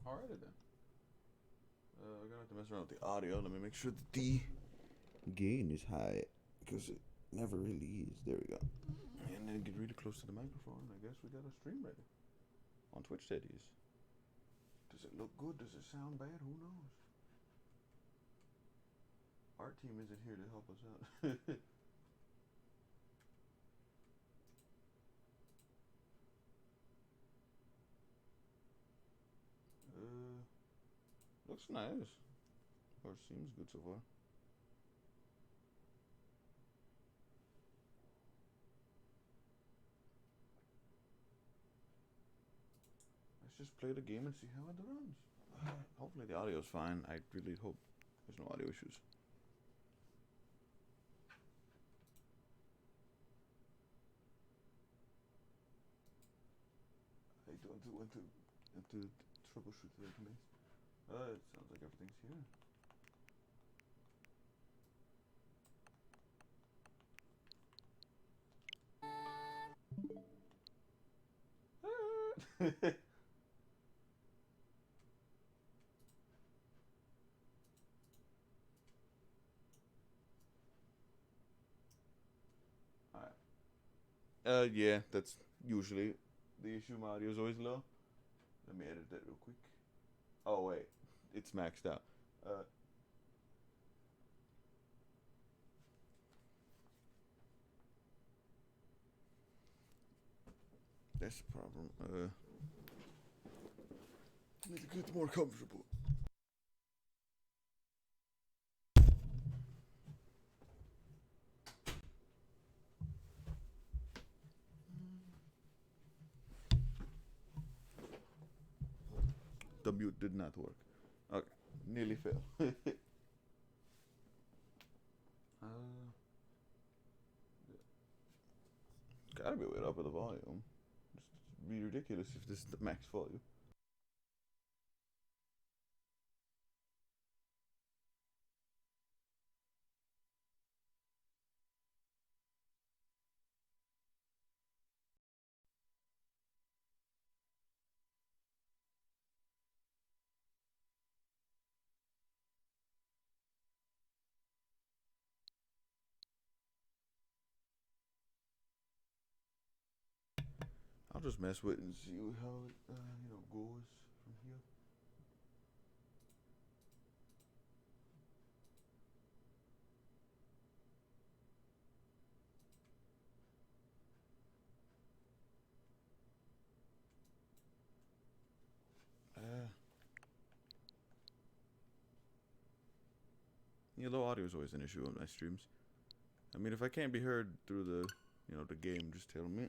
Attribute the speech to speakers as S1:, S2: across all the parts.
S1: Alrighty then. We're gonna have to mess around with the audio. Let me make sure that the gain is high, because it never really is. There we go. And then get really close to the microphone. I guess we got a stream ready. On Twitch, that is. Does it look good? Does it sound bad? Who knows? Our team isn't here to help us out. Looks nice. Or seems good so far. Let's just play the game and see how it runs. Hopefully the audio's fine. I really hope there's no audio issues. I don't want to troubleshoot the place. It sounds like everything's here. Alright. Yeah, that's usually the issue. My audio is always low. Let me edit that real quick. Oh, wait. It's maxed out. That's the problem. Need to get more comfortable. The mute did not work. Okay, nearly failed. Gotta be a way to up the volume. Just be ridiculous if this is the max volume. I'll just mess with it and see how it, goes from here. Low audio is always an issue on my streams. I mean, if I can't be heard through the, the game, just tell me.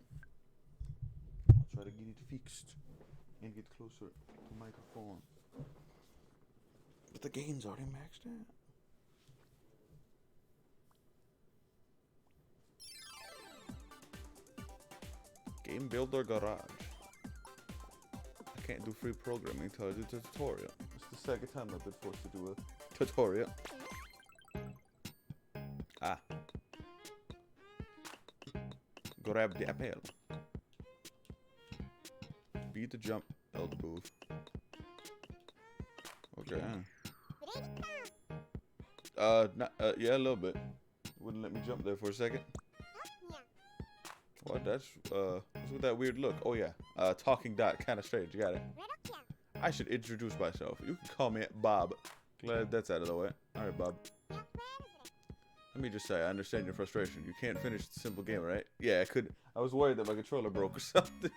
S1: I'll try to get it fixed and get closer to the microphone. But the gain's already maxed out. Game Builder Garage. I can't do free programming until I do the tutorial. It's the second time I've been forced to do a tutorial. Ah. Grab the apple. Beat the jump, L the move. Okay. Yeah, a little bit. Wouldn't let me jump there for a second. What? What's with that weird look? Oh yeah, talking dot, kind of strange. You got it. I should introduce myself. You can call me Bob. Glad that's out of the way. All right, Bob. Let me just say, I understand your frustration. You can't finish the simple game, right? Yeah, I could. I was worried that my controller broke or something.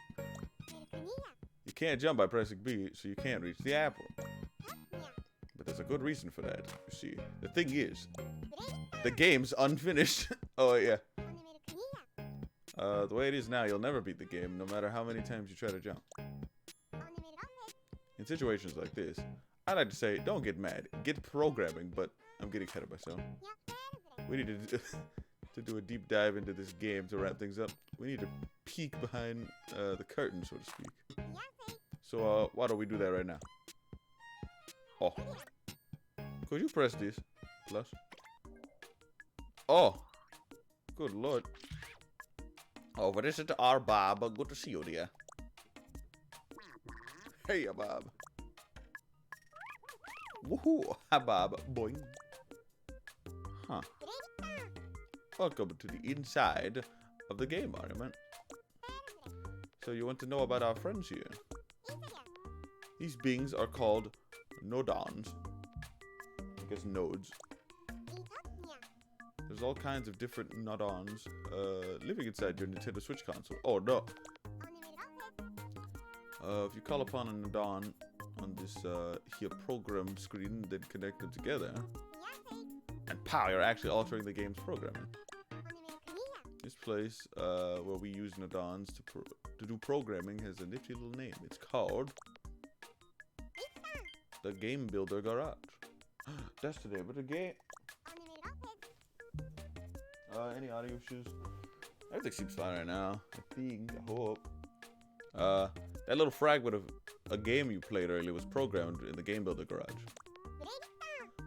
S1: You can't jump by pressing B, so you can't reach the apple. But there's a good reason for that. You see, the thing is, the game's unfinished. Oh yeah. The way it is now, you'll never beat the game, no matter how many times you try to jump. In situations like this, I like to say, don't get mad. Get programming, but I'm getting ahead of myself. We need to do a deep dive into this game to wrap things up. We need to peek behind the curtain, so to speak. So, why don't we do that right now? Oh. Could you press this? Plus. Oh. Good lord. Oh, what is it, our Bob? Good to see you, dear. Hey, Bob. Woohoo! Hi, Bob. Boing. Huh. Welcome to the inside of the game, Mario. So you want to know about our friends here? These beings are called nodons. I guess nodes. There's all kinds of different nodons living inside your Nintendo Switch console. Oh no! If you call upon a nodon on this here program screen, then connect them together, and pow, you're actually altering the game's programming. This place where we use nodons to do programming has a nifty little name. It's called the Game Builder Garage. That's the name of the game. Any audio issues? Everything seems fine right now. I think, I hope. That little fragment of a game you played earlier was programmed in the Game Builder Garage.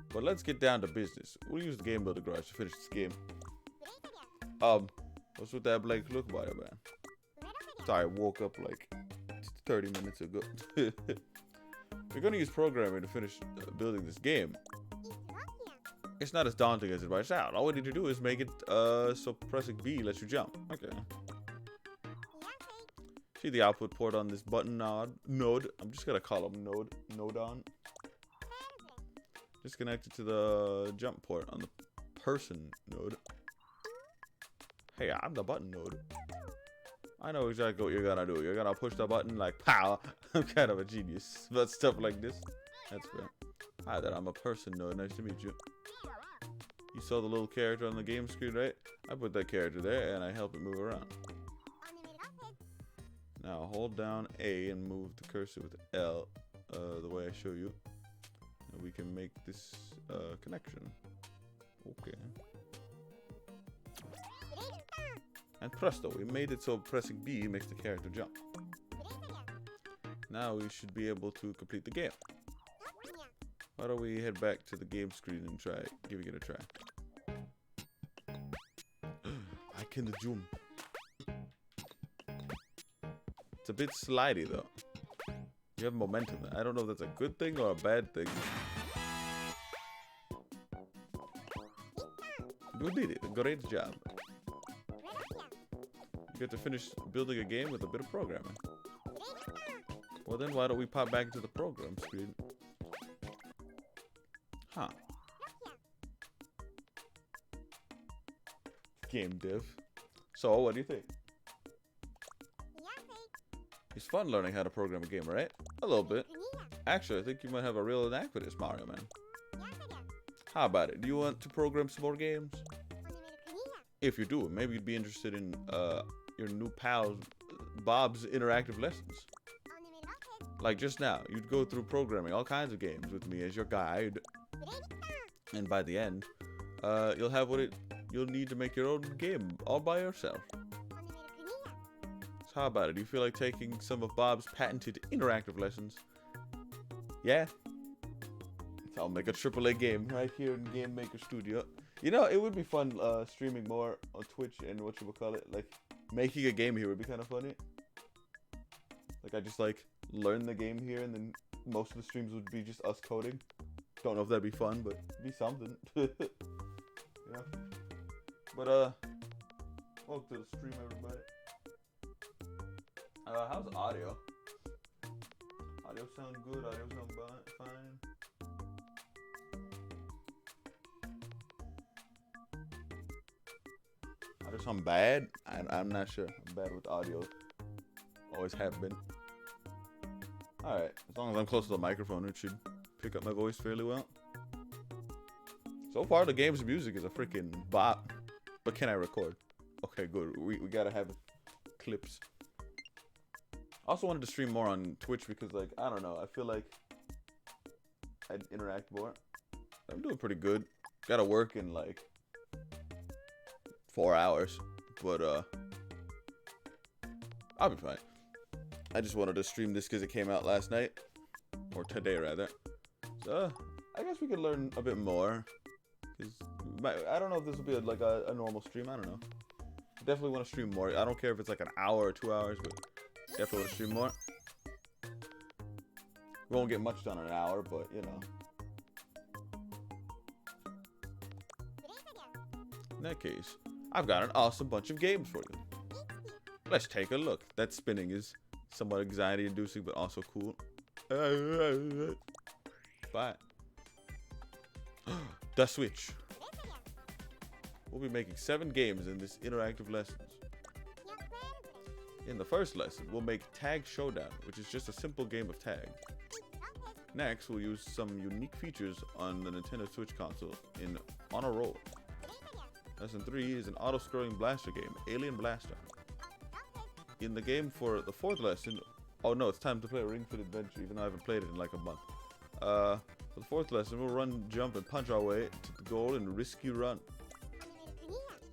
S1: But let's get down to business. We'll use the Game Builder Garage to finish this game. What's with that blank look, Mario Man? Sorry, I woke up like 30 minutes ago. We're gonna use programming to finish building this game. It's not as daunting as it might sound. All we need to do is make it so pressing B lets you jump. Okay. See the output port on this button node. I'm just gonna call him nodon. Just connect it to the jump port on the person node. Hey, I'm the button node. I know exactly what you're gonna do. You're gonna push the button like pow. I'm kind of a genius, but stuff like this. That's fair. Hi there, I'm a person node. Nice to meet you. You saw the little character on the game screen, right? I put that character there and I help it move around. Now hold down A and move the cursor with L the way I show you. And we can make this connection. Okay. And presto, we made it so pressing B makes the character jump. Now we should be able to complete the game. Why don't we head back to the game screen and try giving it a try. I can jump. It's a bit slidey though. You have momentum. I don't know if that's a good thing or a bad thing. You did it. Great job. You get to finish building a game with a bit of programming. Well then, why don't we pop back into the program screen? Huh. Game dev. So, what do you think? It's fun learning how to program a game, right? A little bit. Actually, I think you might have a real knack for this, Mario Man. How about it? Do you want to program some more games? If you do, maybe you'd be interested in your new pal Bob's interactive lessons. Like just now, you'd go through programming all kinds of games with me as your guide. And by the end, you'll have what you'll need to make your own game all by yourself. So how about it? Do you feel like taking some of Bob's patented interactive lessons? Yeah? So I'll make a AAA game right here in Game Maker Studio. You know, it would be fun streaming more on Twitch and whatchamacallit. Like, making a game here would be kind of funny. Like, I just, like, learn the game here and then most of the streams would be just us coding. Don't know if that'd be fun, but it'd be something. Yeah. But, welcome to the stream, everybody. How's audio? Audio sound good? Audio sound fine? Audio sound bad? I'm not sure. I'm bad with audio. Always have been. Alright, as long as I'm close to the microphone, it should pick up my voice fairly well. So far, the game's music is a freaking bop. But can I record? Okay, good. We gotta have clips. I also wanted to stream more on Twitch because, like, I don't know. I feel like I'd interact more. I'm doing pretty good. Gotta work in, like, 4 hours. But, I'll be fine. I just wanted to stream this because it came out last night. Or today, rather. So, I guess we could learn a bit more. Cause I don't know if this will be like a normal stream. I don't know. Definitely want to stream more. I don't care if it's like an hour or 2 hours, but definitely want to stream more. We won't get much done in an hour, but you know, that case, I've got an awesome bunch of games for you. Let's take a look. That spinning is somewhat anxiety-inducing, but also cool. Bye. The Switch. We'll be making 7 games in this interactive lessons. In the first lesson, we'll make Tag Showdown, which is just a simple game of tag. Next, we'll use some unique features on the Nintendo Switch console in On a Roll. Lesson 3 is an auto-scrolling blaster game, Alien Blaster. In the game for the 4th lesson, oh no, it's time to play Ring Fit Adventure, even though I haven't played it in like a month. For the 4th lesson, we'll run, jump, and punch our way to the goal in Risky Run.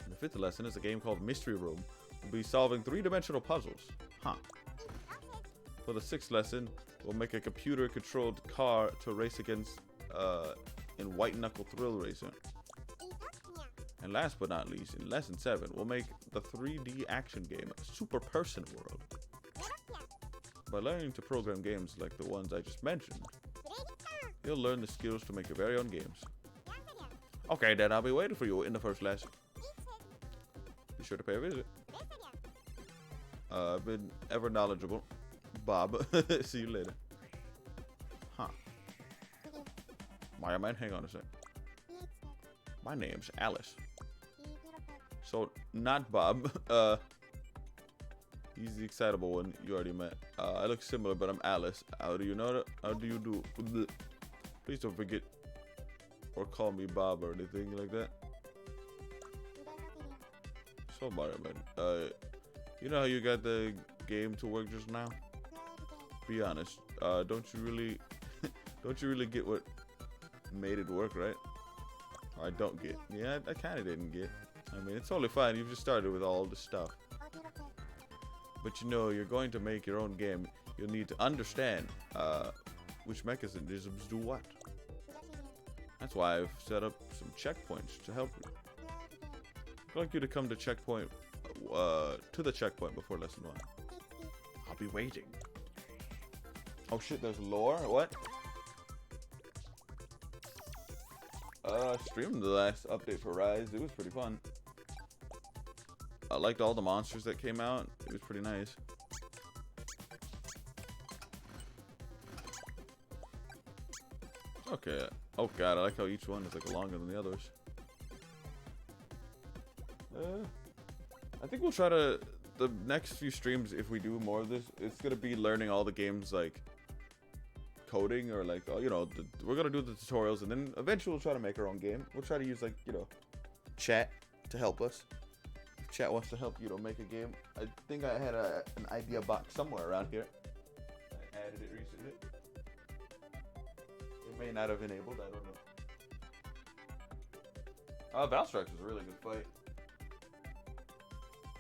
S1: The 5th lesson is a game called Mystery Room. We'll be solving 3-dimensional puzzles. Huh. For the 6th lesson, we'll make a computer-controlled car to race against in White Knuckle Thrill Racer. And last but not least, in lesson 7, we'll make the 3D action game Super Person World. By learning to program games like the ones I just mentioned, you'll learn the skills to make your very own games. Okay, then I'll be waiting for you in the first lesson. Be sure to pay a visit. I've been ever knowledgeable, Bob. See you later. Huh. My man, hang on a sec. My name's Alice. So, not Bob. He's the excitable one you already met. I look similar, but I'm Alice. How do you know that? How do you do? Please don't forget or call me Bob or anything like that. So, Mario Man, you know how you got the game to work just now? Be honest. Don't you really get what made it work, right? Or I don't get. Yeah, I kind of didn't get. I mean, it's totally fine. You've just started with all this stuff. But you know, you're going to make your own game. You'll need to understand which mechanisms do what. That's why I've set up some checkpoints to help you. I'd like you to come to the checkpoint before lesson 1. I'll be waiting. Oh shit, there's lore? What? Streamed the last update for Rise. It was pretty fun. I liked all the monsters that came out. It was pretty nice. Okay. Oh god, I like how each one is like longer than the others. I think we'll try to, the next few streams, if we do more of this, it's gonna be learning all the games like coding or like, you know, we're gonna do the tutorials and then eventually we'll try to make our own game. We'll try to use like, you know, chat to help us. If chat wants to help, you know, make a game. I think I had an idea box somewhere around here. I added it recently. It may not have enabled, I don't know. Valstrax was a really good fight.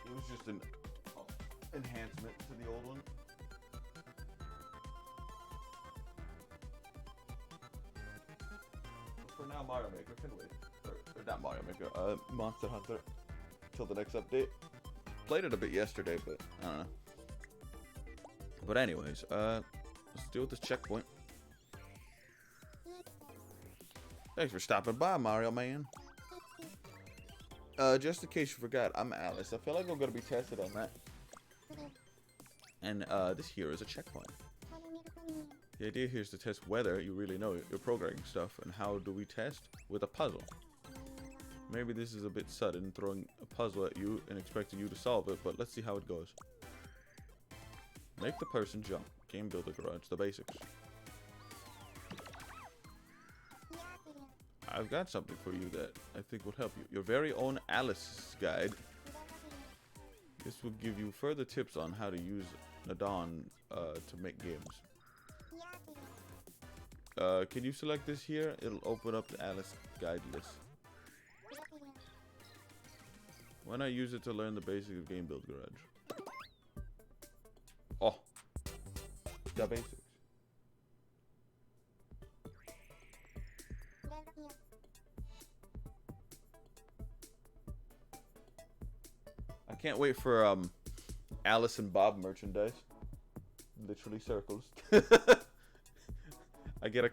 S1: It was just an enhancement to the old one. For now, Mario Maker can wait. Or not Mario Maker, Monster Hunter. Till the next update. Played it a bit yesterday, but I don't know. But anyways, let's deal with this checkpoint. Thanks for stopping by, Mario Man. Just in case you forgot, I'm Alice. I feel like I'm gonna be tested on that. And this here is a checkpoint. The idea here is to test whether you really know your programming stuff. And how do we test? With a puzzle. Maybe this is a bit sudden, throwing a puzzle at you and expecting you to solve it, but let's see how it goes. Make the person jump. Game Builder Garage, the basics. I've got something for you that I think will help you. Your very own Alice guide. This will give you further tips on how to use Nadon to make games. Can you select this here? It'll open up the Alice guide list. Why not use it to learn the basics of Game Build Garage? Oh, the basics. I can't wait for Alice and Bob merchandise. Literally circles. I get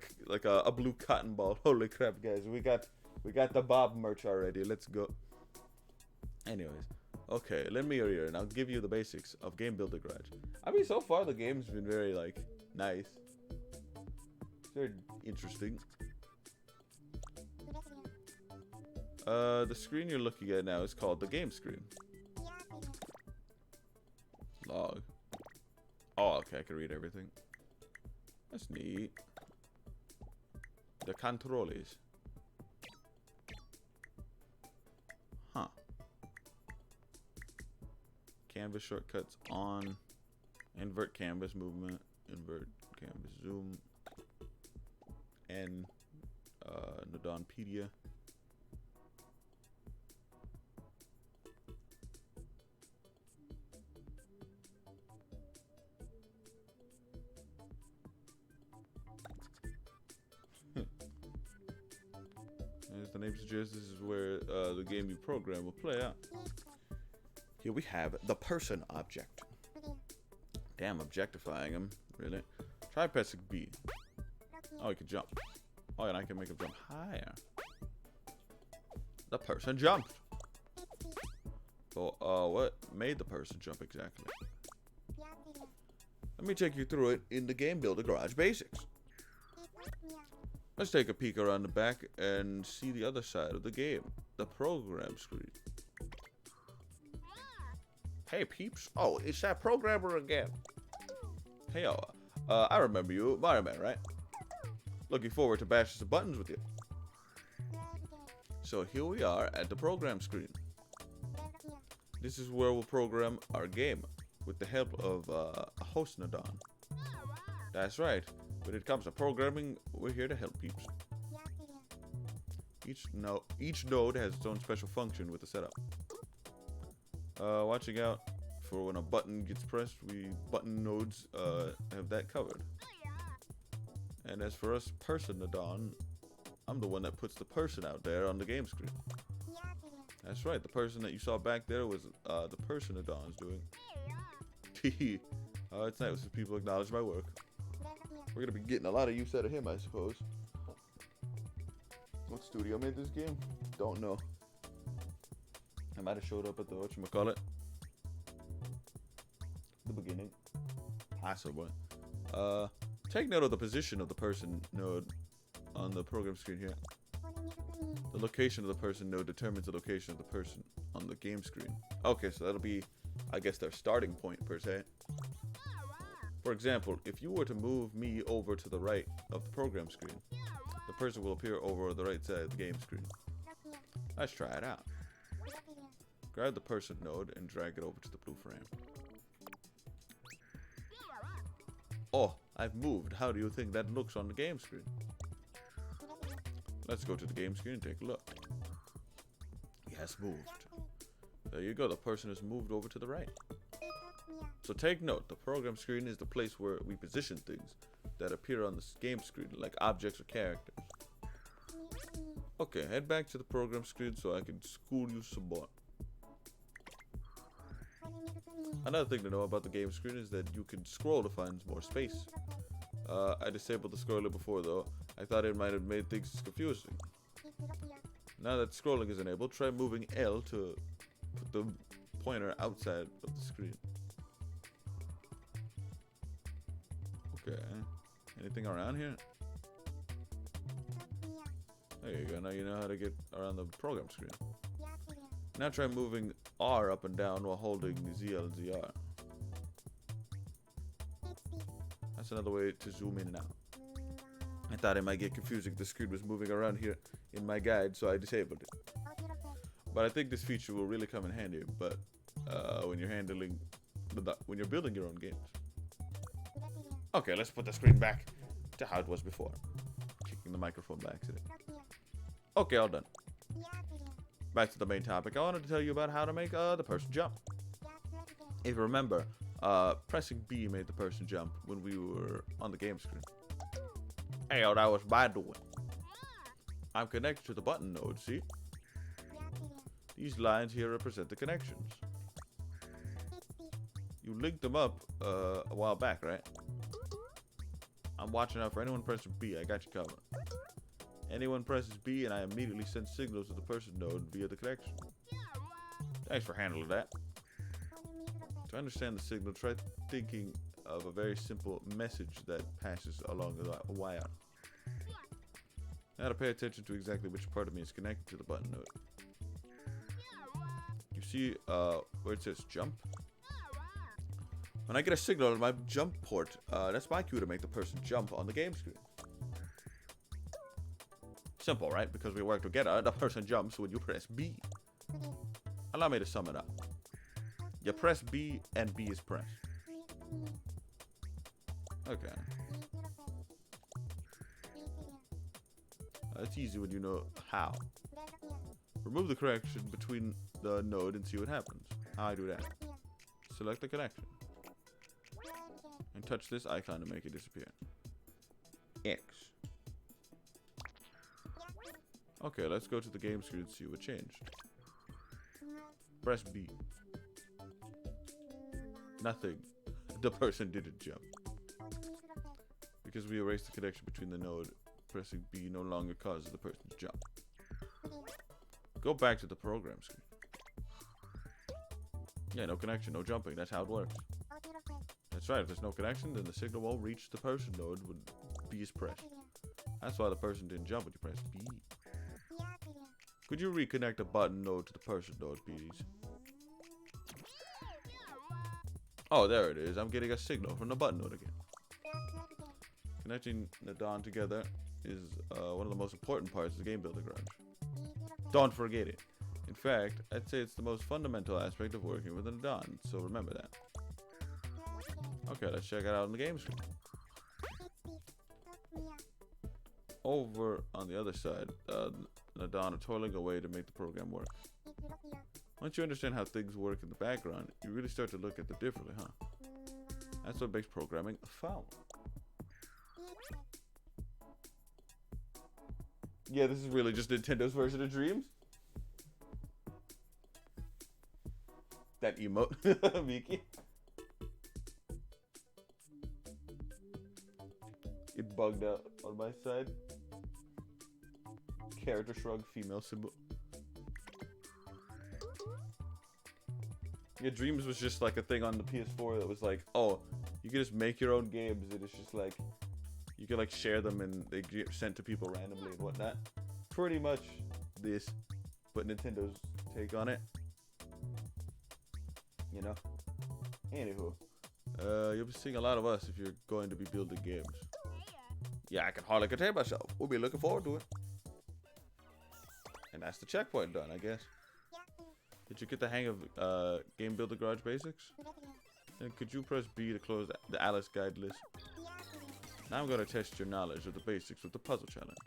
S1: a blue cotton ball. Holy crap, guys! We got the Bob merch already. Let's go. Anyways, okay, lend me your ear and I'll give you the basics of Game Builder Garage. I mean, so far the game's been very, like, nice. Very interesting. The screen you're looking at now is called the game screen. Log. Oh, okay, I can read everything. That's neat. The controles. Huh. Canvas shortcuts on. Invert canvas movement. Invert canvas zoom. And Nodonpedia. As the name suggests, this is where the game you program will play out. Here we have the person object. Damn, objectifying him, really. Try pressing B. Oh, he can jump. Oh, and I can make him jump higher. The person jumped. Well, what made the person jump exactly? Let me take you through it in the Game Builder Garage Basics. Let's take a peek around the back and see the other side of the game, the program screen. Hey peeps, oh, it's that programmer again. Hey, I remember you, Mario Man, right? Looking forward to bashing some buttons with you. So here we are at the program screen. This is where we'll program our game with the help of a host Nodon. That's right. When it comes to programming, we're here to help peeps. Each node has its own special function with the setup. Watching out for when a button gets pressed, button nodes have that covered. And as for us person Nodon, I'm the one that puts the person out there on the game screen. That's right, the person that you saw back there was the person Nodon's doing. It's nice when people acknowledge my work. We're gonna be getting a lot of use out of him, I suppose. What studio made this game? Don't know. I might have showed up at the whatchamacallit. The beginning. Possibly. Take note of the position of the person node on the program screen here. The location of the person node determines the location of the person on the game screen. Okay, so that'll be, I guess, their starting point per se. For example, if you were to move me over to the right of the program screen, the person will appear over the right side of the game screen. Let's try it out. Grab the person node and drag it over to the blue frame. Oh, I've moved. How do you think that looks on the game screen? Let's go to the game screen and take a look. Yes, moved. There you go. The person has moved over to the right. So take note, the program screen is the place where we position things that appear on the game screen, like objects or characters. Okay, head back to the program screen so I can school you some more. Another thing to know about the game screen is that you can scroll to find more space. I disabled the scroller before though. I thought it might have made things confusing. Now that scrolling is enabled, try moving L to put the pointer outside of the screen. Okay. Anything around here? There you go. Now you know how to get around the program screen. Now try moving R up and down while holding ZL and ZR. That's another way to zoom in and out. I thought it might get confusing if the screen was moving around here in my guide, so I disabled it. But I think this feature will really come in handy. But when you're when you're building your own games. Okay, let's put the screen back to how it was before. Kicking the microphone by accident. Okay, all done. Back to the main topic. I wanted to tell you about how to make the person jump. If you remember, pressing B made the person jump when we were on the game screen. Hey, that was my doing. I'm connected to the button node, see? These lines here represent the connections. You linked them up a while back, right? I'm watching out for anyone pressing B. I got you covered. Anyone presses B and I immediately send signals to the person node via the connection. Thanks for handling that. To understand the signal, try thinking of a very simple message that passes along a wire. Now to pay attention to exactly which part of me is connected to the button node. You see where it says jump? When I get a signal on my jump port, that's my cue to make the person jump on the game screen. Simple, right? Because we work together, the person jumps when you press B. Allow me to sum it up. You press B and B is pressed. Okay. It's easy when you know how. Remove the connection between the node and see what happens. How I do that? Select the connection. And touch this icon to make it disappear. X. Okay, let's go to the game screen and see what changed. Press B. Nothing. The person didn't jump. Because we erased the connection between the node, pressing B no longer causes the person to jump. Go back to the program screen. Yeah, no connection, no jumping. That's how it works. That's right. If there's no connection, then the signal won't reach the person node when B is pressed. That's why the person didn't jump when you pressed B. Could you reconnect the button node to the person node, please? Oh, there it is. I'm getting a signal from the button node again. Connecting the Dawn together is one of the most important parts of the game builder garage. Don't forget it. In fact, I'd say it's the most fundamental aspect of working with a Dawn, so remember that. Okay, let's check it out on the game screen. Over on the other side, Nadon are toiling away to make the program work. Once you understand how things work in the background, you really start to look at them differently, huh? That's what makes programming fun. Yeah, this is really just Nintendo's version of Dreams. That emote, Miki. It bugged out on my side. Character shrug, female symbol. Yeah, Dreams was just like a thing on the PS4 that was like, oh, you can just make your own games, and it's just like, you can like share them and they get sent to people randomly and whatnot. Pretty much this, but Nintendo's take on it. You know? Anywho, you'll be seeing a lot of us if you're going to be building games. Yeah, I can hardly contain myself. We'll be looking forward to it. And that's the checkpoint done, I guess. Did you get the hang of Game Builder Garage Basics? And could you press B to close the Alice guide list? Now I'm going to test your knowledge of the basics of the puzzle challenge.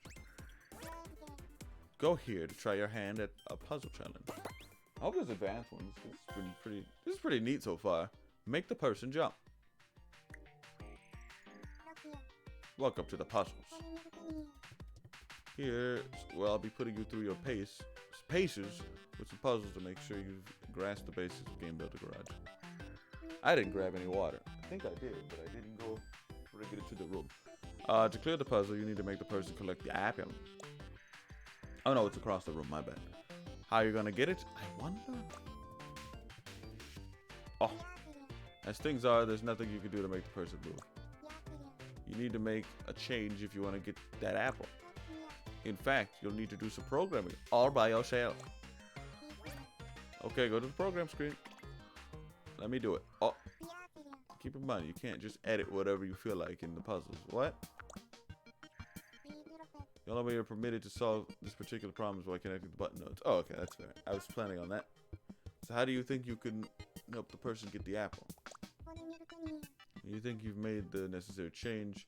S1: Go here to try your hand at a puzzle challenge. I hope there's advanced ones. This is pretty neat so far. Make the person jump. Welcome to the puzzles. Here, well, I'll be putting you through your paces with some puzzles to make sure you've grasped the basics of Game Builder Garage. I didn't grab any water. I think I did, but I didn't go bring it into the room. To clear the puzzle, you need to make the person collect the apple. Oh no, it's across the room, my bad. How are you gonna get it? I wonder. Oh, as things are, there's nothing you can do to make the person move. You need to make a change if you want to get that apple. In fact, you'll need to do some programming all by yourself. Okay, go to the program screen. Let me do it. Oh, keep in mind, you can't just edit whatever you feel like in the puzzles. What? The only way you're permitted to solve this particular problem is by connecting the button nodes. Oh, okay, that's fair. I was planning on that. So how do you think you can help the person get the apple? You think you've made the necessary change?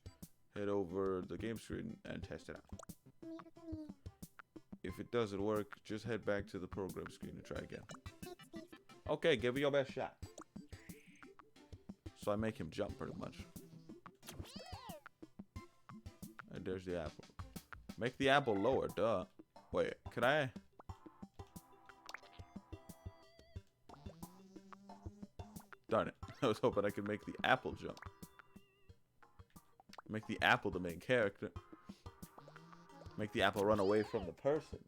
S1: Head over the game screen and test it out. If it doesn't work, just head back to the program screen and try again. Okay, give it your best shot. So I make him jump pretty much. And there's the apple. Make the apple lower, duh. Wait, can I? Darn it. I was hoping I could make the apple jump. Make the apple the main character. Make the apple run away from the person.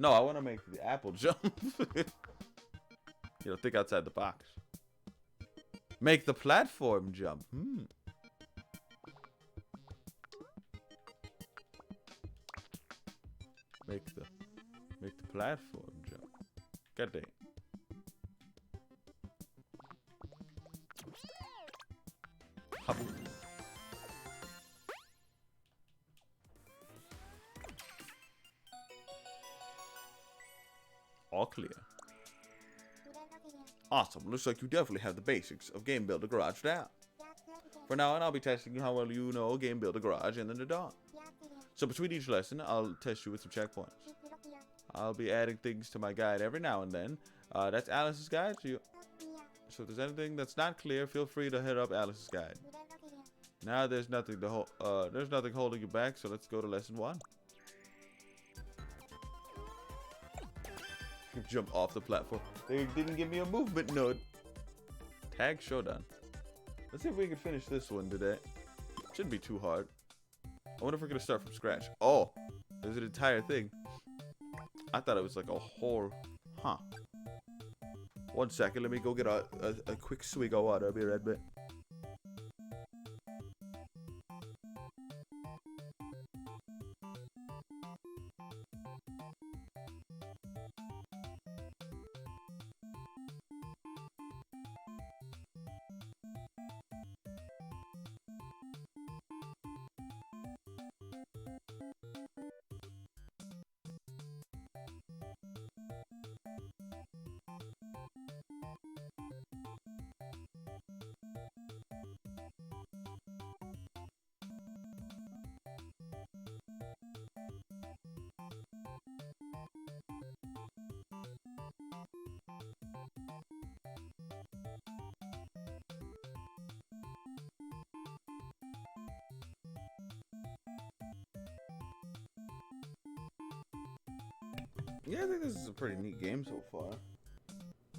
S1: No, I want to make the apple jump. You know, think outside the box. Make the platform jump. Make the platform jump. God dang. Hubble. All clear. Awesome. Looks like you definitely have the basics of Game Builder Garage down. For now on, I'll be testing how well you know Game Builder Garage and then the dawn. So between each lesson, I'll test you with some checkpoints. I'll be adding things to my guide every now and then. That's Alice's guide. So if there's anything that's not clear, feel free to hit up Alice's guide. Now there's nothing holding you back, so let's go to lesson 1. Jump off the platform. They didn't give me a movement node. Tag Showdown. Let's see if we can finish this one today. Shouldn't be too hard. I wonder if we're gonna start from scratch. Oh, there's an entire thing. I thought it was like a whole. Huh. 1 second. Let me go get a quick swig of water. I'll be right back. Yeah, I think this is a pretty neat game so far.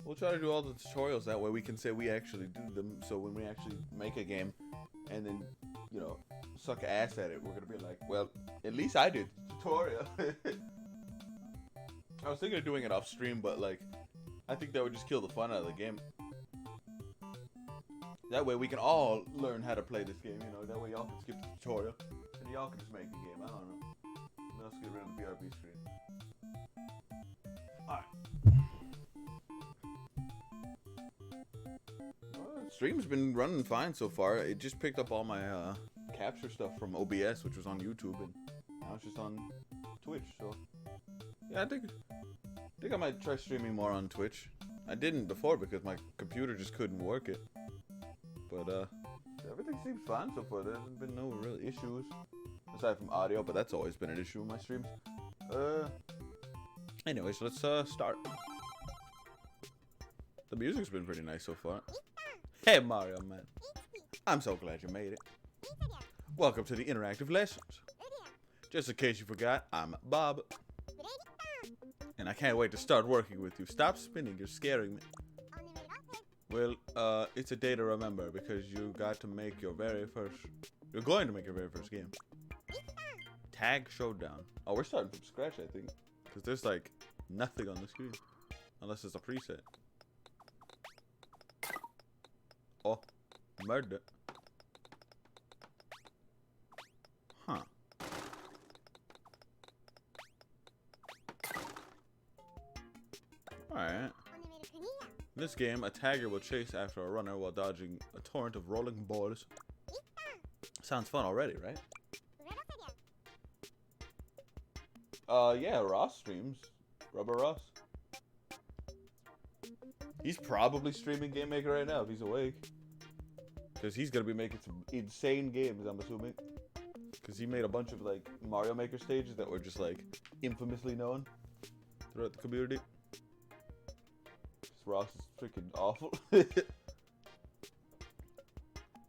S1: We'll try to do all the tutorials, that way we can say we actually do them, so when we actually make a game and then, you know, suck ass at it, we're gonna be like, well, at least I did the tutorial. I was thinking of doing it off stream, but like, I think that would just kill the fun out of the game. That way we can all learn how to play this game, you know, that way y'all can skip the tutorial and y'all can just make the game. I don't know. Let's get rid of the BRB screen. Stream's been running fine so far. It just picked up all my capture stuff from OBS, which was on YouTube, and now it's just on Twitch. So yeah, I think I might try streaming more on Twitch. I didn't before because my computer just couldn't work it. But everything seems fine so far. There hasn't been no real issues aside from audio, but that's always been an issue with my streams. Anyways, let's start. The music's been pretty nice so far. Hey Mario man, I'm so glad you made it. Welcome to the interactive lessons. Just in case you forgot, I'm Bob. And I can't wait to start working with you. Stop spinning, you're scaring me. Well, it's a day to remember because you got to make your very first... You're going to make your very first game. Tag Showdown. Oh, we're starting from scratch, I think. Because there's like nothing on the screen. Unless it's a preset. Oh, murder. Huh. Alright. In this game, a tagger will chase after a runner while dodging a torrent of rolling balls. Sounds fun already, right? Yeah, Ross streams. Rubber Ross. He's probably streaming Game Maker right now if he's awake. Because he's going to be making some insane games, I'm assuming. Because he made a bunch of, like, Mario Maker stages that were just, like, infamously known throughout the community. Ross is freaking awful. So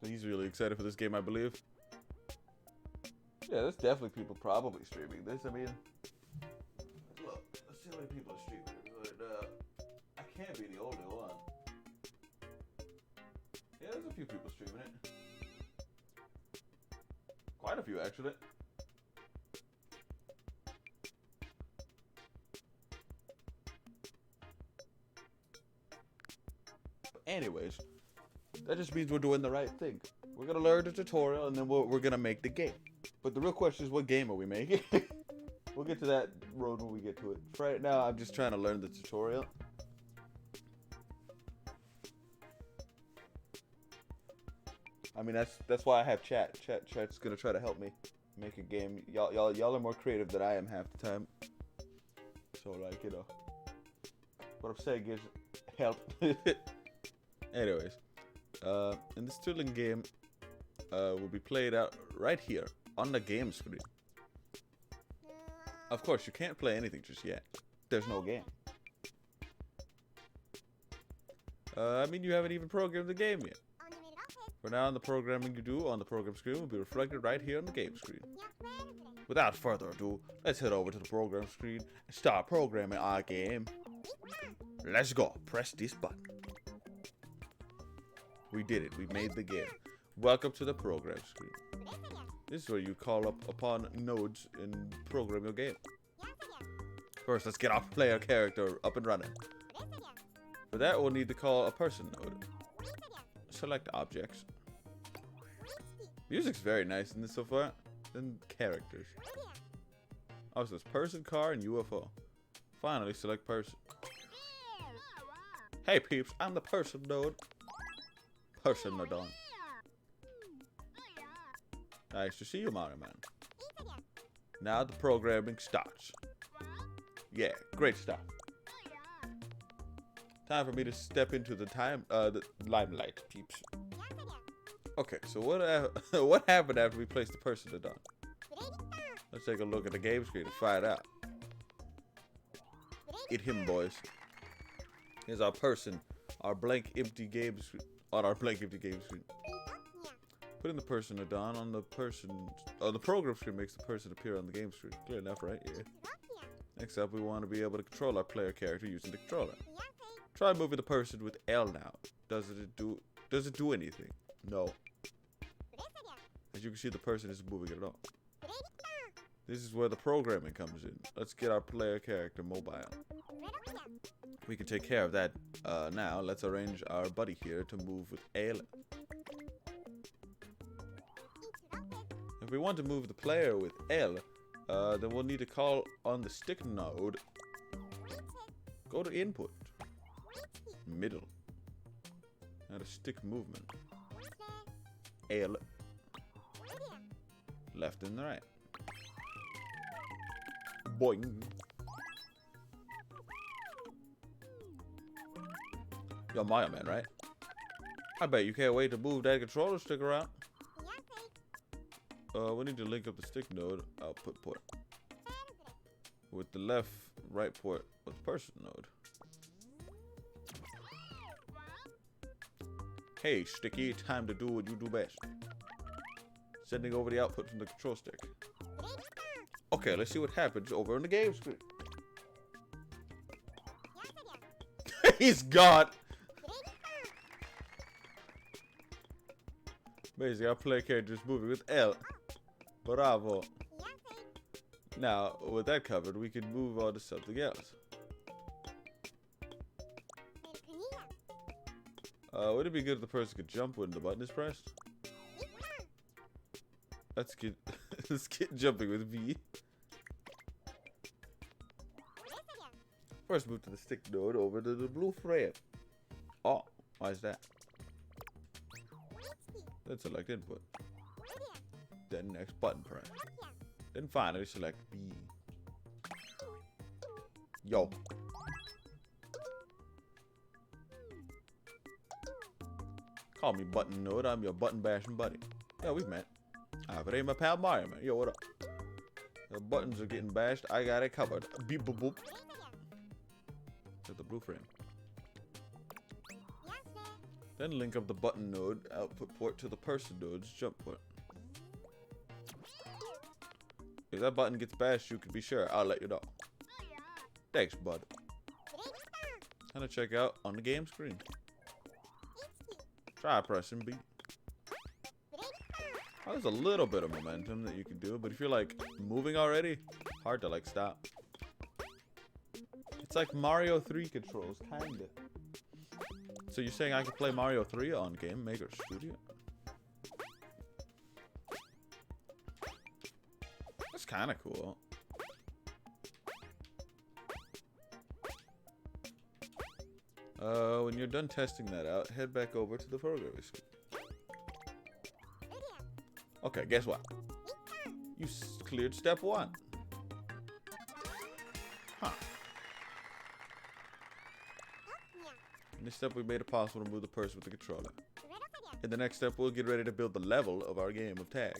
S1: he's really excited for this game, I believe. Yeah, there's definitely people probably streaming this. I mean, look, let's see how many people are streaming it. But, I can't be the only one. Yeah, there's a few people streaming it. Quite a few, actually. anyways, that just means we're doing the right thing. We're gonna learn the tutorial and then we're gonna make the game. But the real question is, what game are we making? We'll get to that road when we get to it. For right now, I'm just trying to learn the tutorial. I mean, that's why I have chat. Chat's gonna try to help me make a game. Y'all are more creative than I am half the time. So like, you know, what I'm saying is help. Anyways, and this thrilling game will be played out right here on the game screen. Of course, you can't play anything just yet. There's no game. I mean, you haven't even programmed the game yet. For now, the programming you do on the program screen will be reflected right here on the game screen. Without further ado, let's head over to the program screen and start programming our game. Let's go. Press this button. We did it. We made the game. Welcome to the program screen. This is where you call up upon nodes and program your game. First, let's get our player character up and running. For that, we'll need to call a person node. Select objects. Music's very nice in this so far. Then characters. Also, it's person, car, and UFO. Finally, select person. Hey peeps, I'm the person node. Person node on. Nice to see you, Mario Man. Now the programming starts. Yeah, great stuff. Time for me to step into the limelight, peeps. Okay, so what happened after we placed the person node on? Let's take a look at the game screen to find out. It him, boys. Here's our person, our blank empty game screen. On our blank empty game screen. Putting the person node on the program screen makes the person appear on the game screen. Clear enough, right? Yeah. Next up, we want to be able to control our player character using the controller. Try moving the person with L now. Does it do anything? No. As you can see, the person isn't moving at all. This is where the programming comes in. Let's get our player character mobile. We can take care of that now. Let's arrange our buddy here to move with L. If we want to move the player with L, then we'll need to call on the stick node. Go to input. Middle. Add a stick movement. L. Left and right. Boing. You're Mario Man, right? I bet you can't wait to move that controller stick around. We need to link up the stick node output port with the left right port with person node. Hey, Sticky, time to do what you do best. Sending over the output from the control stick. Okay, let's see what happens over on the game screen. He's gone. Basically, our player character is moving with L. Bravo. Now, with that covered, we can move on to something else. Would it be good if the person could jump when the button is pressed? Let's get jumping with V. First, move to the stick node over to the blue frame. Oh, why is that? Then select input. Then next button press. Then finally select B. Yo. Call me button node, I'm your button bashing buddy. Yeah, we've met. But ain't my pal Mario Man. Yo, what up? The buttons are getting bashed, I got it covered. Beep boop boop. At the blue frame. Then link up the button node output port to the person node's jump port. If that button gets bashed, you can be sure I'll let you know. Thanks, bud. Kind of check out on the game screen. Try pressing B. Oh, there's a little bit of momentum that you can do, but if you're like moving already, hard to like stop. It's like Mario 3 controls, kinda. So you're saying I can play Mario 3 on Game Maker Studio? That's kind of cool. When you're done testing that out, head back over to the programming school. Okay, guess what? You cleared step 1. Huh. In this step, we made it possible to move the person with the controller. In the next step, we'll get ready to build the level of our game of tag.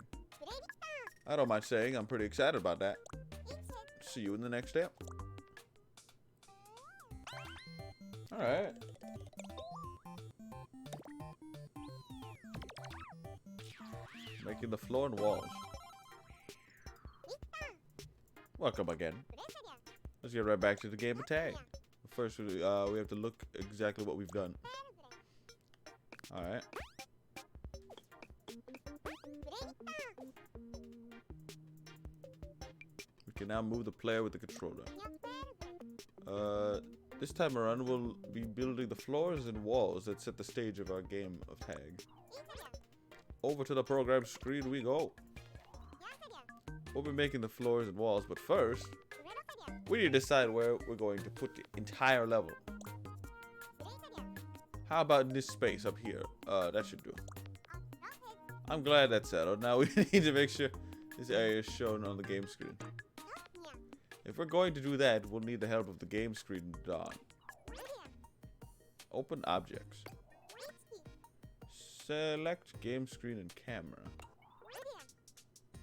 S1: I don't mind saying I'm pretty excited about that. See you in the next step. Alright. Making the floor and walls. Welcome again. Let's get right back to the game of tag. First, we have to look exactly what we've done. Alright. We can now move the player with the controller. This time around, we'll be building the floors and walls that set the stage of our game of tag. Over to the program screen we go. We'll be making the floors and walls, but first, we need to decide where we're going to put the entire level. How about this space up here? That should do. I'm glad that's settled. Now we need to make sure this area is shown on the game screen. If we're going to do that, we'll need the help of the game screen done. Open objects. Select game screen and camera.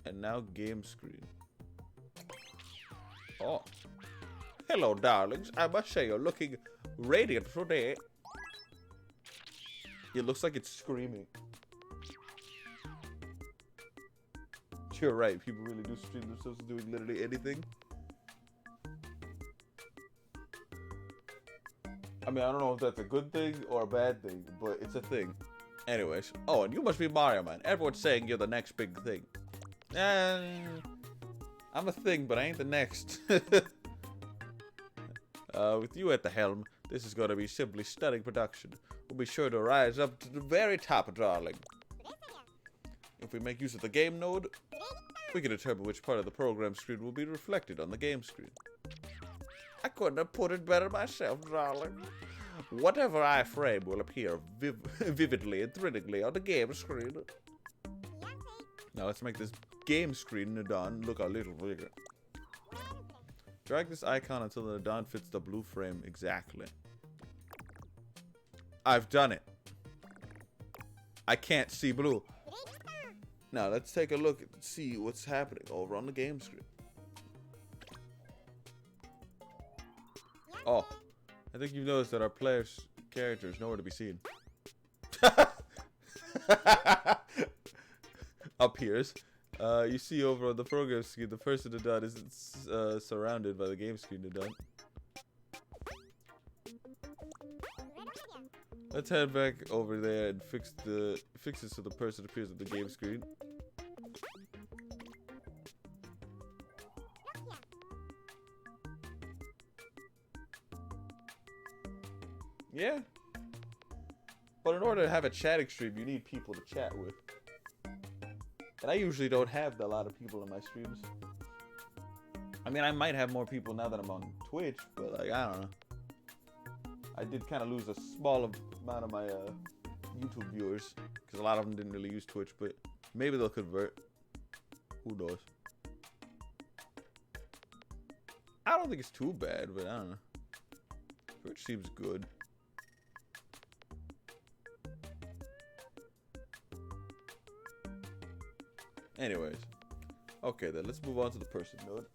S1: And now game screen. Oh. Hello, darlings. I must say you're looking radiant today. It looks like it's screaming. You're right. People really do stream themselves doing literally anything. I mean, I don't know if that's a good thing or a bad thing, but it's a thing. Anyways. Oh, and you must be Mario Man. Everyone's saying you're the next big thing. I'm a thing, but I ain't the next. With you at the helm, this is going to be simply stunning production. We'll be sure to rise up to the very top, darling. If we make use of the game node, we can determine which part of the program screen will be reflected on the game screen. I couldn't have put it better myself, darling. Whatever I frame will appear vividly and thrillingly on the game screen. Now let's make this game screen Nadon look a little bigger. Drag this icon until the Nadon fits the blue frame exactly. I've done it. I can't see blue. Now let's take a look and see what's happening over on the game screen. Oh, I think you've noticed that our player's character is nowhere to be seen. Appears. You see over on the program screen, the person Nadon isn't surrounded by the game screen Nadon. Let's head back over there and fix it so the person appears on the game screen. Yeah. But in order to have a chatting stream, you need people to chat with. And I usually don't have a lot of people in my streams. I mean, I might have more people now that I'm on Twitch, but like, I don't know. I did kind of lose a small amount of my YouTube viewers, because a lot of them didn't really use Twitch, but maybe they'll convert. Who knows? I don't think it's too bad, but I don't know. Twitch seems good. Anyways. Okay then, let's move on to the person node.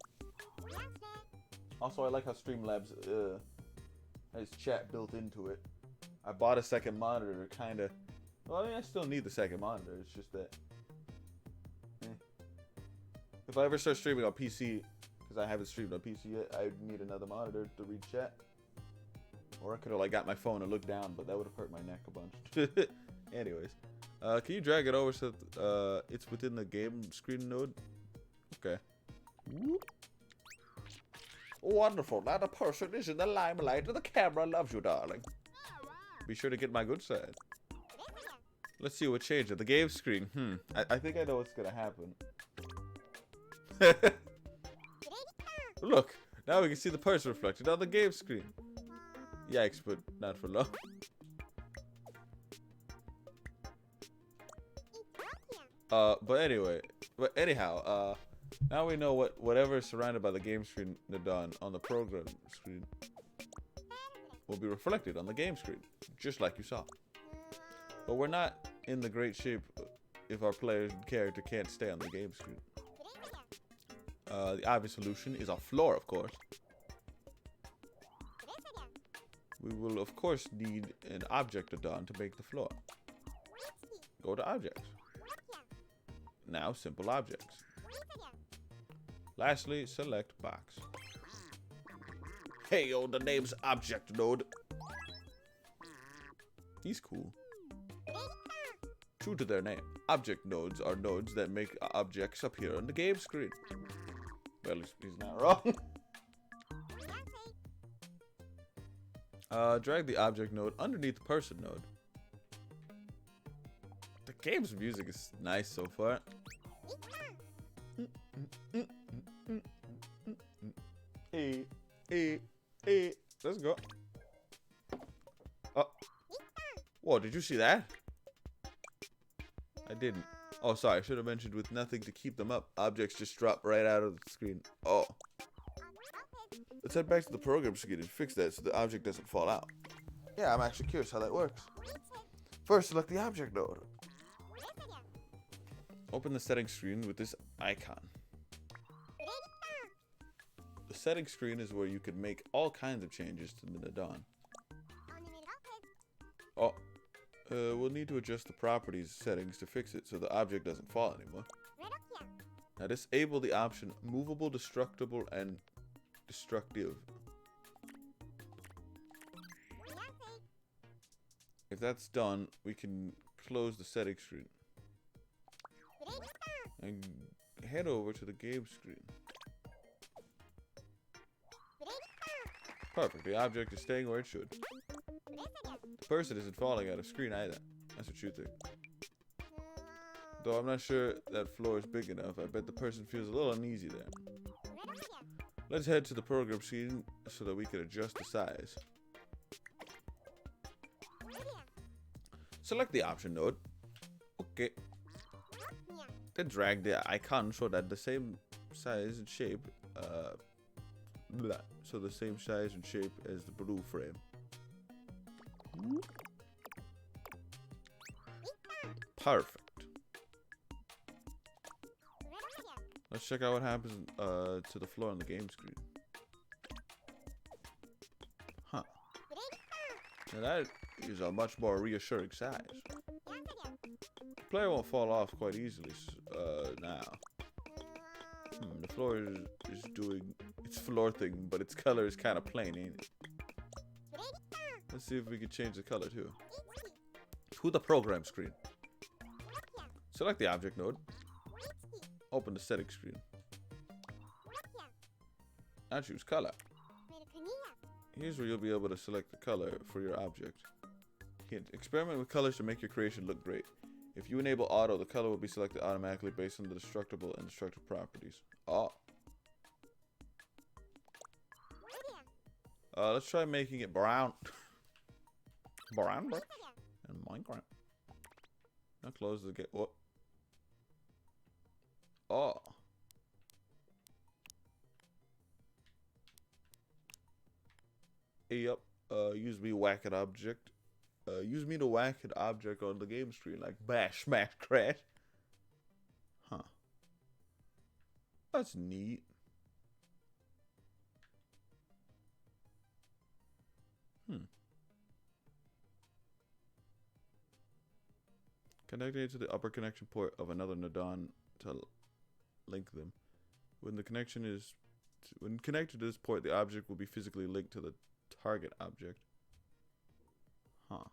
S1: Also, I like how Streamlabs has chat built into it. I bought a second monitor, kinda. Well, I mean, I still need the second monitor, it's just that. If I ever start streaming on PC, because I haven't streamed on PC yet, I would need another monitor to read chat. Or I could have like got my phone and looked down, but that would have hurt my neck a bunch. Anyways. Can you drag it over so that, it's within the game screen node? Okay. Wonderful. Now the person is in the limelight and the camera loves you, darling. be sure to get my good side. Let's see what changed at the game screen. I think I know what's gonna happen. Look, now we can see the person reflected on the game screen. Yikes, but not for long. But anyhow, now we know whatever is surrounded by the game screen done on the program screen will be reflected on the game screen, just like you saw. But we're not in the great shape if our player's character can't stay on the game screen. The obvious solution is a floor, of course. We will, of course, need an object add-on to make the floor. Go to Objects. Now, Simple Objects. Lastly, select Box. Hey, yo, the name's Object Node. He's cool. True to their name, object nodes are nodes that make objects appear on the game screen. Well, he's not wrong. Drag the object node underneath the person node. The game's music is nice so far. Hey, hey, hey. Let's go. Oh. Whoa, did you see that? I didn't. Oh, sorry. I should have mentioned with nothing to keep them up. Objects just drop right out of the screen. Oh. Let's head back to the program screen and fix that so the object doesn't fall out. Yeah, I'm actually curious how that works. First, select the object node. Open the settings screen with this icon. The settings screen is where you can make all kinds of changes to the add-on. Oh. We'll need to adjust the properties settings to fix it so the object doesn't fall anymore. Now disable the option movable, destructible, and destructive. If that's done, we can close the settings screen and head over to the game screen. Perfect, the object is staying where it should. The person isn't falling out of screen either. That's what you think. Though I'm not sure that floor is big enough, I bet the person feels a little uneasy there. Let's head to the program screen so that we can adjust the size. Select the option node. Okay. Then drag the icon so that the same size and shape, so the same size and shape as the blue frame. Perfect. Let's check out what happens to the floor on the game screen. Huh. Now that is a much more reassuring size. The player won't fall off quite easily now. The floor is doing its floor thing, but its color is kind of plain, ain't it? Let's see if we can change the color too. To the program screen. Select the object node. Open the settings screen. Now choose color. Here's where you'll be able to select the color for your object. Hint: experiment with colors to make your creation look great. If you enable auto, the color will be selected automatically based on the destructible and destructive properties. Oh. Let's try making it brown. Brown brush and Minecraft. Now close the gate. What? Oh. Yep. Use me whack an object. Use me to whack an object on the game screen like bash, smash, crash. Huh. That's neat. Connecting it to the upper connection port of another node to link them. When connected to this port, the object will be physically linked to the target object. Huh.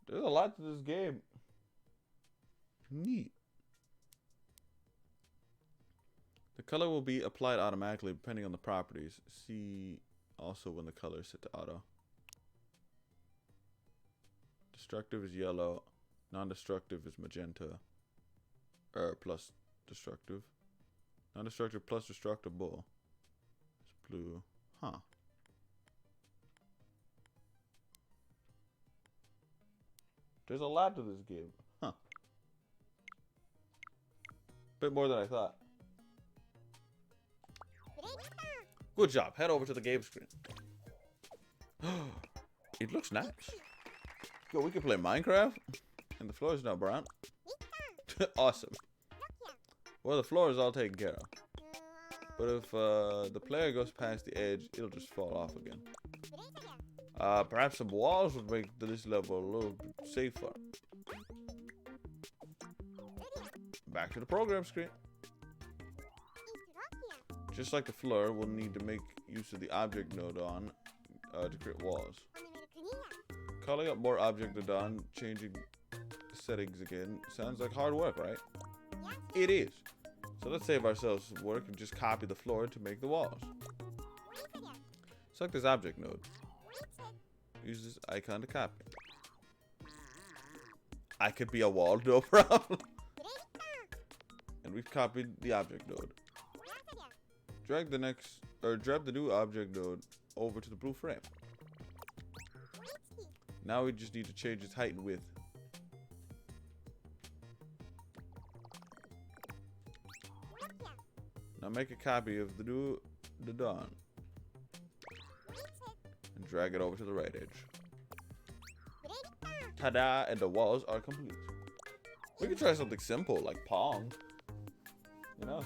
S1: There's a lot to this game. Neat. The color will be applied automatically depending on the properties. See also when the color is set to auto. Destructive is yellow. Non-destructive is magenta. Plus destructive. Non-destructive plus destructible. It's blue. Huh. There's a lot to this game. Huh. Bit more than I thought. Good job. Head over to the game screen. It looks nice. Yo, we can play Minecraft. And the floor is now brown. Awesome. Well, the floor is all taken care of. But if the player goes past the edge, it'll just fall off again. Perhaps some walls would make this level a little bit safer. Back to the program screen. Just like the floor, we'll need to make use of the object node on to create walls. Calling up more object node on, changing settings again. Sounds like hard work, right? It is. So let's save ourselves some work and just copy the floor to make the walls. Select this object node. Use this icon to copy. I could be a wall, no problem. And we've copied the object node. Drag the new object node over to the blue frame. Now we just need to change its height and width. Now make a copy of the dawn. And drag it over to the right edge. Ta-da! And the walls are complete. We could try something simple like Pong. You know?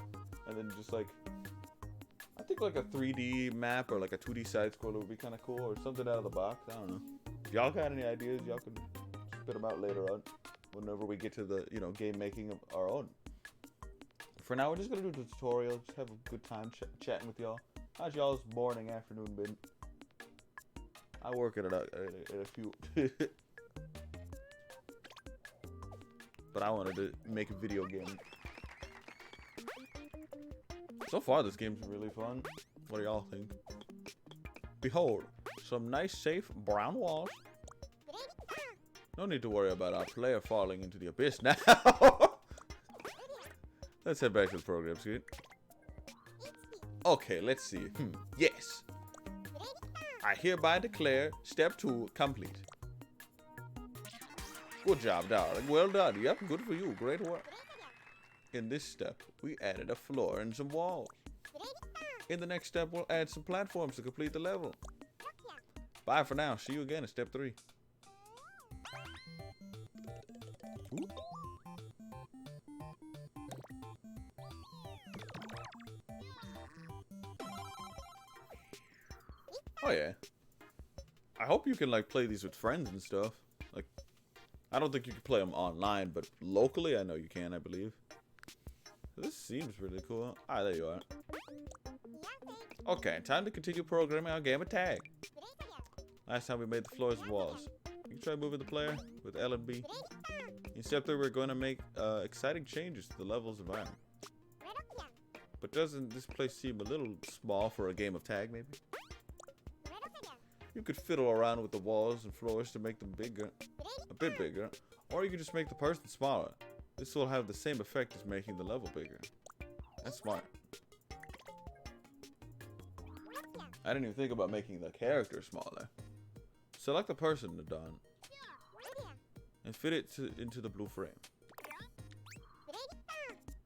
S1: And then just like, I think like a 3D map or like a 2D side scroller would be kind of cool, or something out of the box. I don't know. If y'all got any ideas, y'all can spit them out later on, whenever we get to the, you know, game making of our own. For now, we're just gonna do the tutorial, just have a good time chatting with y'all. How's y'all's morning, afternoon been? I work at a few, but I wanted to make a video game. So far, this game's really fun. What do y'all think? Behold, some nice, safe brown walls. No need to worry about our player falling into the abyss now. Let's head back to the program screen. Okay, let's see. Yes. I hereby declare step 2 complete. Good job, darling. Well done. Yep, good for you. Great work. In this step, we added a floor and some walls. In the next step, we'll add some platforms to complete the level. Bye for now. See you again in step 3. Ooh. Oh yeah. I hope you can like play these with friends and stuff. Like, I don't think you can play them online, but locally I know you can, I believe. This seems really cool. Ah, there you are. Okay, time to continue programming our game of tag. Last time we made the floors and walls. You can try moving the player with L and B. In step 3, we're going to make exciting changes to the level's environment. But doesn't this place seem a little small for a game of tag, maybe? You could fiddle around with the walls and floors to make them bigger, a bit bigger, or you could just make the person smaller. This will have the same effect as making the level bigger. That's smart. I didn't even think about making the character smaller. Select the person, Nadon, and fit it into the blue frame.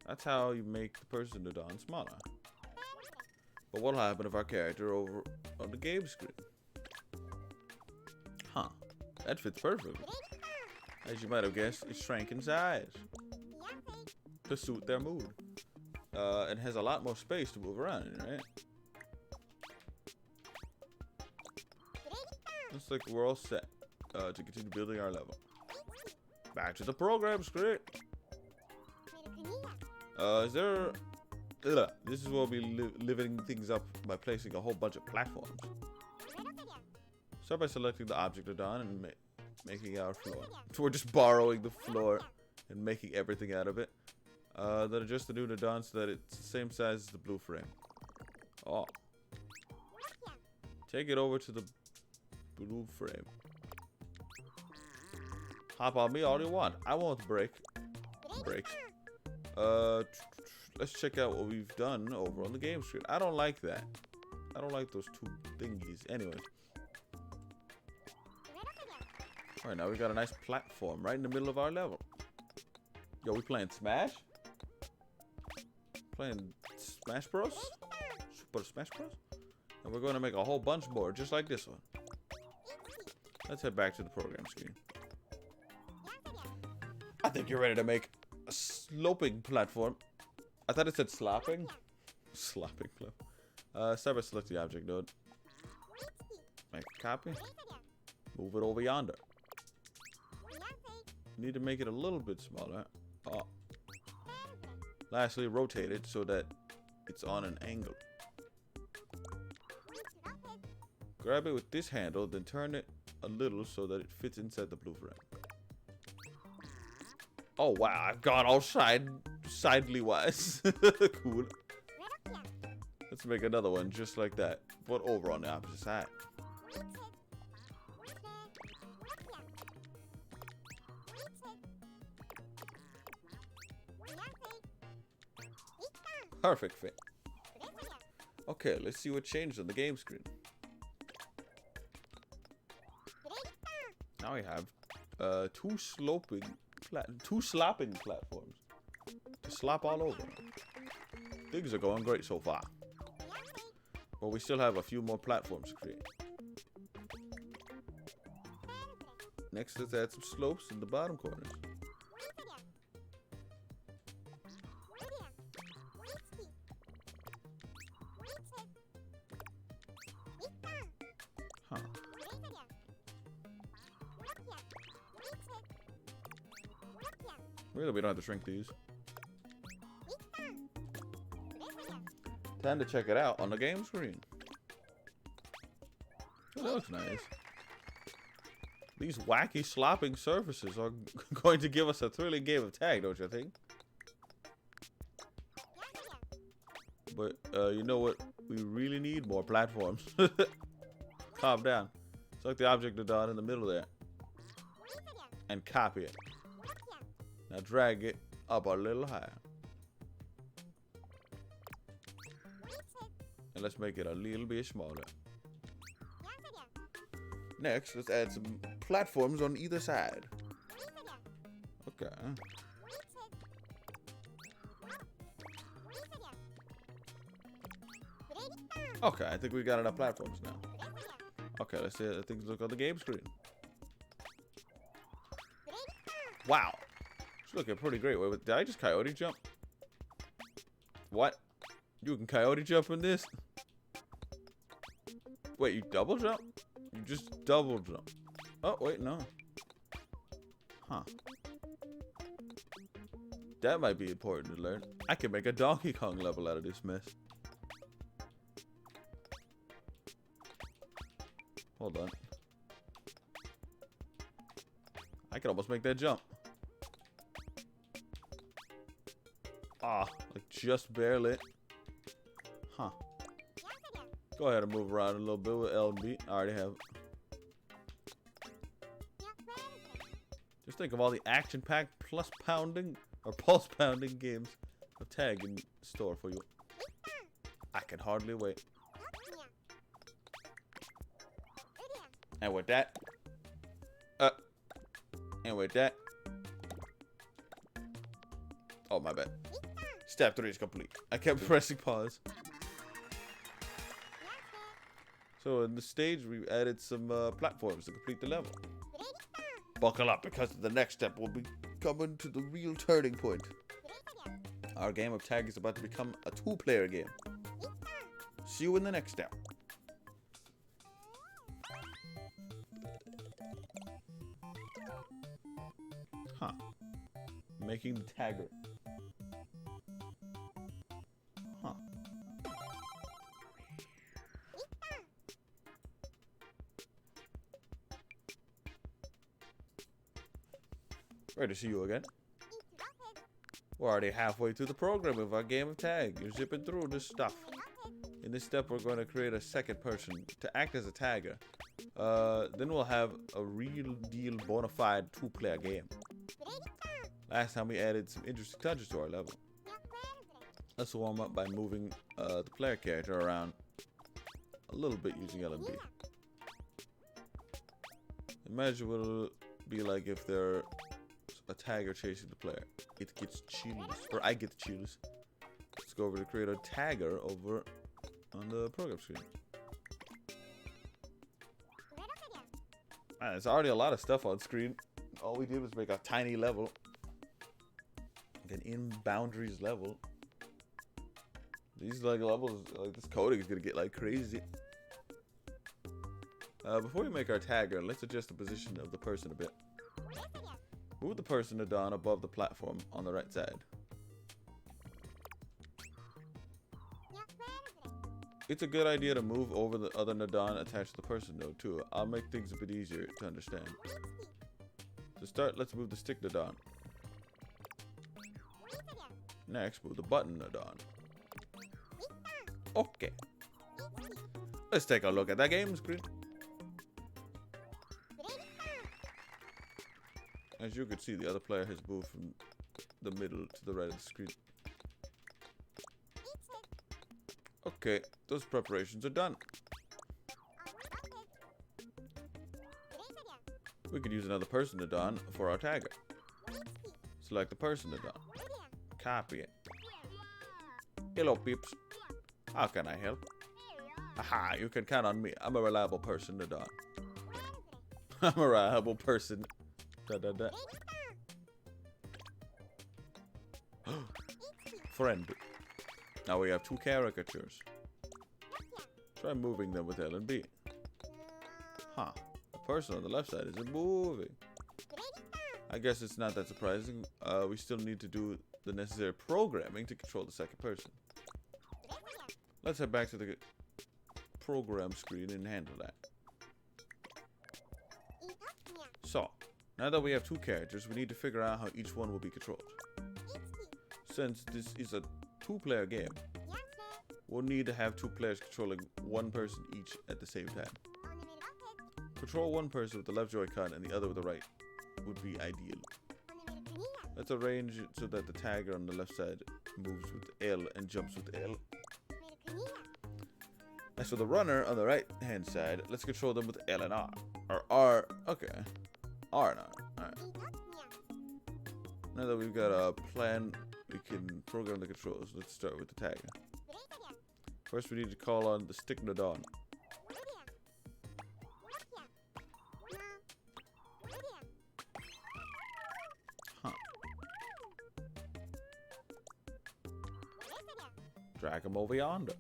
S1: That's how you make the person, Nadon, smaller. But what'll happen if our character over on the game screen? Huh, that fits perfectly. As you might have guessed, it shrank in size to suit their mood. It has a lot more space to move around in, right? Looks like we're all set to continue building our level. Back to the program screen. This is where we'll be living things up by placing a whole bunch of platforms. Start by selecting the object Adon and making our floor. So we're just borrowing the floor and making everything out of it. Then adjust the new Adon so that it's the same size as the blue frame. Oh. Take it over to the blue frame. Hop on me all you want. I won't break. Breaks. Let's check out what we've done over on the game screen. I don't like that. I don't like those two thingies. Anyway. Alright, now we got a nice platform right in the middle of our level. Yo, we playing Smash? Playing Smash Bros? Super Smash Bros? And we're going to make a whole bunch more, just like this one. Let's head back to the program screen. I think you're ready to make a sloping platform. I thought it said slopping. Slopping platform. Start by select the object node. Make a copy. Move it over yonder. Need to make it a little bit smaller. Lastly, rotate it so that it's on an angle. Grab it with this handle, then turn it a little so that it fits inside the blueprint. Oh wow, I've gone all sidely wise. Cool. Let's make another one just like that, but over on the opposite side. Perfect fit. Okay, let's see what changed on the game screen. Now we have two slopping platforms to slop all over. Things are going great so far, but we still have a few more platforms to create. Next, let's add some slopes in the bottom corners. Huh. Really, we don't have to shrink these. Time to check it out on the game screen. Oh, that looks nice. These wacky slopping surfaces are going to give us a thrilling game of tag, don't you think? But you know what? We really need more platforms. Calm down. Select the object dot in the middle there. And copy it. Now drag it up a little higher. And let's make it a little bit smaller. Next, let's add some platforms on either side. Okay. Okay, I think we got enough platforms now. Okay, let's see how things look on the game screen. Wow. It's looking pretty great. Wait, did I just coyote jump? What? You can coyote jump in this? Wait, you double jump? You just double jump. Oh, wait, no. Huh. That might be important to learn. I can make a Donkey Kong level out of this mess. Hold on. I can almost make that jump. Ah, like just barely. Huh. Go ahead and move around a little bit with L and B. I already have. Just think of all the action-packed plus pounding or pulse pounding games of tag in store for you. I can hardly wait. And with that, oh my bad. Step 3 is complete. I kept pressing pause. So in the stage, we added some platforms to complete the level. Buckle up, because the next step will be coming to the real turning point. Our game of tag is about to become a 2-player game. See you in the next step. Huh. Making the tagger. Huh. Great to see you again. We're already halfway through the program of our game of tag. You're zipping through this stuff. In this step, we're going to create a second person to act as a tagger Then we'll have a real deal bona fide 2-player game. Last time we added some interesting touches to our level. Let's warm up by moving the player character around a little bit using L and B. Imagine what it'll be like if there's a tagger chasing the player. It gets chills, or I get the chills. Let's go over to create a tagger over on the program screen. Man, it's already a lot of stuff on screen. All we did was make a tiny level. Like an in-boundaries level. These like levels, like this coding is gonna get like crazy. Before we make our tagger, let's adjust the position of the person a bit. Move the person down above the platform on the right side. It's a good idea to move over the other Nadon attached to the person though too. I'll make things a bit easier to understand. To start, let's move the stick Nadon. Next, move the button Nadon. Okay. Let's take a look at that game screen. As you can see, the other player has moved from the middle to the right of the screen. Okay, those preparations are done. We could use another person to don for our tagger. Select the person to don. Copy it. Hello, peeps. How can I help? Aha, you can count on me. I'm a reliable person to don. I'm a reliable person. Da, da, da. Friend. Now we have 2 caricatures. Try moving them with L and B. Huh. The person on the left side isn't moving. I guess it's not that surprising. We still need to do the necessary programming to control the second person. Let's head back to the program screen and handle that. So, now that we have 2 characters, we need to figure out how each one will be controlled. Since this is a 2-player game, we'll need to have 2 players controlling 1 person each at the same time. Control 1 person with the left Joy-Con and the other with the right would be ideal. Let's arrange it so that the tagger on the left side moves with L and jumps with L. As for the runner on the right hand side, let's control them with L and R. Or R, okay. R and R, alright. Now that we've got a plan, we can program the controls. Let's start with the tagger. First we need to call on the stick Nadon. Huh. Drag him over yonder.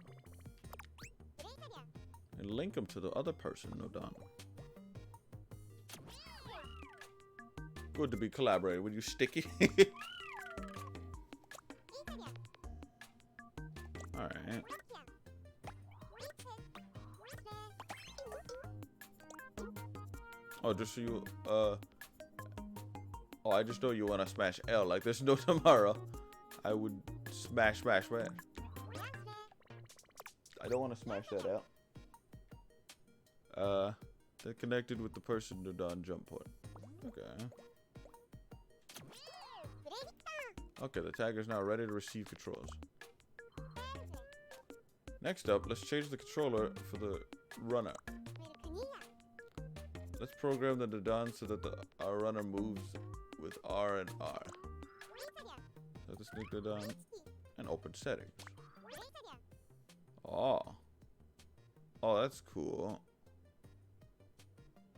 S1: And link him to the other person Nadon. Good to be collaborating with you, Sticky. Alright. Oh, just so you, oh, I just know you want to smash L like there's no tomorrow. I would smash, smash, smash. I don't want to smash that L. They're connected with the person to Don jump port. Okay. Okay, the tagger's now ready to receive controls. Next up, let's change the controller for the runner. Let's program the Nadon so that our runner moves with R and R. So let's make Nadon and open settings. Oh. Oh, that's cool.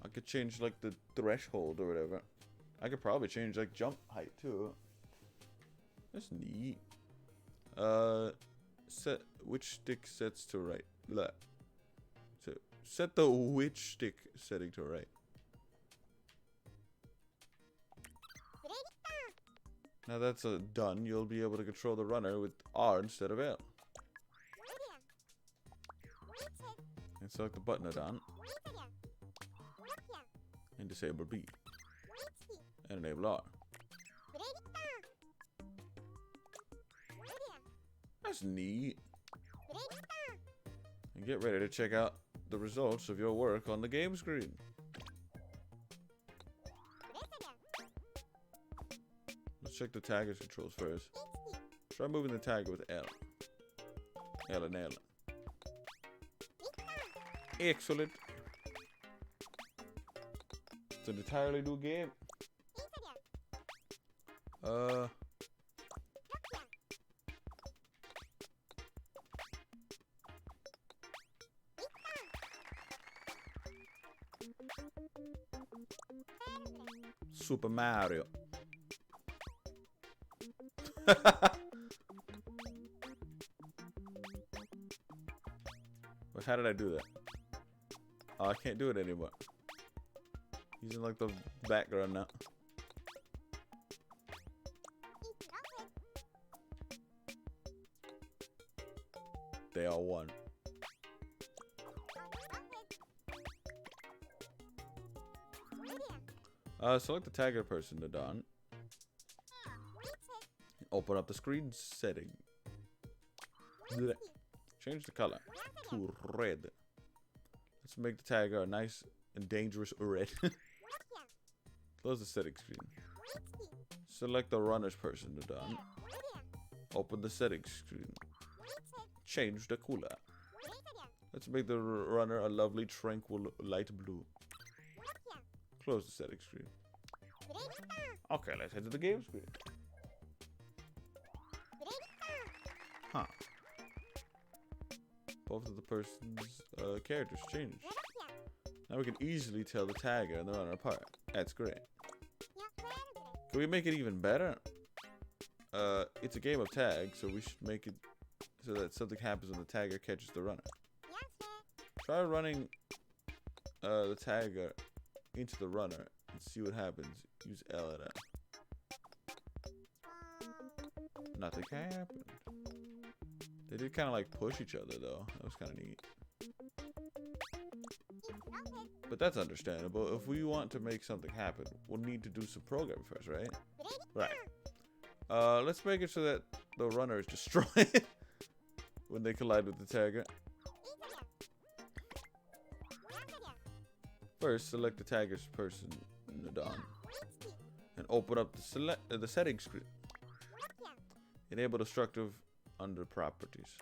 S1: I could change like the threshold or whatever. I could probably change like jump height too. That's neat. Set which stick sets to right. Left. So set the which stick setting to right. Now that's done. You'll be able to control the runner with R instead of L. And select the button on. And disable B. And enable R. That's neat. And get ready to check out the results of your work on the game screen. Let's check the tagger's controls first. Try moving the tagger with L. L and L. Excellent. It's an entirely new game. Super Mario. But how did I do that? Oh, I can't do it anymore. He's in like the background now. They all won. Select the tagger person to Don. Open up the screen setting. Change the color to red. Let's make the tagger a nice and dangerous red. Close the setting screen. Select the runner's person to Don. Open the settings screen. Change the color. Let's make the runner a lovely, tranquil, light blue. Close the settings screen. Okay, let's head to the game screen. Huh. Both of the person's characters changed. Now we can easily tell the tagger and the runner apart. That's great. Can we make it even better? It's a game of tag, so we should make it so that something happens when the tagger catches the runner. Try running the tagger into the runner and see what happens. Use L and L. Nothing happened. They did kind of like push each other though. That was kind of neat. But that's understandable. If we want to make something happen, we'll need to do some programming first, right? Right. Let's make it so that the runner is destroyed when they collide with the tagger. First, select the tagger's person in the Don and open up the settings screen. Enable destructive under properties.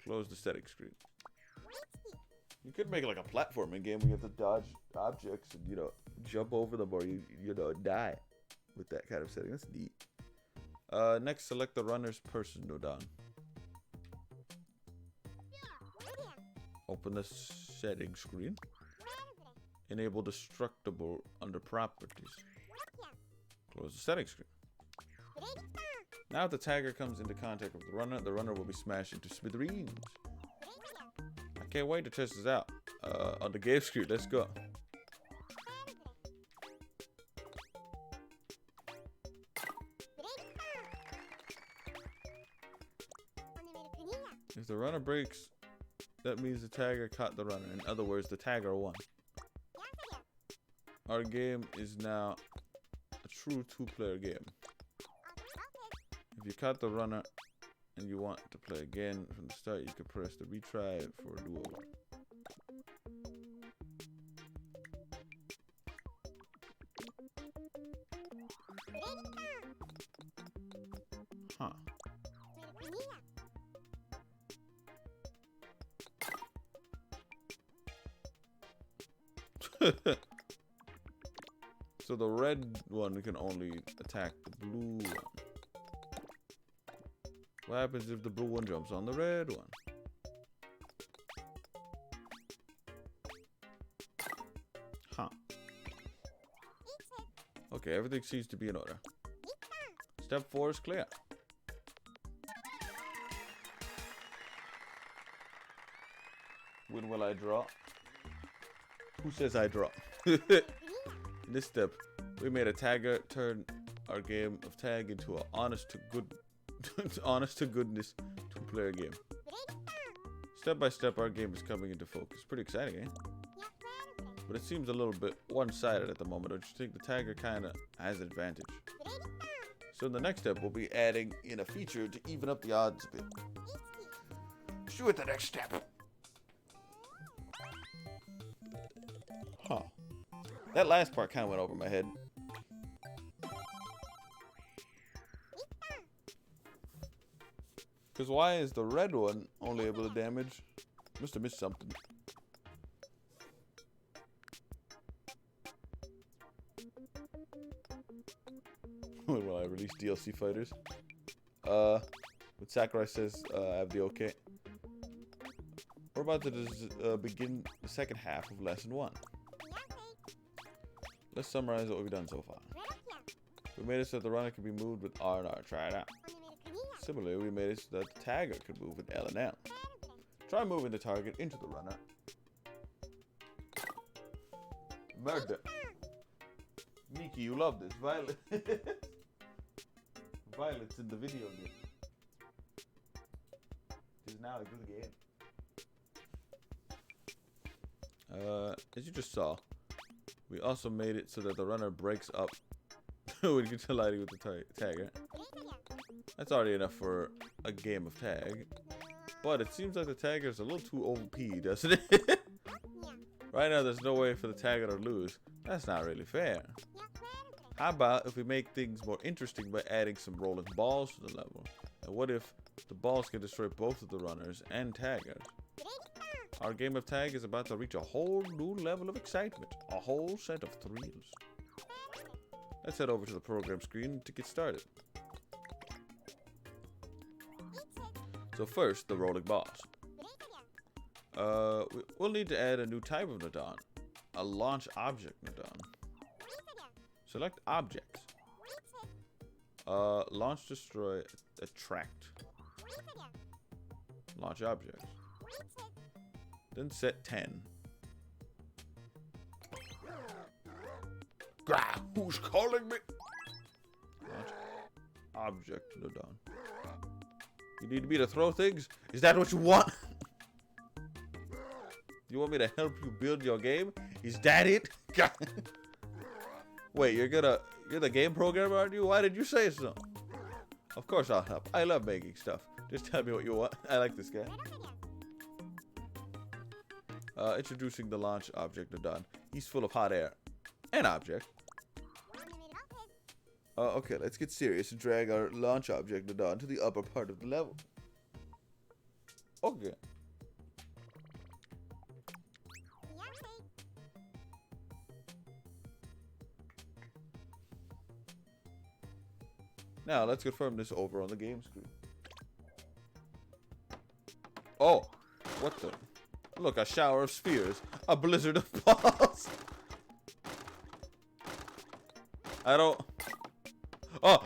S1: Close the settings screen. You could make it like a platforming game where you have to dodge objects and, you know, jump over them or you know, die with that kind of setting. That's neat. Next, select the runner's person to Don. Open the settings screen. Enable destructible under properties. Close the settings screen. Now if the tagger comes into contact with the runner will be smashed into smithereens. I can't wait to test this out. On the game screen, let's go. If the runner breaks, that means the tagger caught the runner. In other words, the tagger won. Our game is now a true two-player game. If you caught the runner and you want to play again from the start, you can press the retry for a do-over. Huh. So the red one can only attack the blue one. What happens if the blue one jumps on the red one? Huh. Okay, everything seems to be in order. Step 4 is clear. When will I draw? Who says I draw? In this step, we made a tagger turn our game of tag into an honest to goodness two-player game. Step by step, our game is coming into focus. Pretty exciting, eh? But it seems a little bit one-sided at the moment. Don't you think the tagger kind of has an advantage? So in the next step, we'll be adding in a feature to even up the odds a bit. See you at the next step. Huh. That last part kind of went over my head. Because why is the red one only able to damage? Must have missed something. When will I release DLC fighters? With Sakurai says I have the okay. We're about to begin the second half of lesson 1. Let's summarize what we've done so far. We made it so that the runner can be moved with R and R. Try it out. Similarly, we made it so that the tagger could move with L and L. Try moving the target into the runner. Murder. Miki, you love this. Violet. Violet's in the video game. It is now a good game. As you just saw, we also made it so that the runner breaks up when you get colliding with the tagger. That's already enough for a game of tag. But it seems like the tagger is a little too OP, doesn't it? Right now, there's no way for the tagger to lose. That's not really fair. How about if we make things more interesting by adding some rolling balls to the level? And what if the balls can destroy both of the runners and taggers? Our game of tag is about to reach a whole new level of excitement. A whole set of thrills. Let's head over to the program screen to get started. So first, the rolling balls. We'll need to add a new type of Nadon. A launch object Nadon. Select objects. Launch, destroy, attract. Launch objects. Then set 10. Grah! Who's calling me? Launch object Nadon. You need me to throw things? Is that what you want? You want me to help you build your game? Is that it? Wait, you're the game programmer, aren't you? Why did you say so? Of course I'll help. I love making stuff. Just tell me what you want. I like this guy. Introducing the launch object Nadon. He's full of hot air. An object. Okay, let's get serious and drag our launch object Nadon to the upper part of the level. Okay. Now, let's confirm this over on the game screen. Oh, what the? Look, a shower of spheres. A blizzard of balls. I don't... Oh!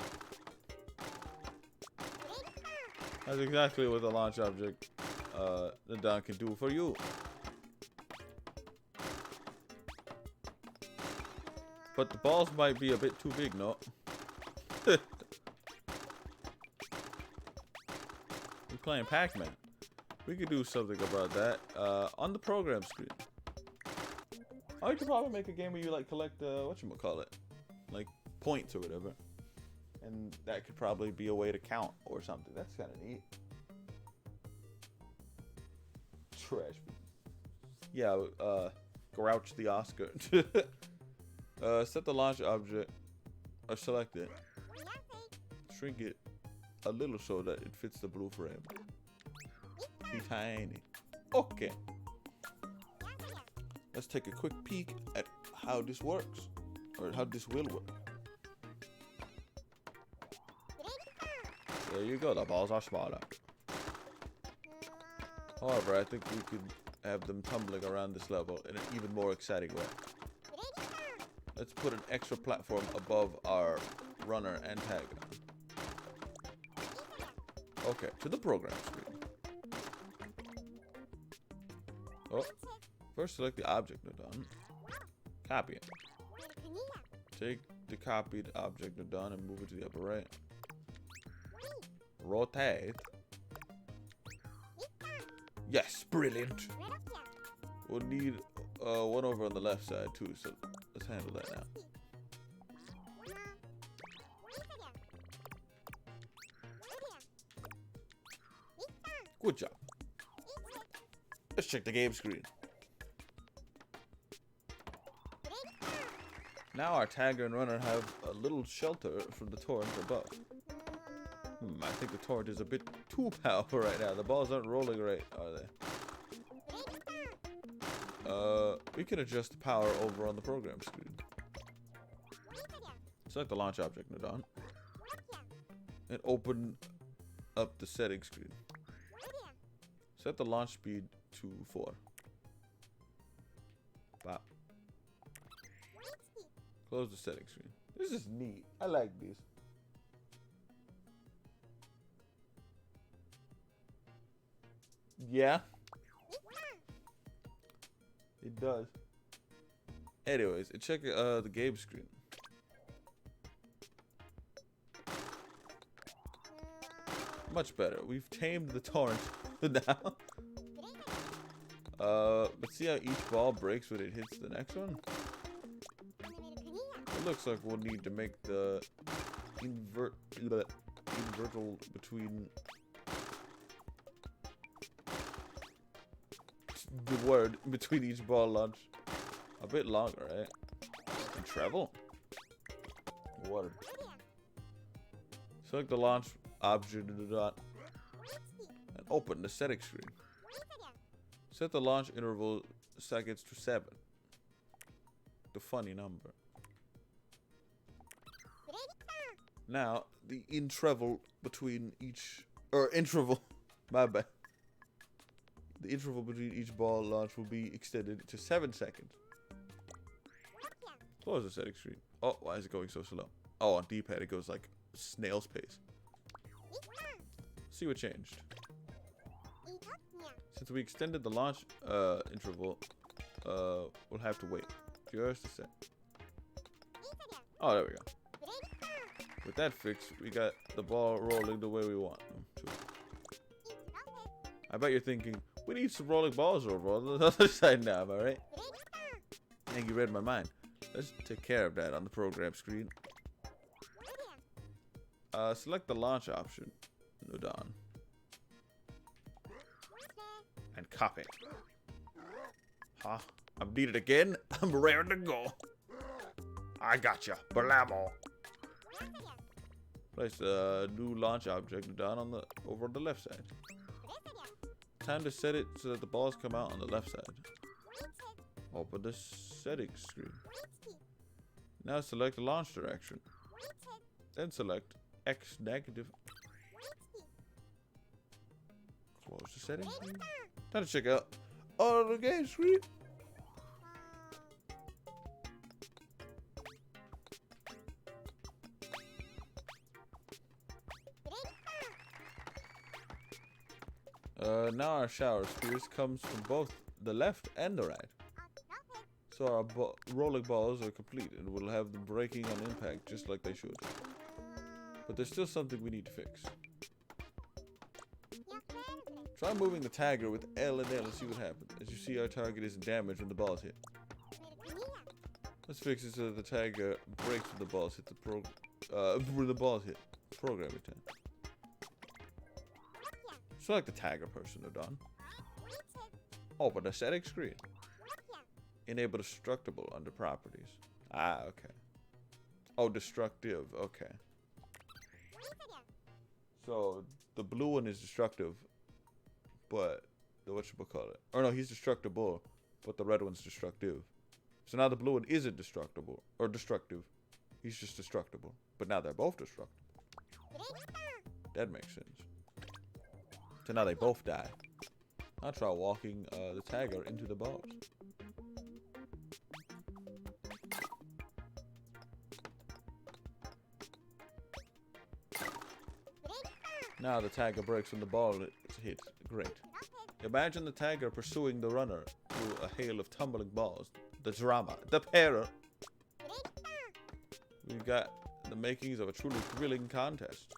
S1: That's exactly what the launch object, Nadon can do for you. But the balls might be a bit too big, no? We're playing Pac-Man. We could do something about that on the program screen. Or you could probably make a game where you like collect whatchamacallit, like points or whatever, and that could probably be a way to count or something. That's kind of neat. Trash. Yeah, Grouch the Oscar. Set the launch object or select it. Shrink it a little so that it fits the blue frame. Be tiny. Okay. Let's take a quick peek at how this works, or how this will work. There you go, the balls are smaller. However, I think we could have them tumbling around this level in an even more exciting way. Let's put an extra platform above our runner and tagger. Okay, to the program screen. Oh, first select the object Nadon. Copy it. Take the copied object Nadon and move it to the upper right. Rotate. Yes, brilliant. We'll need one over on the left side too, so let's handle that now. Good job. Let's check the game screen. Now our tagger and runner have a little shelter from the torrent above. I think the torrent is a bit too powerful right now. The balls aren't rolling right, are they? We can adjust the power over on the program screen. Select the launch object, Nadon. And open up the settings screen. Set the launch speed to 4. Wow. Close the settings screen. This is neat. I like these. Yeah. It does. Anyways, check the game screen. Much better. We've tamed the torrent now. Let's see how each ball breaks when it hits the next one. It looks like we'll need to make the invertal between the word between each ball launch a bit longer, right? And travel. Word. Select the launch object and open the settings screen. Set the launch interval seconds to 7. The funny number. Now the interval between each interval. My bad. The interval between each ball launch will be extended to 7 seconds. Close the settings screen. Oh, why is it going so slow? Oh, on D-pad it goes like snail's pace. See what changed. Since we extended the launch interval, we'll have to wait just a sec. Oh, there we go. With that fixed, we got the ball rolling the way we want them to. I bet you're thinking, we need some rolling balls over on the other side now, am I right? I think you read my mind. Let's take care of that on the program screen. Select the launch option, Nodon. And copy. Huh? I'm needed again. I'm raring to go. I gotcha. Blamo. Place a new launch object down on the over on the left side. Time to set it so that the balls come out on the left side. Open the settings screen. Now select the launch direction. Then select X negative. Close the settings screen. Time to check out all the game screen. Now our shower spears comes from both the left and the right. So our rolling balls are complete and will have them breaking on impact just like they should. But there's still something we need to fix. Try moving the tagger with L and L and see what happens. As you see, our target isn't damaged when the balls hit. Let's fix it so that the tagger breaks when the balls hit when the balls hit. Program it then. Select the tagger person, Odon. Open the settings screen. Enable destructible under properties. Ah, okay. Oh, destructive. Okay. So the blue one is destructive, but the whatchamacallit. Or no, he's destructible, but the red one's destructive. So now the blue one isn't destructible or destructive. He's just destructible. But now they're both destructible. That makes sense. So now they both die. I'll try walking the tagger into the balls. Now the tagger breaks when the ball is hit. Great. Imagine the tagger pursuing the runner through a hail of tumbling balls. The drama. The terror. We've got the makings of a truly thrilling contest.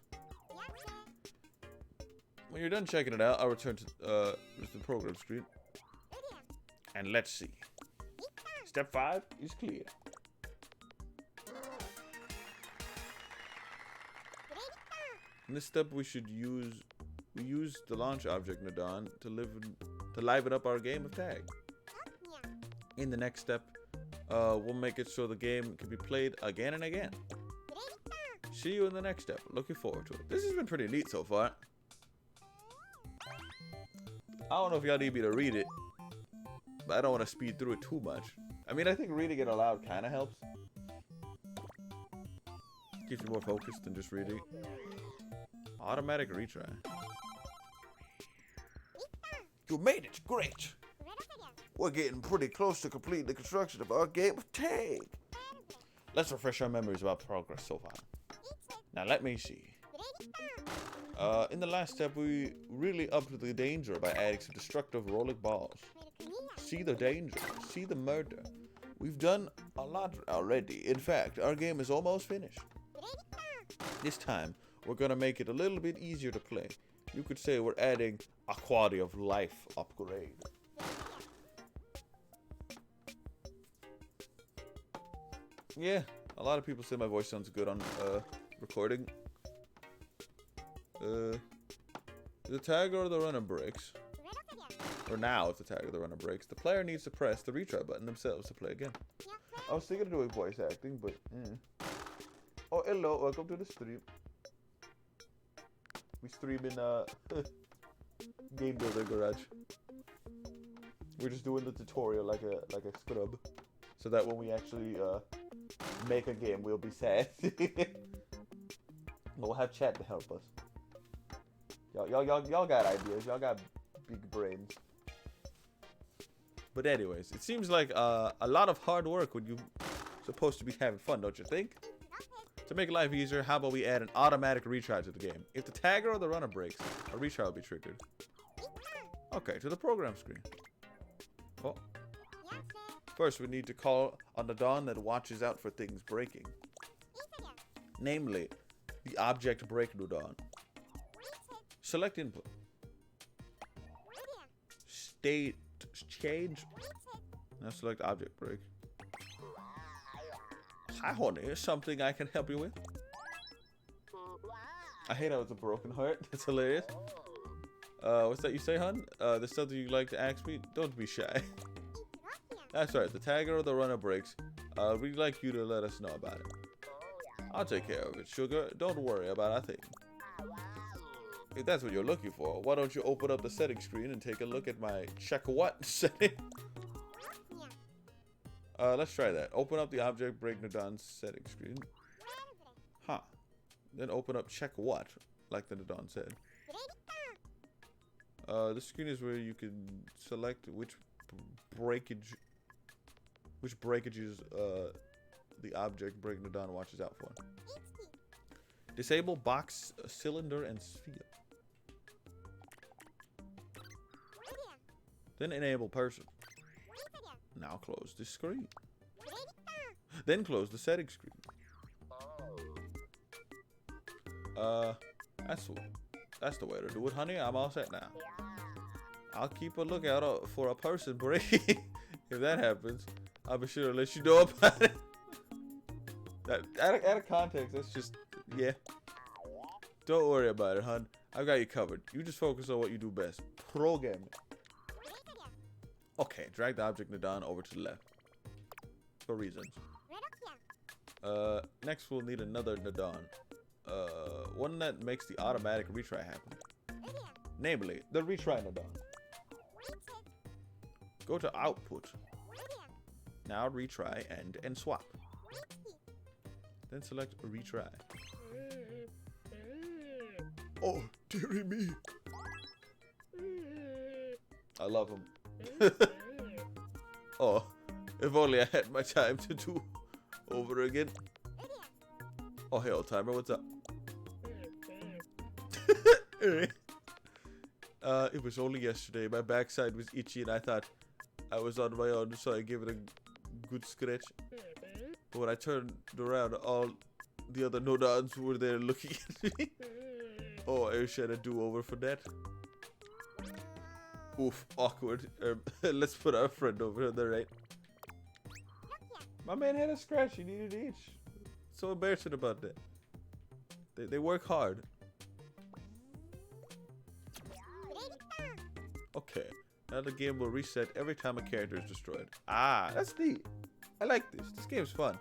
S1: When you're done checking it out, I'll return to the program screen. And let's see. Step 5 is clear. In this step, we use the launch object Nadon to liven up our game of tag. In the next step, We'll make it so the game can be played again and again. See you in the next step. Looking forward to it. This has been pretty neat so far. I don't know if y'all need me to read it, but I don't want to speed through it too much. I mean, I think reading it aloud kind of helps. Keeps you more focused than just reading. Automatic retry. You made it! Great! We're getting pretty close to completing the construction of our game of tag. Let's refresh our memories about progress so far. Now let me see. In the last step, we really upped the danger by adding some destructive rolling balls. See the danger, see the murder. We've done a lot already. In fact, our game is almost finished. This time, we're gonna make it a little bit easier to play. You could say we're adding a quality of life upgrade. Yeah, a lot of people say my voice sounds good on recording. The tag or the runner breaks. Or now if the tag or the runner breaks, the player needs to press the retry button themselves to play again. I was thinking of doing voice acting, but Oh, hello, welcome to the stream. We stream in Game Builder Garage. We're just doing the tutorial like a scrub, so that when we actually make a game, we'll be sad. We'll have chat to help us. Y'all got ideas. Y'all got big brains. But anyways, it seems like a lot of hard work when you're supposed to be having fun, don't you think? To make life easier, how about we add an automatic retry to the game? If the tagger or the runner breaks, a retry will be triggered. Okay, to the program screen. Oh. First, we need to call on the Dawn that watches out for things breaking. Namely, the object break Dawn. Select input. State change. Now select object break. Hi, honey. Is something I can help you with? I hate how it's a broken heart. That's hilarious. What's that you say, hun? There's something you'd like to ask me? Don't be shy. That's right. The tagger or the runner breaks. We'd like you to let us know about it. I'll take care of it, sugar. Don't worry about a thing. If that's what you're looking for, why don't you open up the settings screen and take a look at my check what setting? Let's try that. Open up the object break Nadon's settings screen. Huh. Then open up check what, like the Nadon said. The screen is where you can select which breakages the object break Nadon watches out for. Disable box, cylinder, and sphere. Then enable person. Now close the screen. Then close the settings screen. That's the way to do it, honey. I'm all set now. I'll keep a lookout for a person breaking. If that happens, I'll be sure to let you know about it. That out of context, that's just, yeah. Don't worry about it, hun. I've got you covered. You just focus on what you do best. Programming. Okay, drag the object Nadon over to the left. For reasons. Next we'll need another Nadon. One that makes the automatic retry happen. Namely, the retry Nadon. Go to output. Now retry and swap. Then select retry. Oh, dearie me. I love him. Oh, if only I had my time to do over again. Oh, hey, old timer, what's up? It was only yesterday. My backside was itchy and I thought I was on my own, so I gave it a good scratch. But when I turned around, all the other Nodons were there looking at me. Oh, I wish I had a do-over for that. Oof, awkward. Let's put our friend over on the right. My man had a scratch. He needed itch. So embarrassing about that. They work hard. Okay. Now the game will reset every time a character is destroyed. Ah, that's neat. I like this. This game's fun.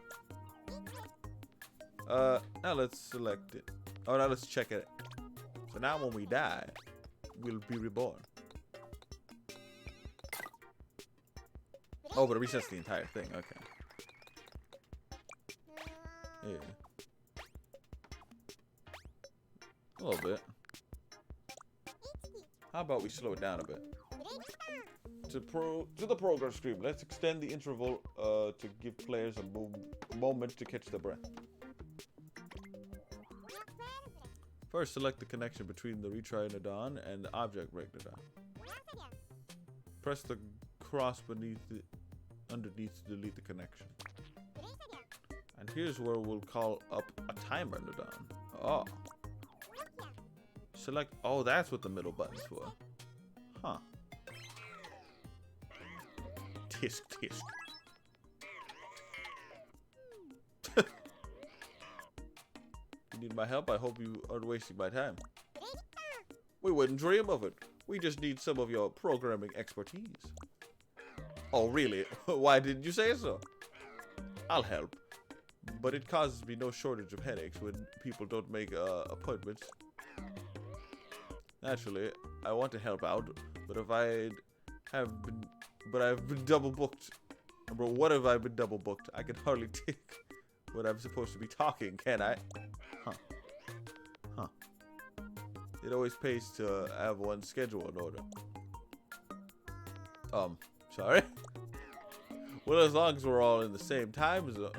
S1: Now let's select it. Oh, now let's check it. So now when we die, we'll be reborn. Oh, but it resets the entire thing. Okay. Yeah. A little bit. How about we slow it down a bit? To the progress screen, let's extend the interval to give players a moment to catch their breath. First, select the connection between the retry nodon and the object break nodon. Press the cross underneath to delete the connection. And here's where we'll call up a timer nodon. Oh. Select. Oh, that's what the middle button's for. Huh. Tisk tisk. You need my help? I hope you aren't wasting my time. We wouldn't dream of it. We just need some of your programming expertise. Oh, really? Why didn't you say so? I'll help. But it causes me no shortage of headaches when people don't make appointments. Naturally, I want to help out, but I've been double booked. Bro, what have I been double booked? I can hardly take what I'm supposed to be talking, can I? Huh. It always pays to have one's schedule in order. Sorry? Well, as long as we're all in the same time zone.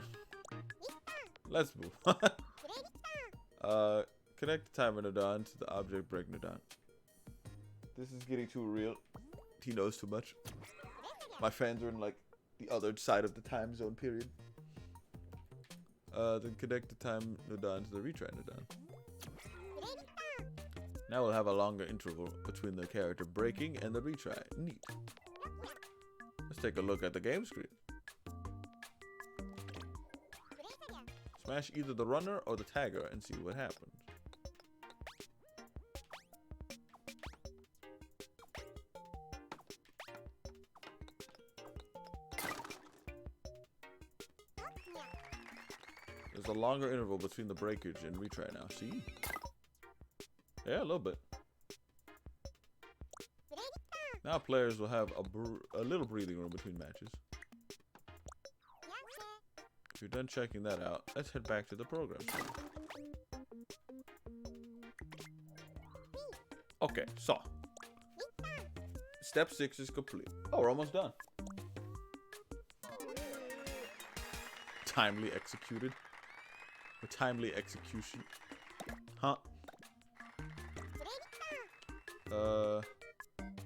S1: Let's move on. Connect the timer nodon to the object break nodon. This is getting too real. He knows too much. My fans are in like the other side of the time zone period. Then connect the time nodon to the retry nodon. Now we'll have a longer interval between the character breaking and the retry. Neat. Let's take a look at the game screen. Smash either the runner or the tagger and see what happens. There's a longer interval between the breakage and retry now. See? Yeah, a little bit. Now players will have a little breathing room between matches. If you're done checking that out, let's head back to the program. Okay, so. Step 6 is complete. Oh, we're almost done. Timely executed. A timely execution. Huh? The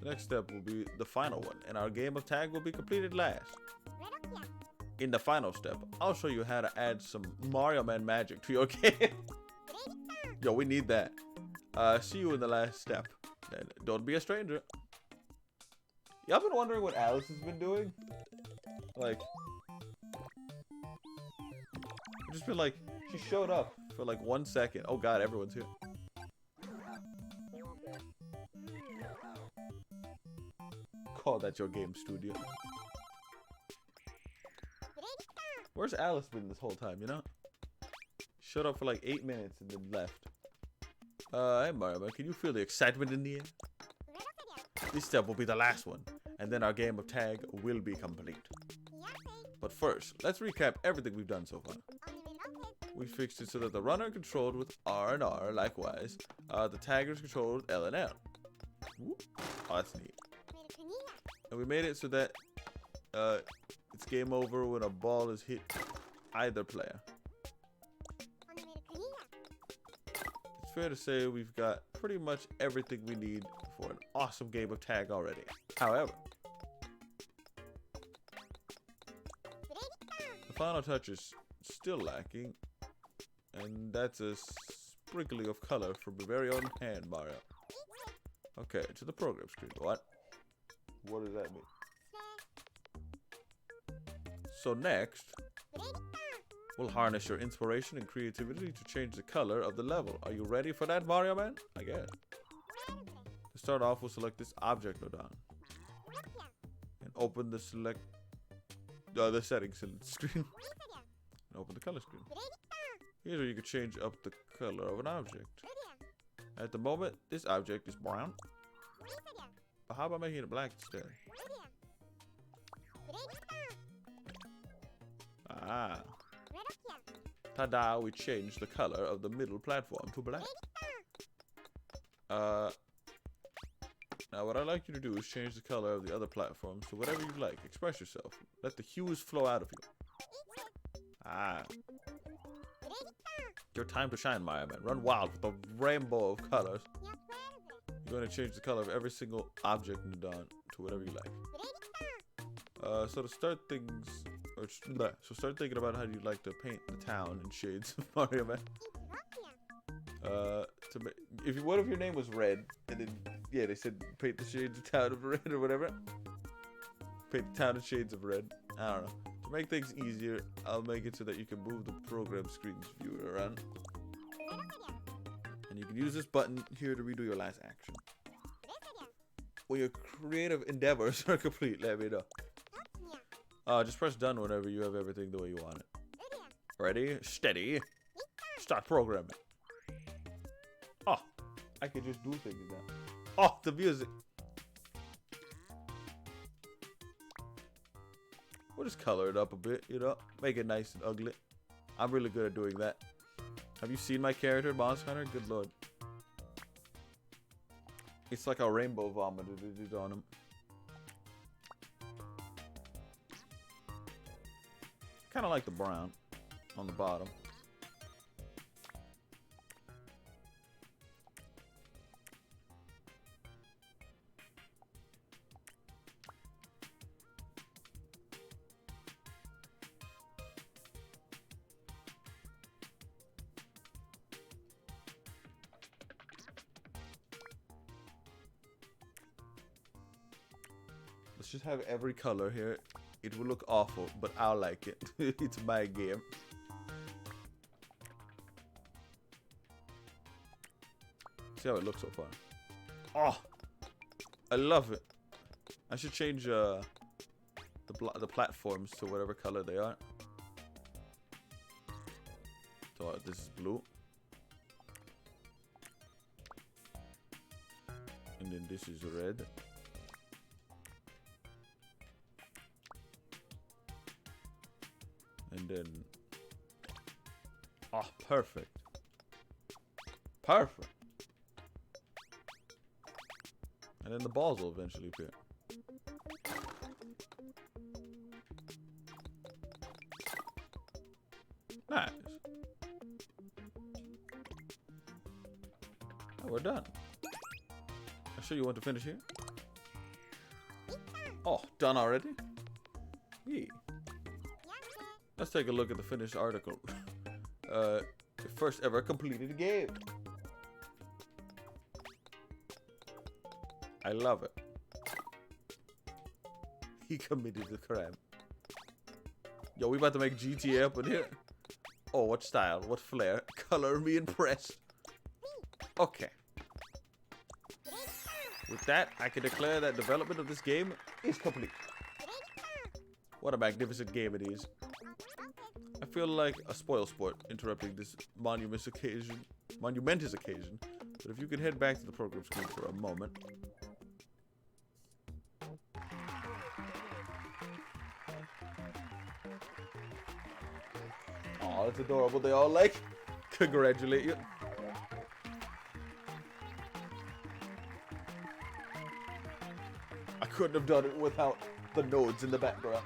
S1: next step will be the final one, and our game of tag will be completed last. In the final step, I'll show you how to add some Mario Man magic to your game. Yo, we need that. See you in the last step. And don't be a stranger. Y'all been wondering what Alice has been doing? Like, I've just been like, she showed up for like 1 second. Oh god, everyone's here. Call that your game studio. Where's Alice been this whole time, you know? Showed up for like 8 minutes and then left. Hey Mario, can you feel the excitement in the air? This step will be the last one, and then our game of tag will be complete. But first, let's recap everything we've done so far. We fixed it so that the runner controlled with R and R, likewise. The tagger is controlled with L and L. Oh, that's neat. And we made it so that it's game over when a ball is hit either player. It's fair to say we've got pretty much everything we need for an awesome game of tag already. However, the final touch is still lacking, and that's a sprinkling of color from your very own hand, Mario. Okay, to the program screen. What does that mean? So next, we'll harness your inspiration and creativity to change the color of the level. Are you ready for that, Mario Man? I guess. To start off, we'll select this object nodon and open the select the settings screen. And open the color screen. Here's where you can change up the color of an object. At the moment, this object is brown. But how about making it black instead? Ah. Ta-da, we changed the color of the middle platform to black. Now what I'd like you to do is change the color of the other platforms to whatever you like. Express yourself. Let the hues flow out of you. Ah. Your time to shine, Maya Man. Run wild with a rainbow of colors. You're going to change the color of every single object in the dawn to whatever you like. So to start things... So start thinking about how you'd like to paint the town in shades of Mario Man. What if your name was Red, and then yeah, they said paint the shades of town of red or whatever. Paint the town in shades of red. I don't know. To make things easier, I'll make it so that you can move the program screen's viewer around, and you can use this button here to redo your last action. When your creative endeavors are complete, let me know. Just press done whenever you have everything the way you want it. Ready, steady, start programming. Oh, I can just do things now. Oh, the music. We'll just color it up a bit, you know, make it nice and ugly. I'm really good at doing that. Have you seen my character, Monster Hunter? Good lord. It's like a rainbow vomit on him. Kind of like the brown on the bottom. Let's just have every color here. It will look awful, but I'll like it. It's my game. See how it looks so far. Oh, I love it. I should change the platforms to whatever color they are. So this is blue, and then this is red. And then, oh, perfect. Perfect. And then the balls will eventually appear. Nice. Oh, we're done. I'm sure you want to finish here. Oh, done already? Yeah. Let's take a look at the finished article. The first ever completed game. I love it. He committed the crime. Yo, we about to make GTA up in here. Oh, what style? What flair? Color me impressed. Okay. With that, I can declare that development of this game is complete. What a magnificent game it is. I feel like a spoil sport interrupting this monumentous occasion. But if you could head back to the program screen for a moment. Oh, that's adorable. They all like congratulate you. I couldn't have done it without the nodes in the background.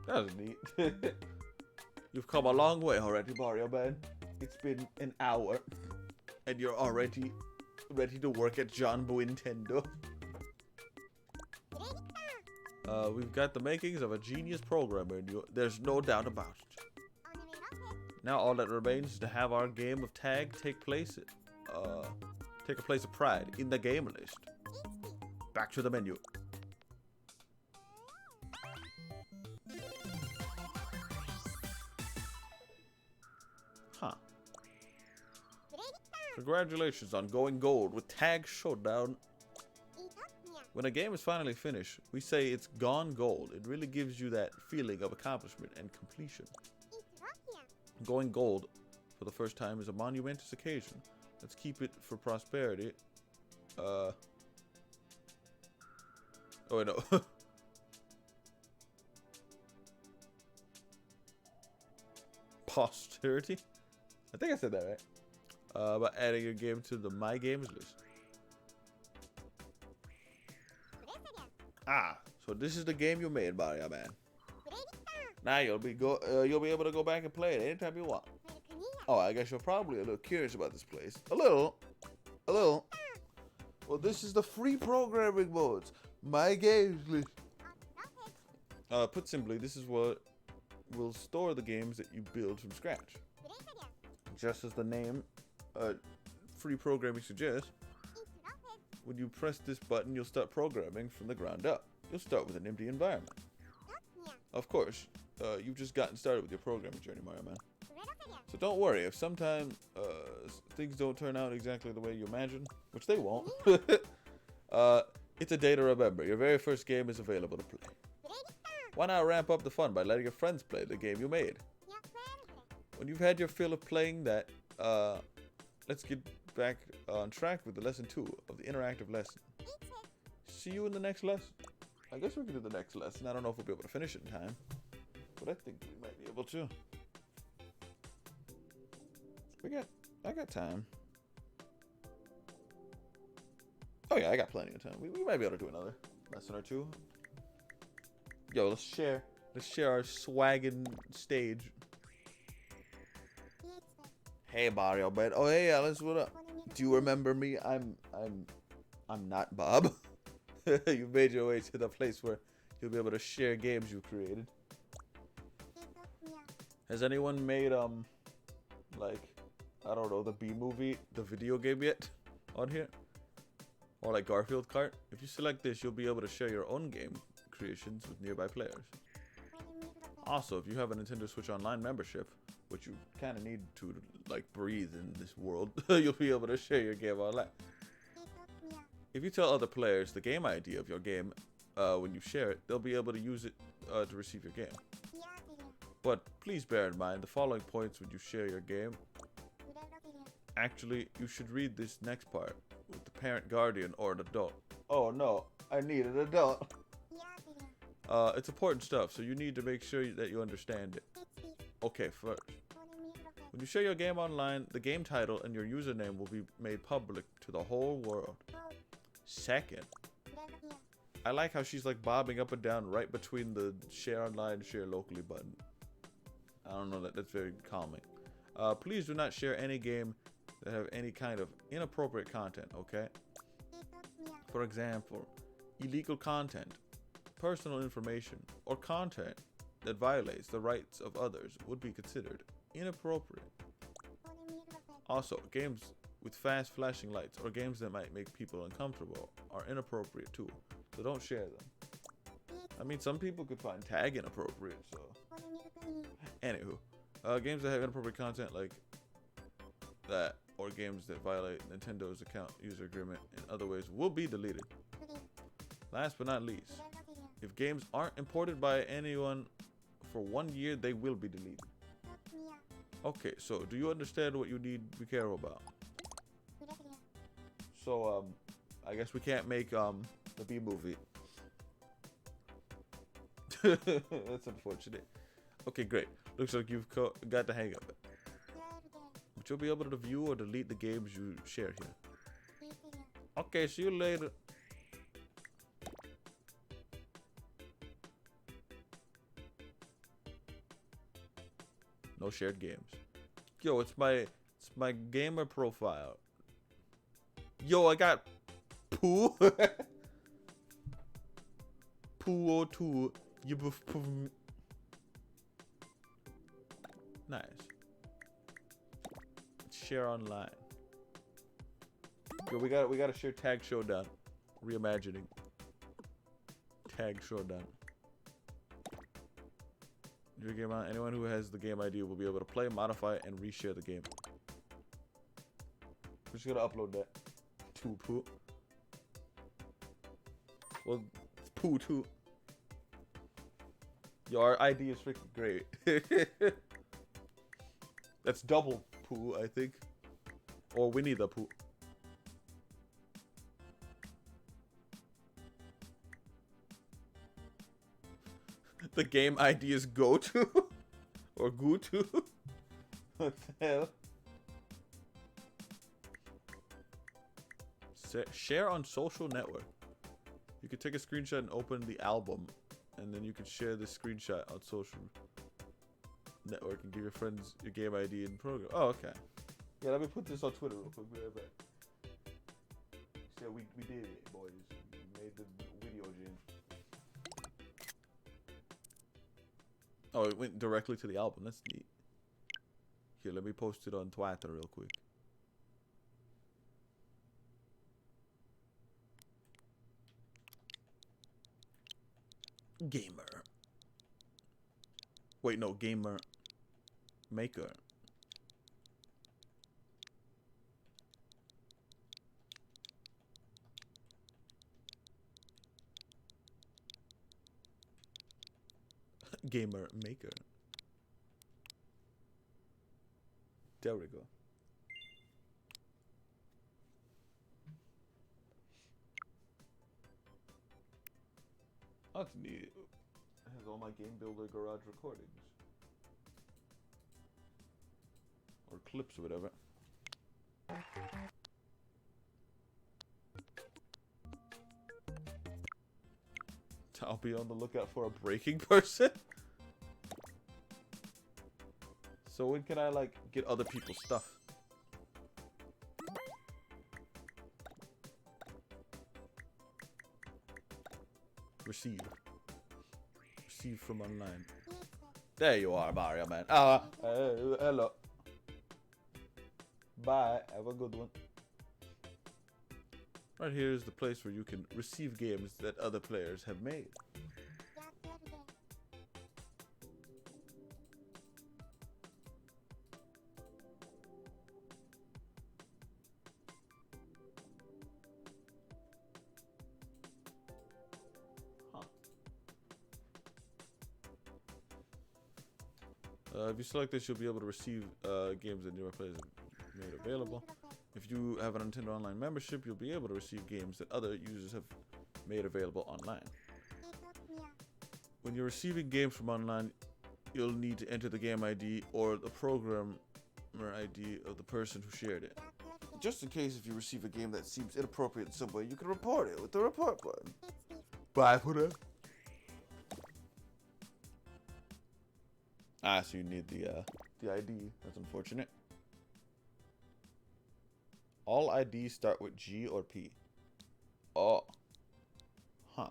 S1: That was neat. You've come a long way already, Mario Man. It's been an hour, and you're already ready to work at John Nintendo. We've got the makings of a genius programmer in you. There's no doubt about it. Now all that remains is to have our game of tag take a place of pride in the game list. Back to the menu. Huh. Congratulations on going gold with Tag Showdown. When a game is finally finished, we say it's gone gold. It really gives you that feeling of accomplishment and completion. Going gold for the first time is a monumentous occasion. Let's keep it for prosperity. Oh, wait, no. Posterity? I think I said that right. By adding your game to the My Games list. Ah, so this is the game you made, Mario Man. Now you'll be able to go back and play it anytime you want. Oh, I guess you're probably a little curious about this place. A little. Well, this is the free programming modes. My Games list. Put simply, this is what will store the games that you build from scratch. Just as the name, free programming suggests, when you press this button, you'll start programming from the ground up. You'll start with an empty environment. Of course, you've just gotten started with your programming journey, Mario Man. So don't worry if sometimes things don't turn out exactly the way you imagine, which they won't. It's a day to remember. Your very first game is available to play. Why not ramp up the fun by letting your friends play the game you made? When you've had your fill of playing that, let's get back on track with the lesson 2 of the interactive lesson. See you in the next lesson. I guess we can do the next lesson. I don't know if we'll be able to finish it in time, but I think we might be able to. I got time. Oh yeah, I got plenty of time. We might be able to do another lesson or 2. Yo, let's share our swaggin' stage. Hey Mario, man. Oh hey Alice, what up? Do you remember me? I'm not Bob. You made your way to the place where you'll be able to share games you created. Has anyone made like, I don't know, the B movie, the video game yet on here? Or like Garfield Kart? If you select this, you'll be able to share your own game creations with nearby players. Also, if you have a Nintendo Switch Online membership, which you kind of need to like breathe in this world, you'll be able to share your game online. If you tell other players the game ID of your game when you share it, they'll be able to use it to receive your game. But please bear in mind the following points when you share your game. Actually, you should read this next part with the parent, guardian, or an adult. Oh no, I need an adult. It's important stuff, so you need to make sure that you understand it. Okay, first, when you share your game online, the game title and your username will be made public to the whole world. Second, I like how she's like bobbing up and down right between the share online, share locally button. I don't know, that's very calming. Please do not share any game that have any kind of inappropriate content, okay? For example, illegal content, personal information, or content that violates the rights of others would be considered inappropriate. Also, games with fast flashing lights or games that might make people uncomfortable are inappropriate too, so don't share them. I mean, some people could find tag inappropriate, so. Anywho, games that have inappropriate content like that, or games that violate Nintendo's account user agreement in other ways will be deleted. Last but not least, if games aren't imported by anyone for 1 year, they will be deleted. Okay, so do you understand what you need to be careful about? So, I guess we can't make the B movie. That's unfortunate. Okay, great. Looks like you've got the hang of it. But you'll be able to view or delete the games you share here. Okay, see you later. No shared games. Yo, it's my gamer profile. Yo, I got poo. Poo 02. Nice. Share online. Yo, we got to share Tag Showdown. Reimagining. Keg Showdown. Your game on. Anyone who has the game ID will be able to play, modify, and reshare the game. We're just gonna upload that to Poo. Well, it's Poo too. Yo, our ID is freaking great. That's double Poo, I think. Or Winnie the Pooh. The game ID is go to or go to. What the hell? Share on social network. You can take a screenshot and open the album, and then you can share this screenshot on social network and give your friends your game ID and program. Oh, okay. Yeah, let me put this on Twitter real quick. Be right back. So we did it, boys. We made the video jam. Oh, it went directly to the album. That's neat. Here, let me post it on Twitter real quick. Gamer. Wait, no, gamer maker. Gamer maker. There we go. Oh, that's neat. It has all my Game Builder garage recordings. Or clips or whatever. I'll be on the lookout for a breaking person. So when can I, like, get other people's stuff? Receive. Receive from online. There you are, Mario man. Hello. Bye. Have a good one. Right here is the place where you can receive games that other players have made. If you select this, you'll be able to receive games that newer players have made available. If you have a Nintendo Online membership, you'll be able to receive games that other users have made available online. When you're receiving games from online, you'll need to enter the game ID or the programmer ID of the person who shared it. Just in case if you receive a game that seems inappropriate in some way, you can report it with the report button. Bye for now. Ah, so you need the ID. That's unfortunate. All IDs start with G or P. Oh. Huh.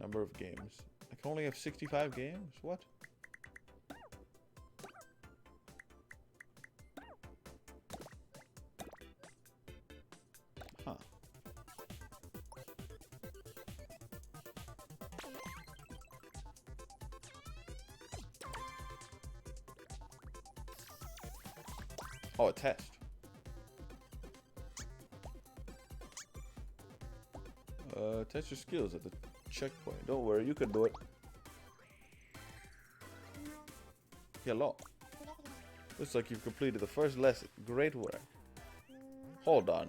S1: Number of games. I can only have 65 games? What? Huh. Oh, a test. Test your skills at the checkpoint. Don't worry, you can do it. Hello. Looks like you've completed the first lesson. Great work. Hold on.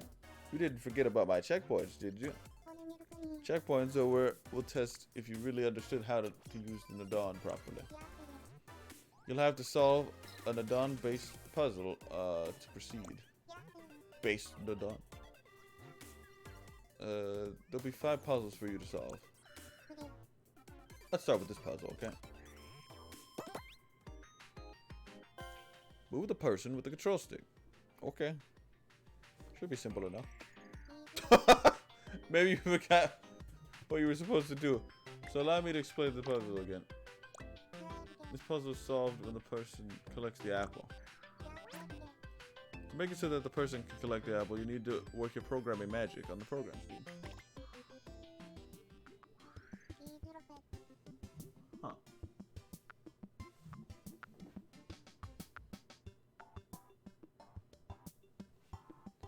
S1: You didn't forget about my checkpoints, did you? Checkpoints are where we'll test if you really understood how to use the Nadon properly. You'll have to solve a Nadon-based puzzle to proceed. Based Nadon. There'll be 5 puzzles for you to solve. Let's start with this puzzle, okay? Move the person with the control stick. Okay. Should be simple enough. Maybe you forgot what you were supposed to do. So allow me to explain the puzzle again. This puzzle is solved when the person collects the apple. To make it so that the person can collect the apple, you need to work your programming magic on the program screen. Huh.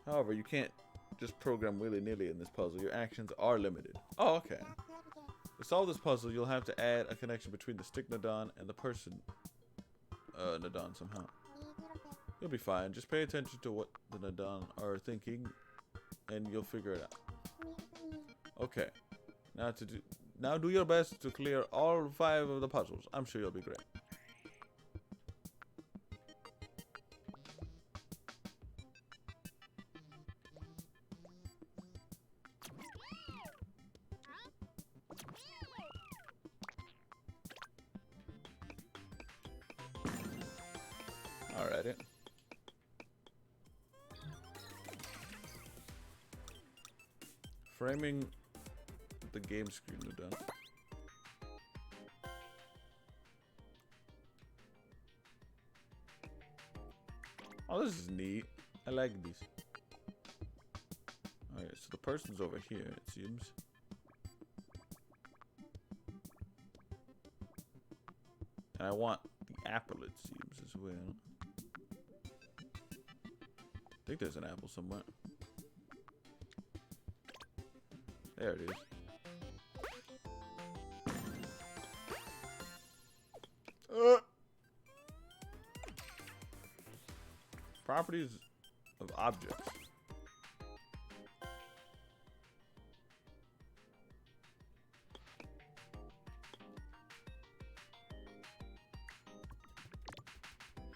S1: However, you can't just program willy-nilly in this puzzle. Your actions are limited. Oh, okay. To solve this puzzle, you'll have to add a connection between the stick Nadon and the person Nadon somehow. You'll be fine. Just pay attention to what the Nadon are thinking, and you'll figure it out. Okay. Now do your best to clear all 5 of the puzzles. I'm sure you'll be great. Alrighty. Framing the game screen we're done. Oh, this is neat. I like these. Alright, so the person's over here, it seems. And I want the apple, it seems, as well. I think there's an apple somewhere. There it is. Properties of objects.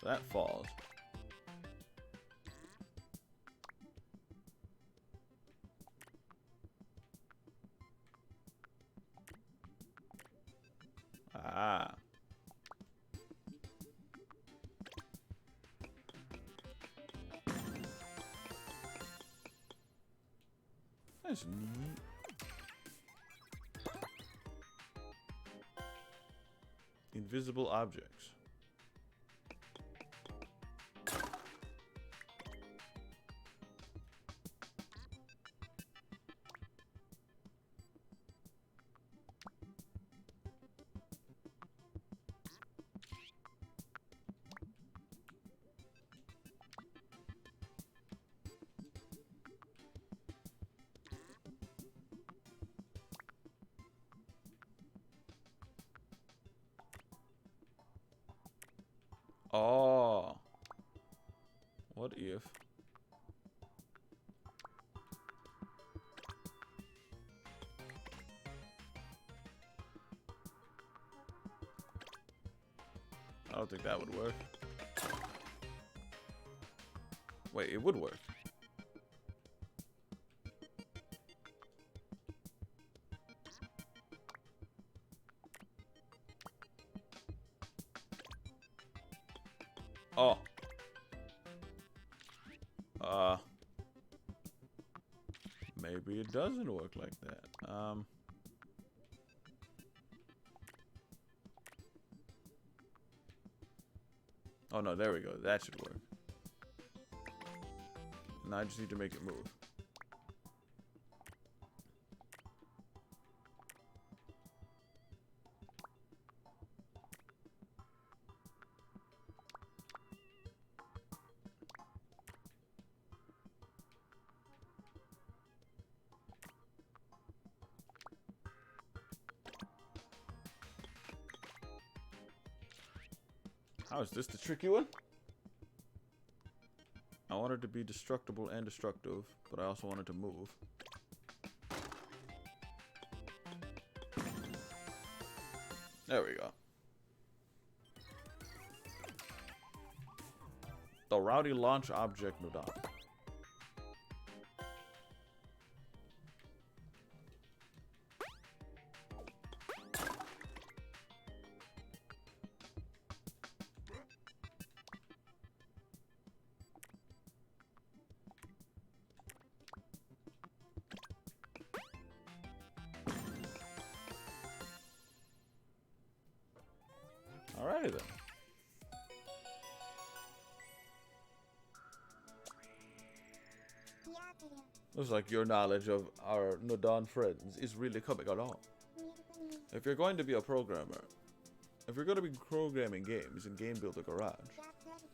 S1: That falls. Ah. That's neat. Invisible objects. Oh. What if? I don't think that would work. Wait, it would work. Oh. Maybe it doesn't work like that. Oh no, there we go. That should work. Now I just need to make it move. How is this the tricky one? I want it to be destructible and destructive, but I also want it to move. There we go. The rowdy launch object Nodon. Alrighty then. Looks like your knowledge of our Nodan friends is really coming along. If you're going to be a programmer, if you're going to be programming games in Game Builder Garage,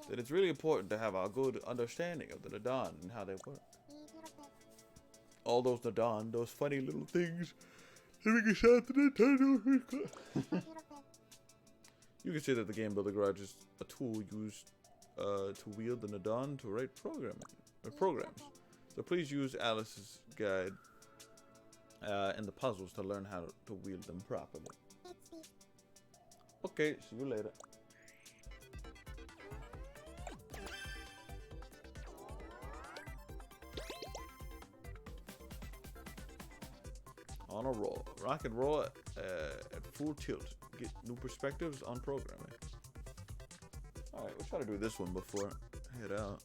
S1: then it's really important to have a good understanding of the Nodan and how they work. All those Nodan, those funny little things, giving a shot to Nintendo. You can say that the Game Builder Garage is a tool used to wield the Nodan to write programs. So please use Alice's guide and the puzzles to learn how to wield them properly. Okay, see you later. On a roll. Rock and roll at full tilt. Get new perspectives on programming. Alright, we'll try to do this one before I head out,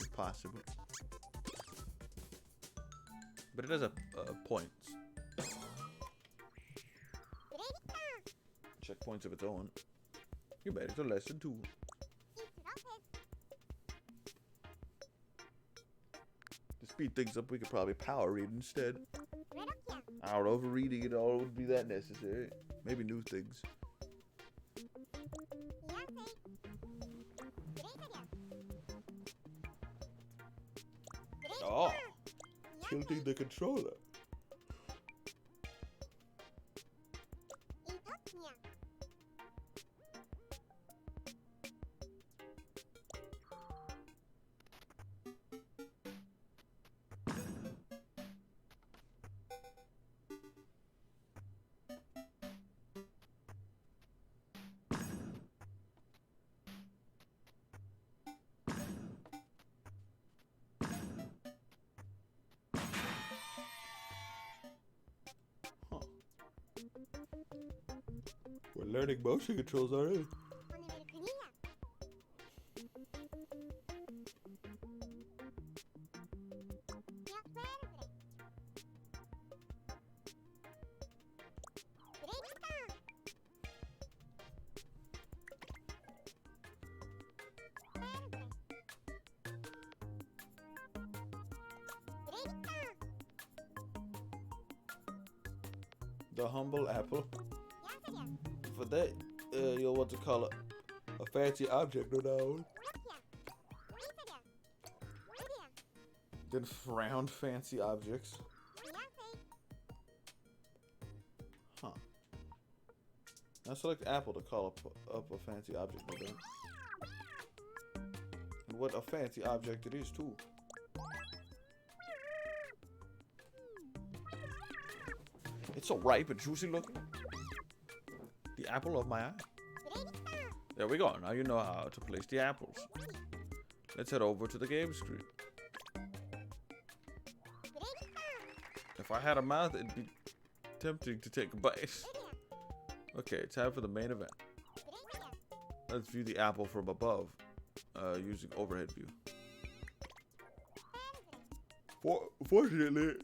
S1: if possible. But it does have points. Checkpoints of its own. You made it to lesson 2. To speed things up, we could probably power read instead. I don't know if reading it all would be that necessary. Maybe new things. Oh, tilting the controller. We're learning motion controls already. The humble apple. For that, you'll want to call it a fancy object or noun. Then frowned fancy objects. Huh. Now select apple to call up a fancy object or noun. And what a fancy object it is too. It's so ripe and juicy looking. The apple of my eye. There we go. Now you know how to place the apples. Let's head over to the game screen. If I had a mouth, it'd be tempting to take a bite. Okay, time for the main event. Let's view the apple from above using overhead view. Fortunately,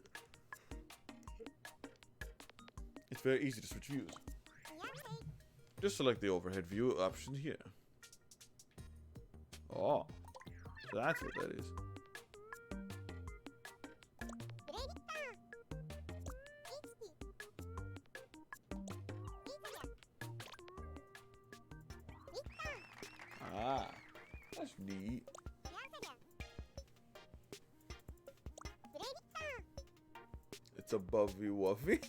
S1: it's very easy to switch views. Just select the overhead view option here. Oh, so that's what that is. Ah, that's neat. It's above view woofy.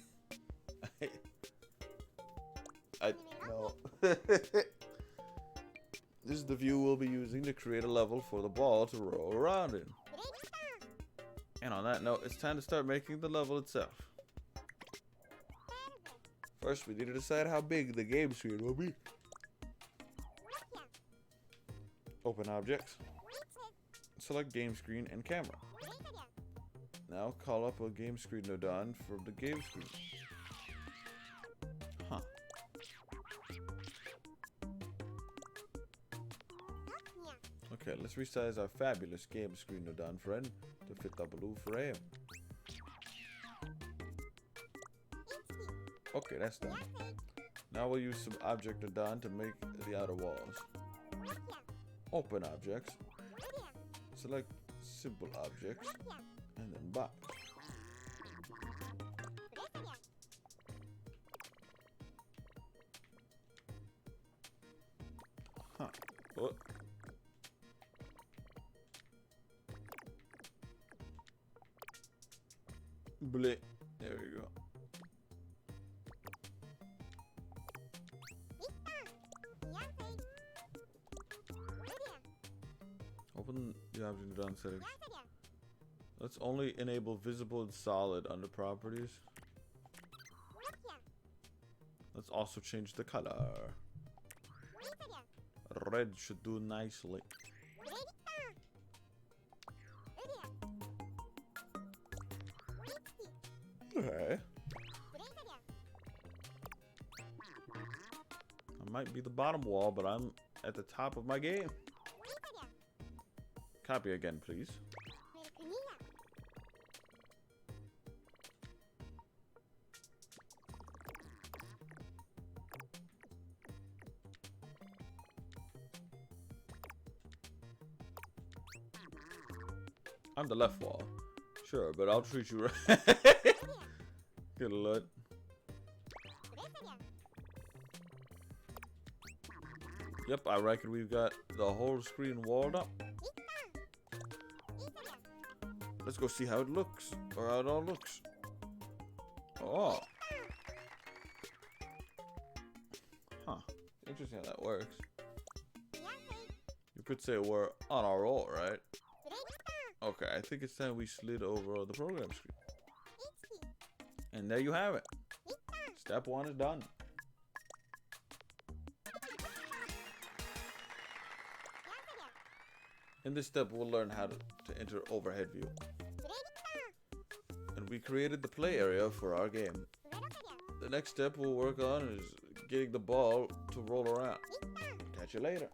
S1: No. This is the view we'll be using to create a level for the ball to roll around in. And on that note, it's time to start making the level itself. First, we need to decide how big the game screen will be. Open objects. Select game screen and camera. Now call up a game screen node from the game screen. Huh. Okay, let's resize our fabulous game screen node friend to fit the blue frame. Okay, that's done. Now we'll use some object node to make the outer walls. Open objects. Select simple objects, and then box. Huh. What? Bleh. There we go. Open the object done settings. Let's only enable visible and solid under properties. Let's also change the color. Red should do nicely. Okay. I might be the bottom wall, but I'm at the top of my game. Copy again, please. I'm the left wall. Sure, but I'll treat you right. Good lord. Yep, I reckon we've got the whole screen walled up. Let's go see how it looks, or how it all looks. Oh. Huh. Interesting how that works. You could say we're on our roll, right? Okay, I think it's time we slid over the program screen. And there you have it. Step 1 is done. In this step, we'll learn how to enter overhead view. And we created the play area for our game. The next step we'll work on is getting the ball to roll around. Catch you later.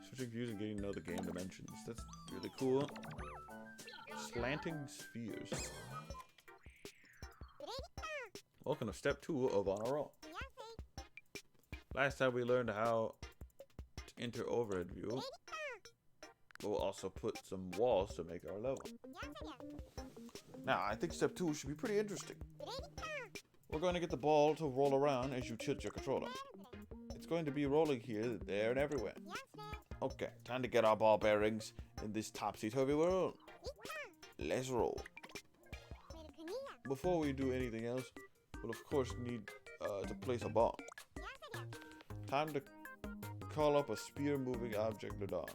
S1: Switching views and getting to know the game dimensions. That's really cool. Slanting spheres. Welcome to step 2 of On a Roll. Last time we learned how to enter overhead view. We'll also put some walls to make our level. Now, I think step 2 should be pretty interesting. We're going to get the ball to roll around as you tilt your controller. It's going to be rolling here, there, and everywhere. Okay, time to get our ball bearings in this topsy-turvy world. Let's roll. Before we do anything else, we'll of course need to place a ball. Time to call up a spear moving object Nodon.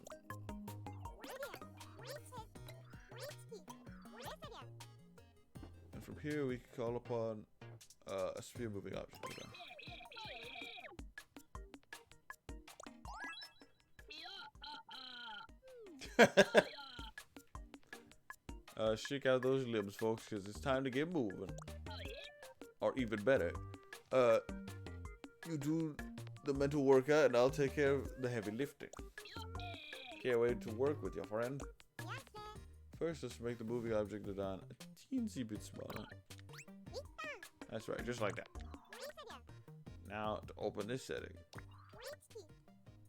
S1: And from here we can call upon a spear moving object Nodon. Shake out those limbs, folks, because it's time to get moving. Or even better, you do the mental workout and I'll take care of the heavy lifting. Can't wait to work with your friend. First, let's make the moving object Nodon a teensy bit smaller. That's right, just like that. Now, to open this setting,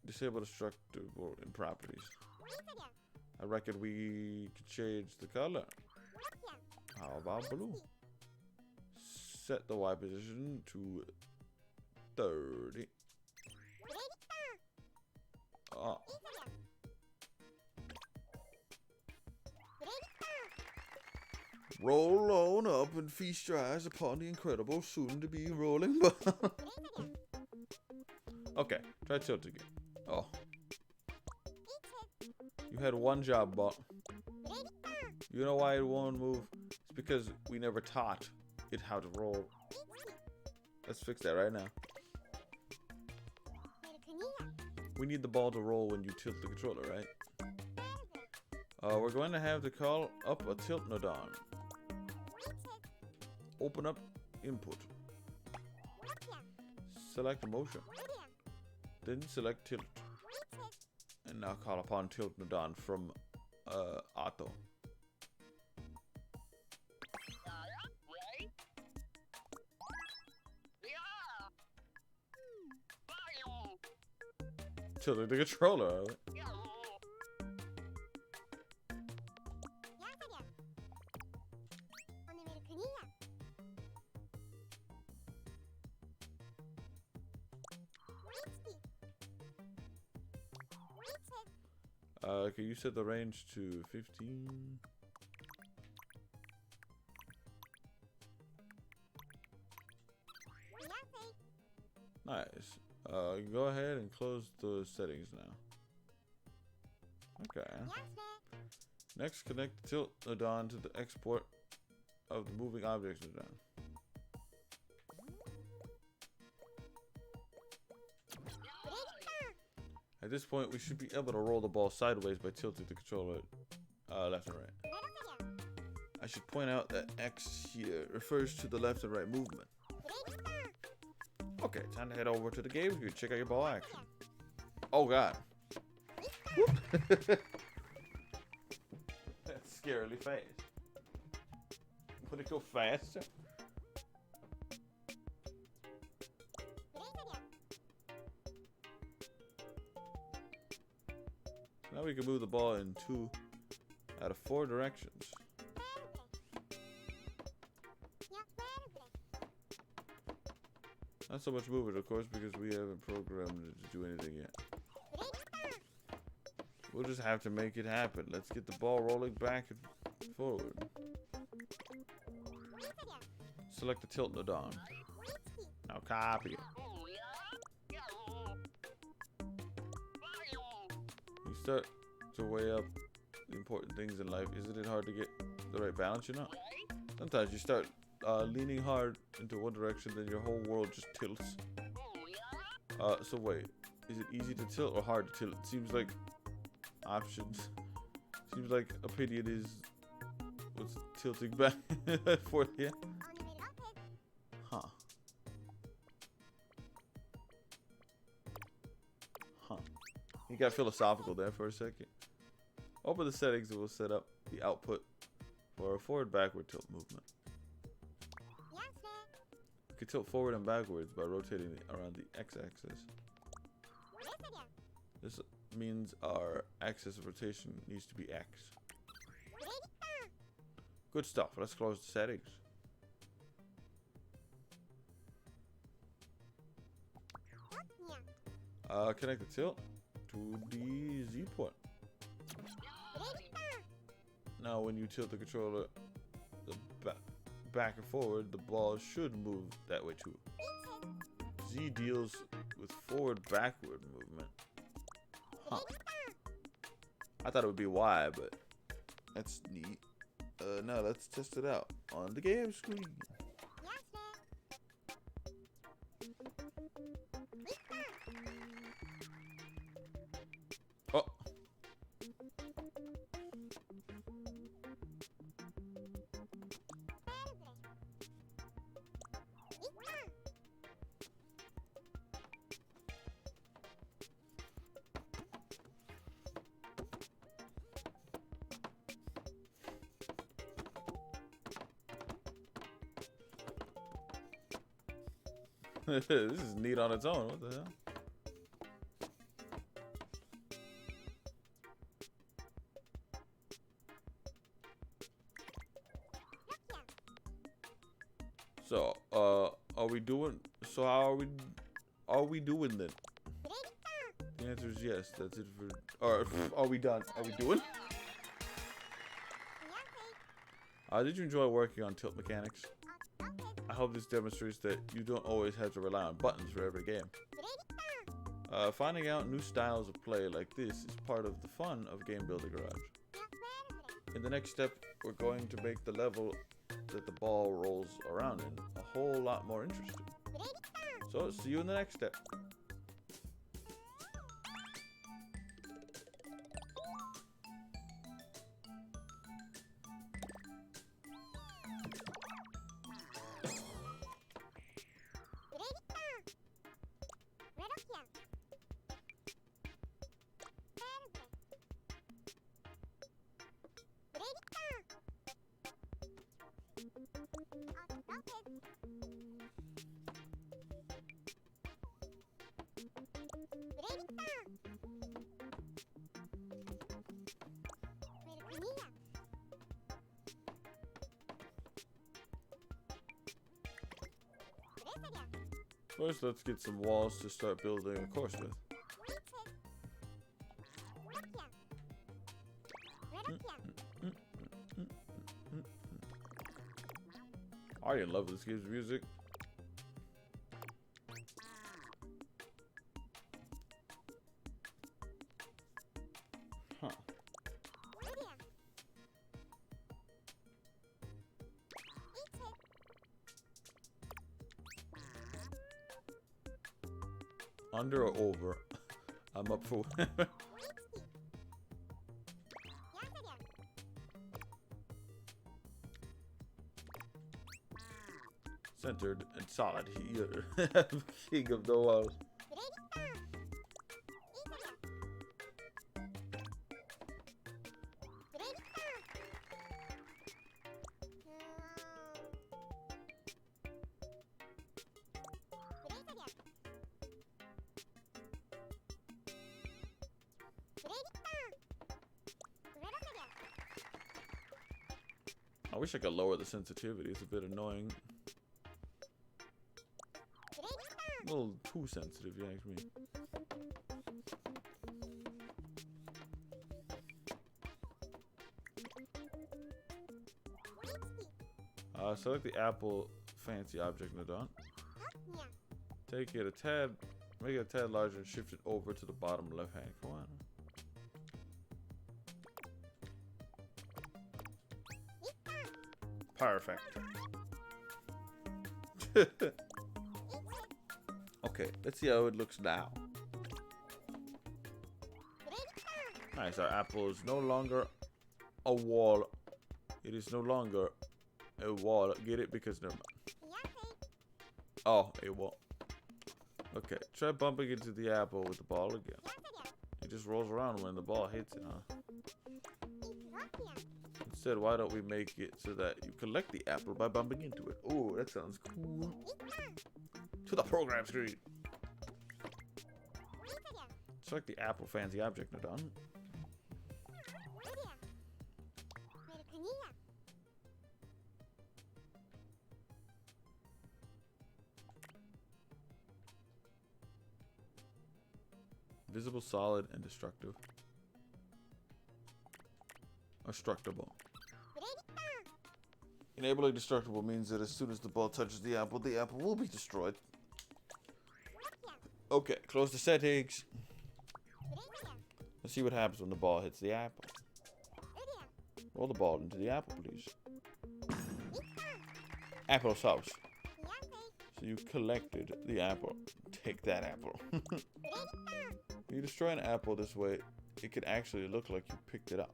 S1: disable destructible in properties. I reckon we could change the color. How about blue? Set the Y position to 30. Oh. Roll on up and feast your eyes upon the incredible soon-to-be rolling ball. Okay, try tilt again. Oh. You had one job, bot. You know why it won't move? It's because we never taught it how to roll. Let's fix that right now. We need the ball to roll when you tilt the controller, right? We're going to have to call up a tilt Nodon. Open up input. Select motion. Then select tilt. And now call upon tilt Nodon from auto. tilting the controller, are we? Can you set the range to 15? Nice. Go ahead and close the settings now. Okay. Next, connect the tilt nodon to the export of the moving objects nodon. At this point, we should be able to roll the ball sideways by tilting the controller left and right. I should point out that X here refers to the left and right movement. Okay, time to head over to the game view. Check out your ball action. Oh god. That's scarily fast. Would it go faster? Now we can move the ball in 2 out of 4 directions. Not so much movement, of course, because we haven't programmed it to do anything yet. We'll just have to make it happen. Let's get the ball rolling back and forward. Select the tilt nodon. Now copy it. You start to weigh up the important things in life. Isn't it hard to get the right balance, you know? Sometimes you start leaning hard into one direction, then your whole world just tilts. So wait, is it easy to tilt or hard to tilt? It seems like options. Seems like opinion is what's tilting back and forth here. Huh. Huh. You got philosophical there for a second. Open the settings and we'll set up the output for a forward-backward tilt movement. You can tilt forward and backwards by rotating it around the x-axis. This means our axis of rotation needs to be x. Good stuff. Let's close the settings. Connect the tilt to the Z port. Now when you tilt the controller back and forward, the ball should move that way too. Z deals with forward-backward movement. Huh. I thought it would be Y, but that's neat. Now let's test it out on the game screen. Oh. This is neat on its own. What the hell? So, are we doing? So how are we doing then? The answer is yes. That's it for. Or are we done? Are we doing? Did you enjoy working on tilt mechanics? I hope this demonstrates that you don't always have to rely on buttons for every game. Finding out new styles of play like this is part of the fun of Game Builder Garage. In the next step, we're going to make the level that the ball rolls around in a whole lot more interesting. So, see you in the next step.
S2: Ready?
S1: First, let's get some walls to start building a course with. I already love this game's music. Huh. Under or over? I'm up for centered and solid here. King of the walls. I wish I could lower the sensitivity. It's a bit annoying. A little too sensitive, you ask me. Select the apple fancy object, Nadon. Take it a tad, make it a tad larger and shift it over to the bottom left hand corner. Perfect. Okay, let's see how it looks now. Nice, our apple is no longer a wall. It is no longer a wall. Get it? Because never mind. Oh, a wall. Okay, try bumping into the apple with the ball again. It just rolls around when the ball hits it, huh? Instead, why don't we make it so that you collect the apple by bumping into it? Oh, that sounds cool. To the program screen. Select the apple fancy object, Nadon. Visible, solid, and destructive. Destructible. Enabling destructible means that as soon as the ball touches the apple will be destroyed. Okay, close the settings. Let's see what happens when the ball hits the apple. Roll the ball into the apple, please. Apple's house. So you collected the apple. Take that apple. When you destroy an apple this way, it can actually look like you picked it up.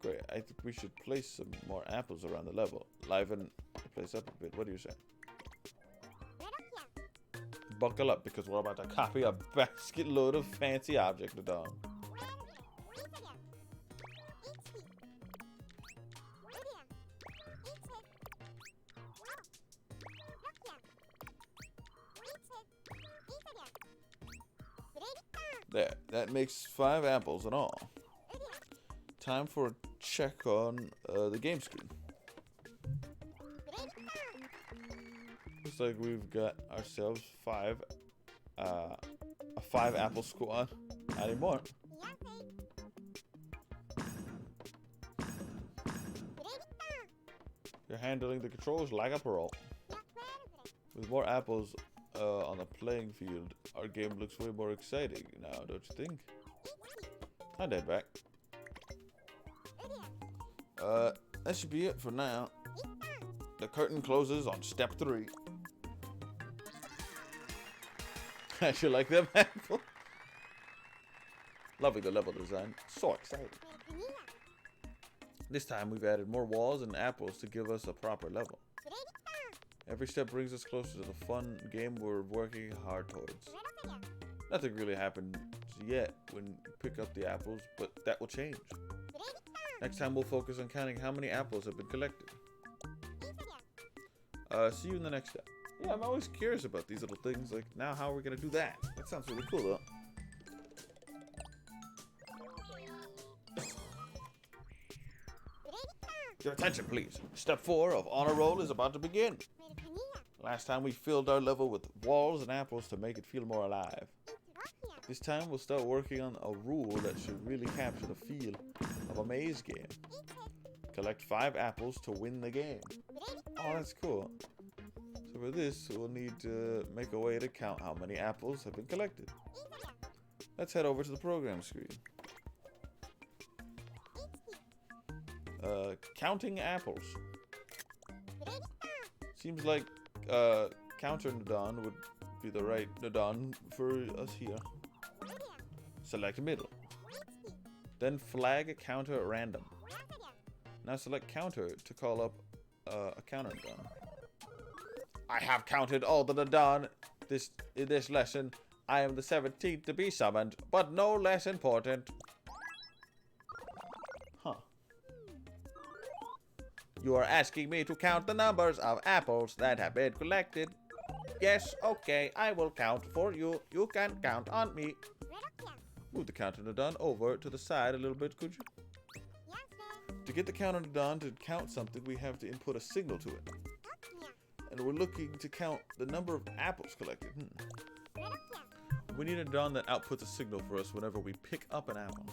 S1: Great, I think we should place some more apples around the level. Liven the place up a bit. What do you say? Buckle up because we're about to copy a basket load of fancy object, Nadon. There, that makes 5 apples in all. Time for a check on the game screen. Looks like we've got ourselves a 5 apple squad. Not anymore. You're handling the controls like a pro. With more apples on the playing field, our game looks way more exciting now, don't you think? I'll head back. That should be it for now. The curtain closes on step 3. I should like them apple. Loving the level design. So excited. This time we've added more walls and apples to give us a proper level. Every step brings us closer to the fun game we're working hard towards. Nothing really happened yet when you pick up the apples, but that will change. Next time we'll focus on counting how many apples have been collected. See you in the next step. Yeah, I'm always curious about these little things. Like, now how are we going to do that? That sounds really cool, though. Your attention, please. Step 4 of Honor Roll is about to begin. Last time we filled our level with walls and apples to make it feel more alive. This time we'll start working on a rule that should really capture the feel of a maze game. Collect 5 apples to win the game. Oh, that's cool. So for this, we'll need to make a way to count how many apples have been collected. Let's head over to the program screen. Counting apples. Seems like counter Nadon would be the right Nadon for us here. Select middle. Then flag counter at random. Now select counter to call up a counter Nadon. I have counted all the Nadon in this lesson. I am the 17th to be summoned, but no less important. Huh. You are asking me to count the numbers of apples that have been collected. Yes, okay, I will count for you. You can count on me. Move the counter Nadon over to the side a little bit, could you? To get the counter Nadon to count something, we have to input a signal to it. And we're looking to count the number of apples collected. We need a Nadon that outputs a signal for us whenever we pick up an apple.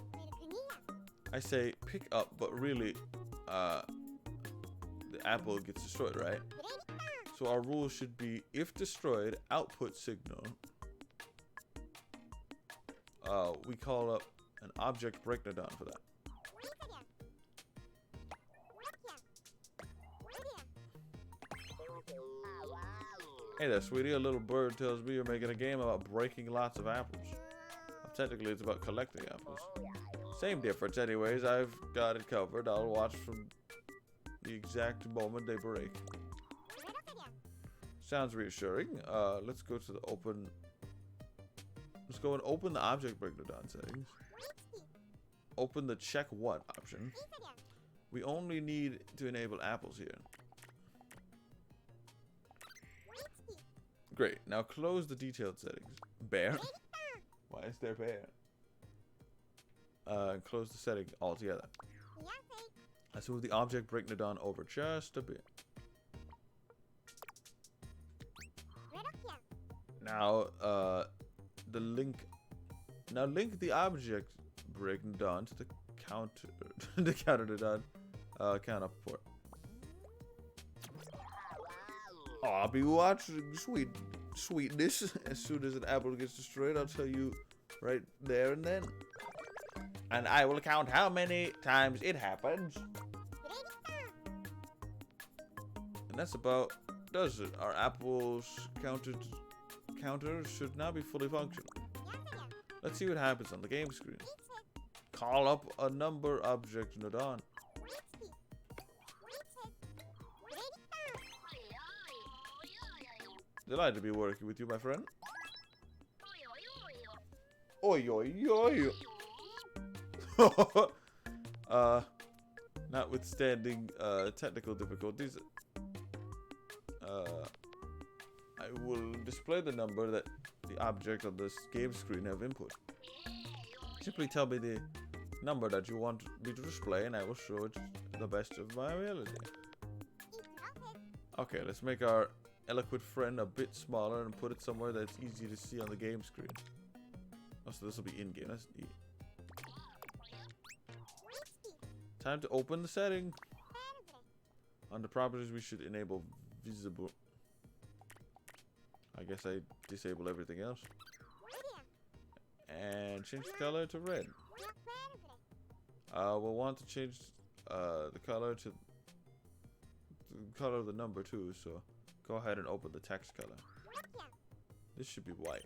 S1: I say pick up, but really, the apple gets destroyed, right? So our rule should be, if destroyed, output signal. We call up an object break Nadon for that. Hey there, sweetie. A little bird tells me you're making a game about breaking lots of apples. Technically, it's about collecting apples. Same difference anyways. I've got it covered. I'll watch from the exact moment they break. Sounds reassuring. Let's go to the open... Let's go and open the object break Nadon settings. Open the check what option. We only need to enable apples here. Great. Now close the detailed settings. Bear? Why is there bear? Close the setting altogether. Let's move the object break Nadon over just a bit. Now, link the object break Nadon to the counter Nadon count up port. Oh, I'll be watching sweetness. As soon as an apple gets destroyed, I'll tell you right there and then. And I will count how many times it happens. And that's about does it. Our apples counter should now be fully functional. Let's see what happens on the game screen. Call up a number object Nadon. Delighted to be working with you, my friend. Oi, oi, oi. Notwithstanding technical difficulties, I will display the number that the object on this game screen have input. Simply tell me the number that you want me to display, and I will show it to the best of my ability. Okay, let's make our eloquent friend a bit smaller and put it somewhere that's easy to see on the game screen. Oh, so this will be in-game. That's neat. Time to open the setting. Under properties, we should enable visible. I guess I disable everything else. And change the color to red. We'll want to change the color to the color of the number too, so go ahead and open the text color. This should be white.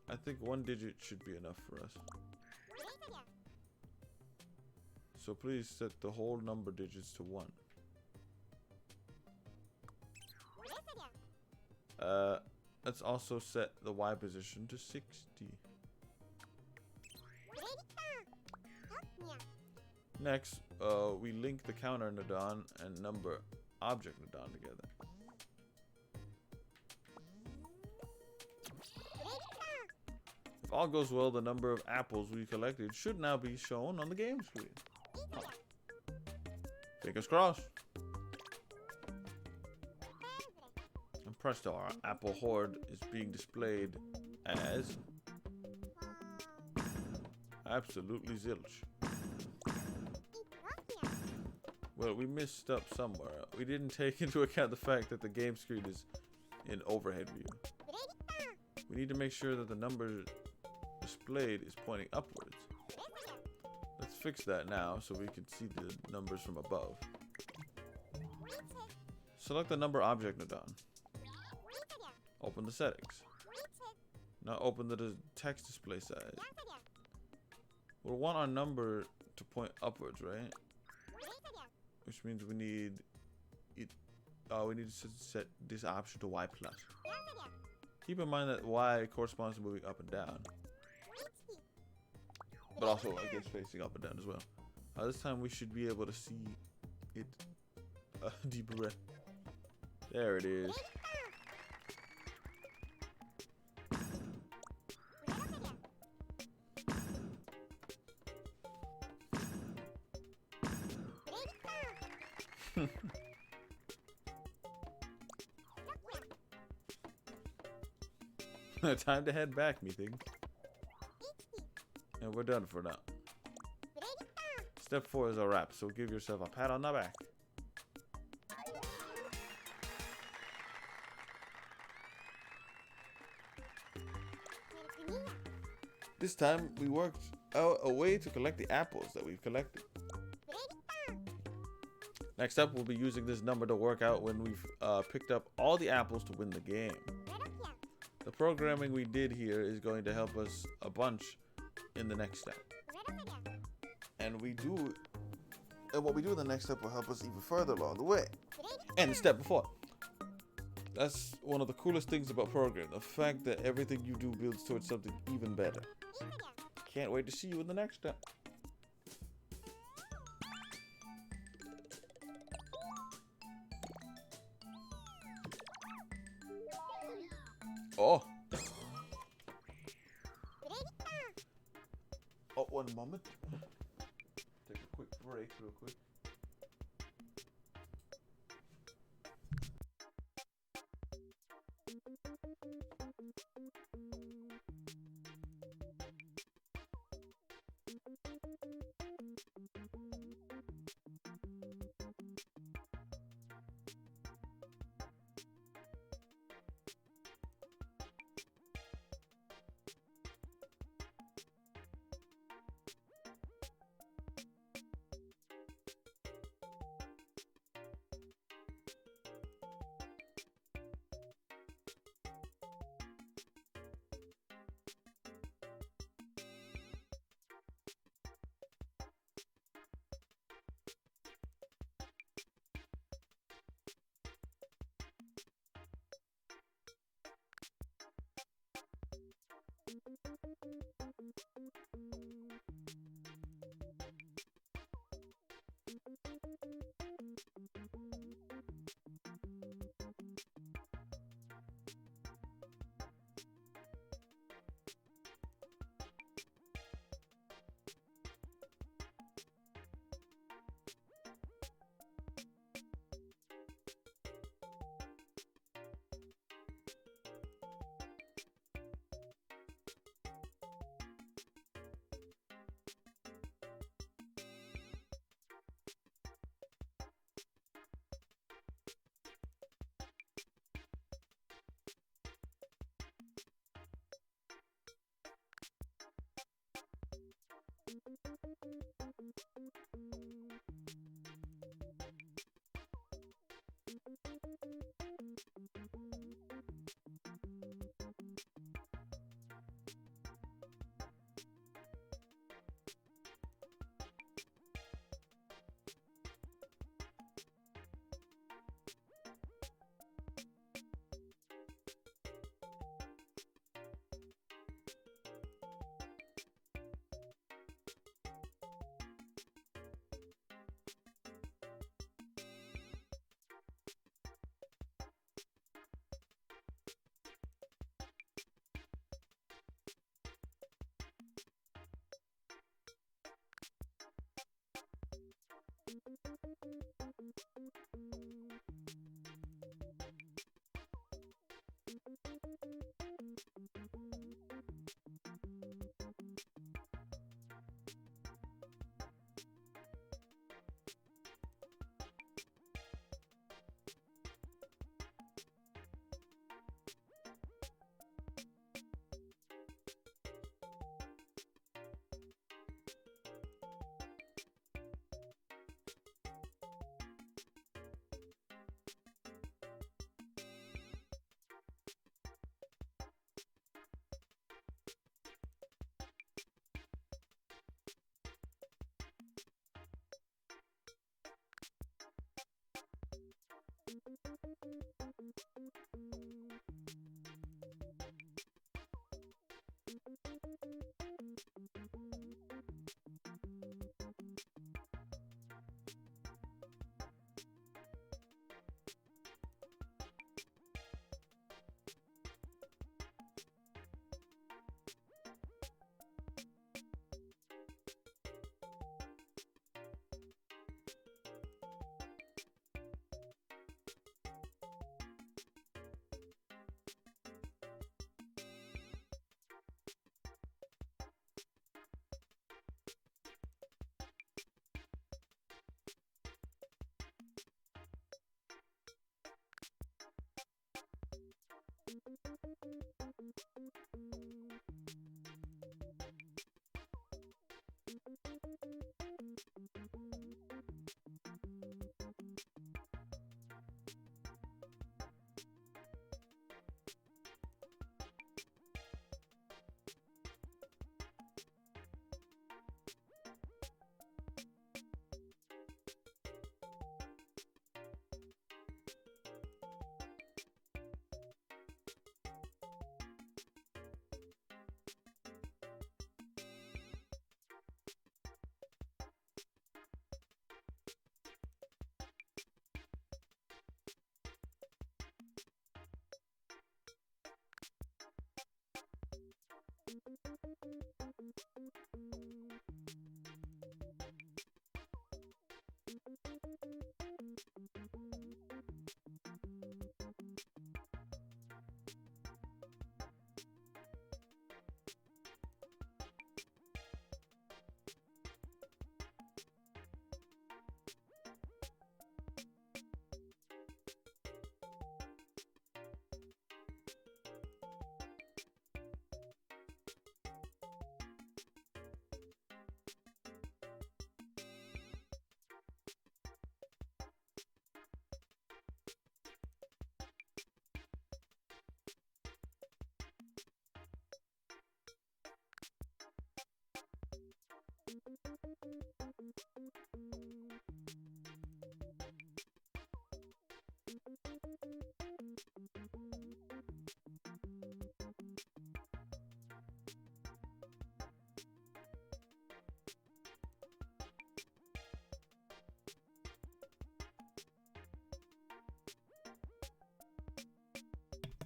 S1: I think 1 digit should be enough for us. So please set the whole number digits to 1. Let's also set the Y position to 60. Next, we link the counter Nadon and number object Nadon together. If all goes well, the number of apples we collected should now be shown on the game screen. Huh. Fingers crossed. I'm Presto, our apple hoard is being displayed as absolutely zilch. Well, we messed up somewhere. We didn't take into account the fact that the game screen is in overhead view. We need to make sure that the number displayed is pointing upwards. Let's fix that now so we can see the numbers from above. Select the number object node. Open the settings. Now open the text display size. We'll want our number to point upwards, right? Which means we need it. We need to set this option to Y+. Keep in mind that Y corresponds to moving up and down, but also I guess facing up and down as well. This time we should be able to see it. Deep breath. There it is. Time to head back, methinks. And we're done for now. Step 4 is a wrap, so give yourself a pat on the back. This time, we worked out a way to collect the apples that we've collected. Next up, we'll be using this number to work out when we've picked up all the apples to win the game. The programming we did here is going to help us a bunch in the next step. And what we do in the next step will help us even further along the way. And the step before. That's one of the coolest things about programming, the fact that everything you do builds towards something even better. Can't wait to see you in the next step. Oh. Oh, one moment. Take a quick break real quick.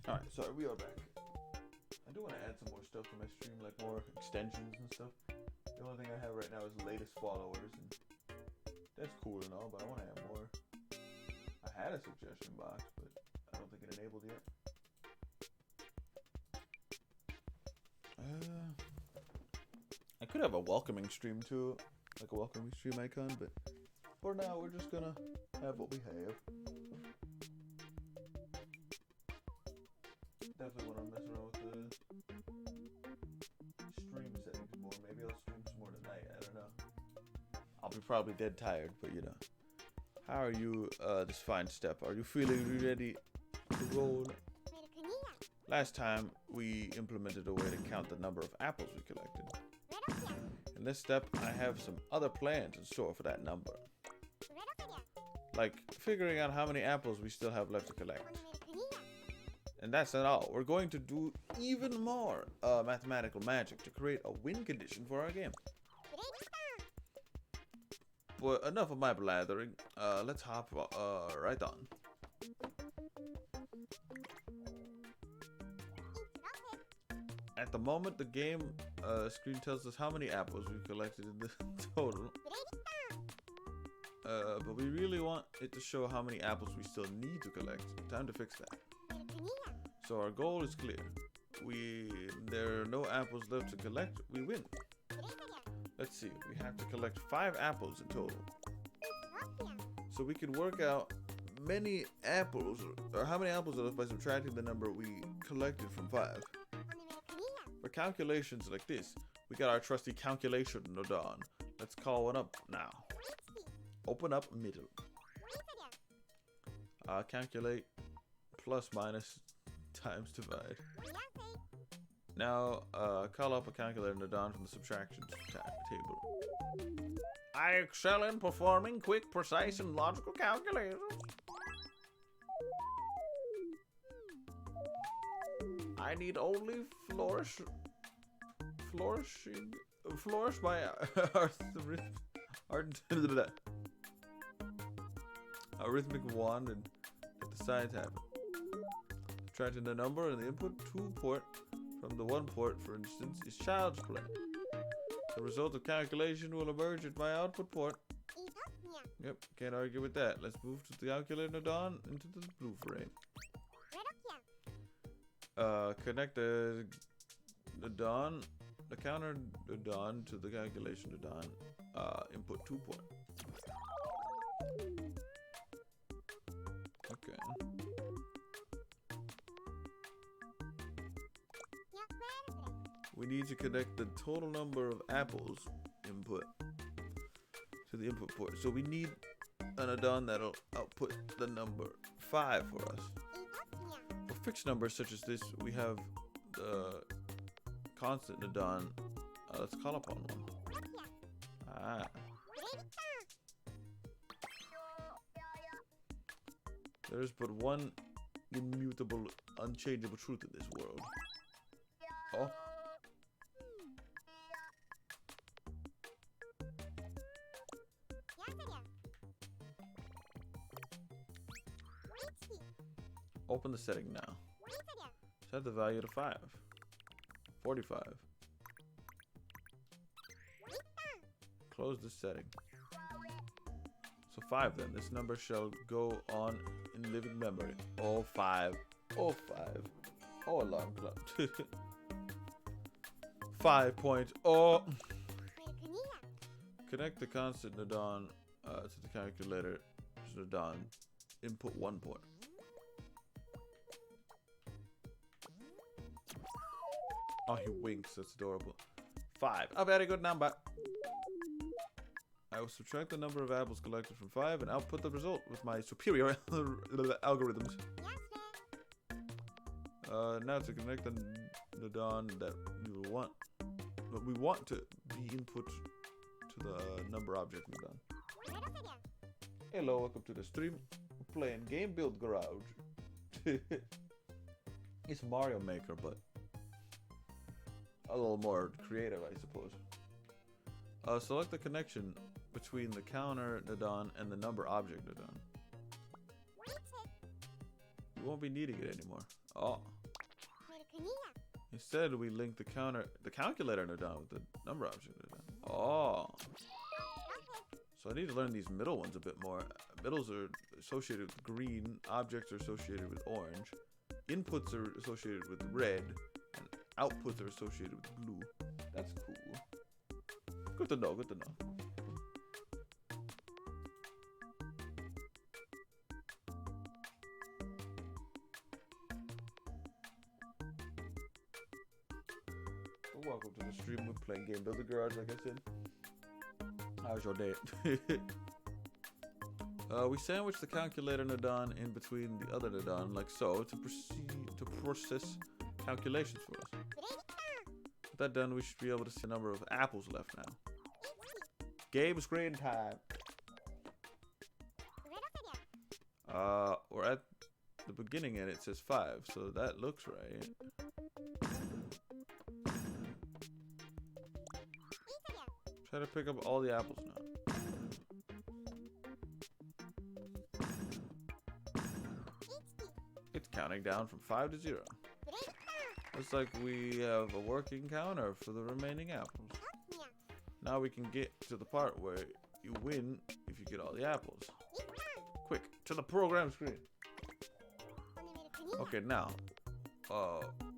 S1: Alright, sorry, we are back. I do want to add some more stuff to my stream, like more extensions and stuff. The only thing I have right now is latest followers, and that's cool and all, but I want to add more. I had a suggestion box, but I don't think it enabled yet. I could have a welcoming stream too, like a welcoming stream icon, but for now we're just gonna have what we have. Definitely want to mess around with the stream settings more. Maybe I'll stream some more tonight. I don't know. I'll be probably dead tired, but you know. How are you, this fine step? Are you feeling ready to roll? Last time, we implemented a way to count the number of apples we collected. In this step, I have some other plans in store for that number. Like, figuring out how many apples we still have left to collect. And that's not all. We're going to do even more mathematical magic to create a win condition for our game. But enough of my blathering. Let's hop right on. At the moment, the game screen tells us how many apples we collected in the total. But we really want it to show how many apples we still need to collect. Time to fix that. So our goal is clear. There are no apples left to collect, we win. Let's see, we have to collect 5 apples in total. So we can work out many apples, or how many apples are left by subtracting the number we collected from 5. For calculations like this, we got our trusty calculation node on. Let's call one up now. Open up middle. Calculate plus minus times divide. Now, call up a calculator node on from the subtraction table. I excel in performing quick, precise, and logical calculations. I need only flourish my arithmetic wand and get the signs happen. Subtracting the number and the input 2 port from the 1 port, for instance, is child's play. The result of calculation will emerge at my output port. Yep, can't argue with that. Let's move to the calculator node on into the blue frame. Connect the counter node to the calculation node input 2 port. Okay. we need to connect the total number of apples input to the input port. So we need an add-on that'll output the number 5 for us. For fixed numbers such as this, we have the constant add-on. Let's call upon one. There's but one immutable, unchangeable truth in this world. Oh. Open the setting now. Set the value to 5. 45. Close this setting. So 5 then. This number shall go on in living memory. Oh 5. Oh 5. Oh alarm clock. 5.0. Connect the constant add-on to the calculator. Add-on. Input 1 port. Oh, he winks. That's adorable. 5. A very good number. I will subtract the number of apples collected from 5 and output the result with my superior algorithms. Now to connect the add-on that we want to be input to the number object add-on. Hello, welcome to the stream. We're playing Game Build Garage. It's Mario Maker, but a little more creative, I suppose. Select the connection between the counter add-on and the number object add-on. You won't be needing it anymore. Oh. Instead, we link the calculator add-on with the number object add-on. Oh. So I need to learn these middle ones a bit more. Middles are associated with green, objects are associated with orange, inputs are associated with red, and outputs are associated with blue. That's cool. Good to know, good to know. Well, welcome to the stream. We're playing Game Builder Garage, like I said. How's your day? We sandwich the calculator add-on in between the other add-on, like so, to process calculations for us. With that done, we should be able to see the number of apples left now. Game screen time. We're at the beginning and it says 5, so that looks right. Try to pick up all the apples now. It's counting down from 5 to 0. Looks like we have a working counter for the remaining apples. Now we can get to the part where you win if you get all the apples. Quick, to the program screen. Okay, now,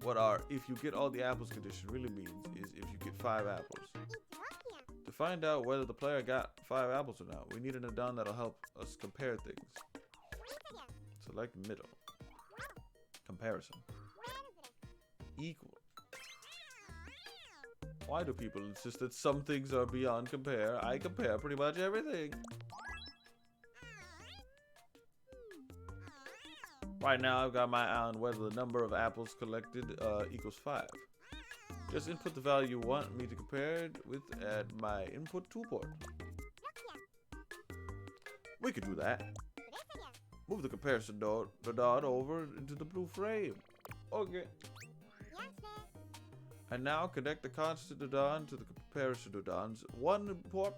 S1: what our if you get all the apples condition really means is if you get 5 apples. To find out whether the player got 5 apples or not, we need an add-on that'll help us compare things. Select middle. Comparison. Equal. Why do people insist that some things are beyond compare? I compare pretty much everything. Right now, I've got my eye on whether the number of apples collected equals 5. Just input the value you want me to compare it with at my input 2 port. We could do that. Move the comparison dot over into the blue frame. Okay. And now connect the constant add-on to the comparison add-ons. 1 port.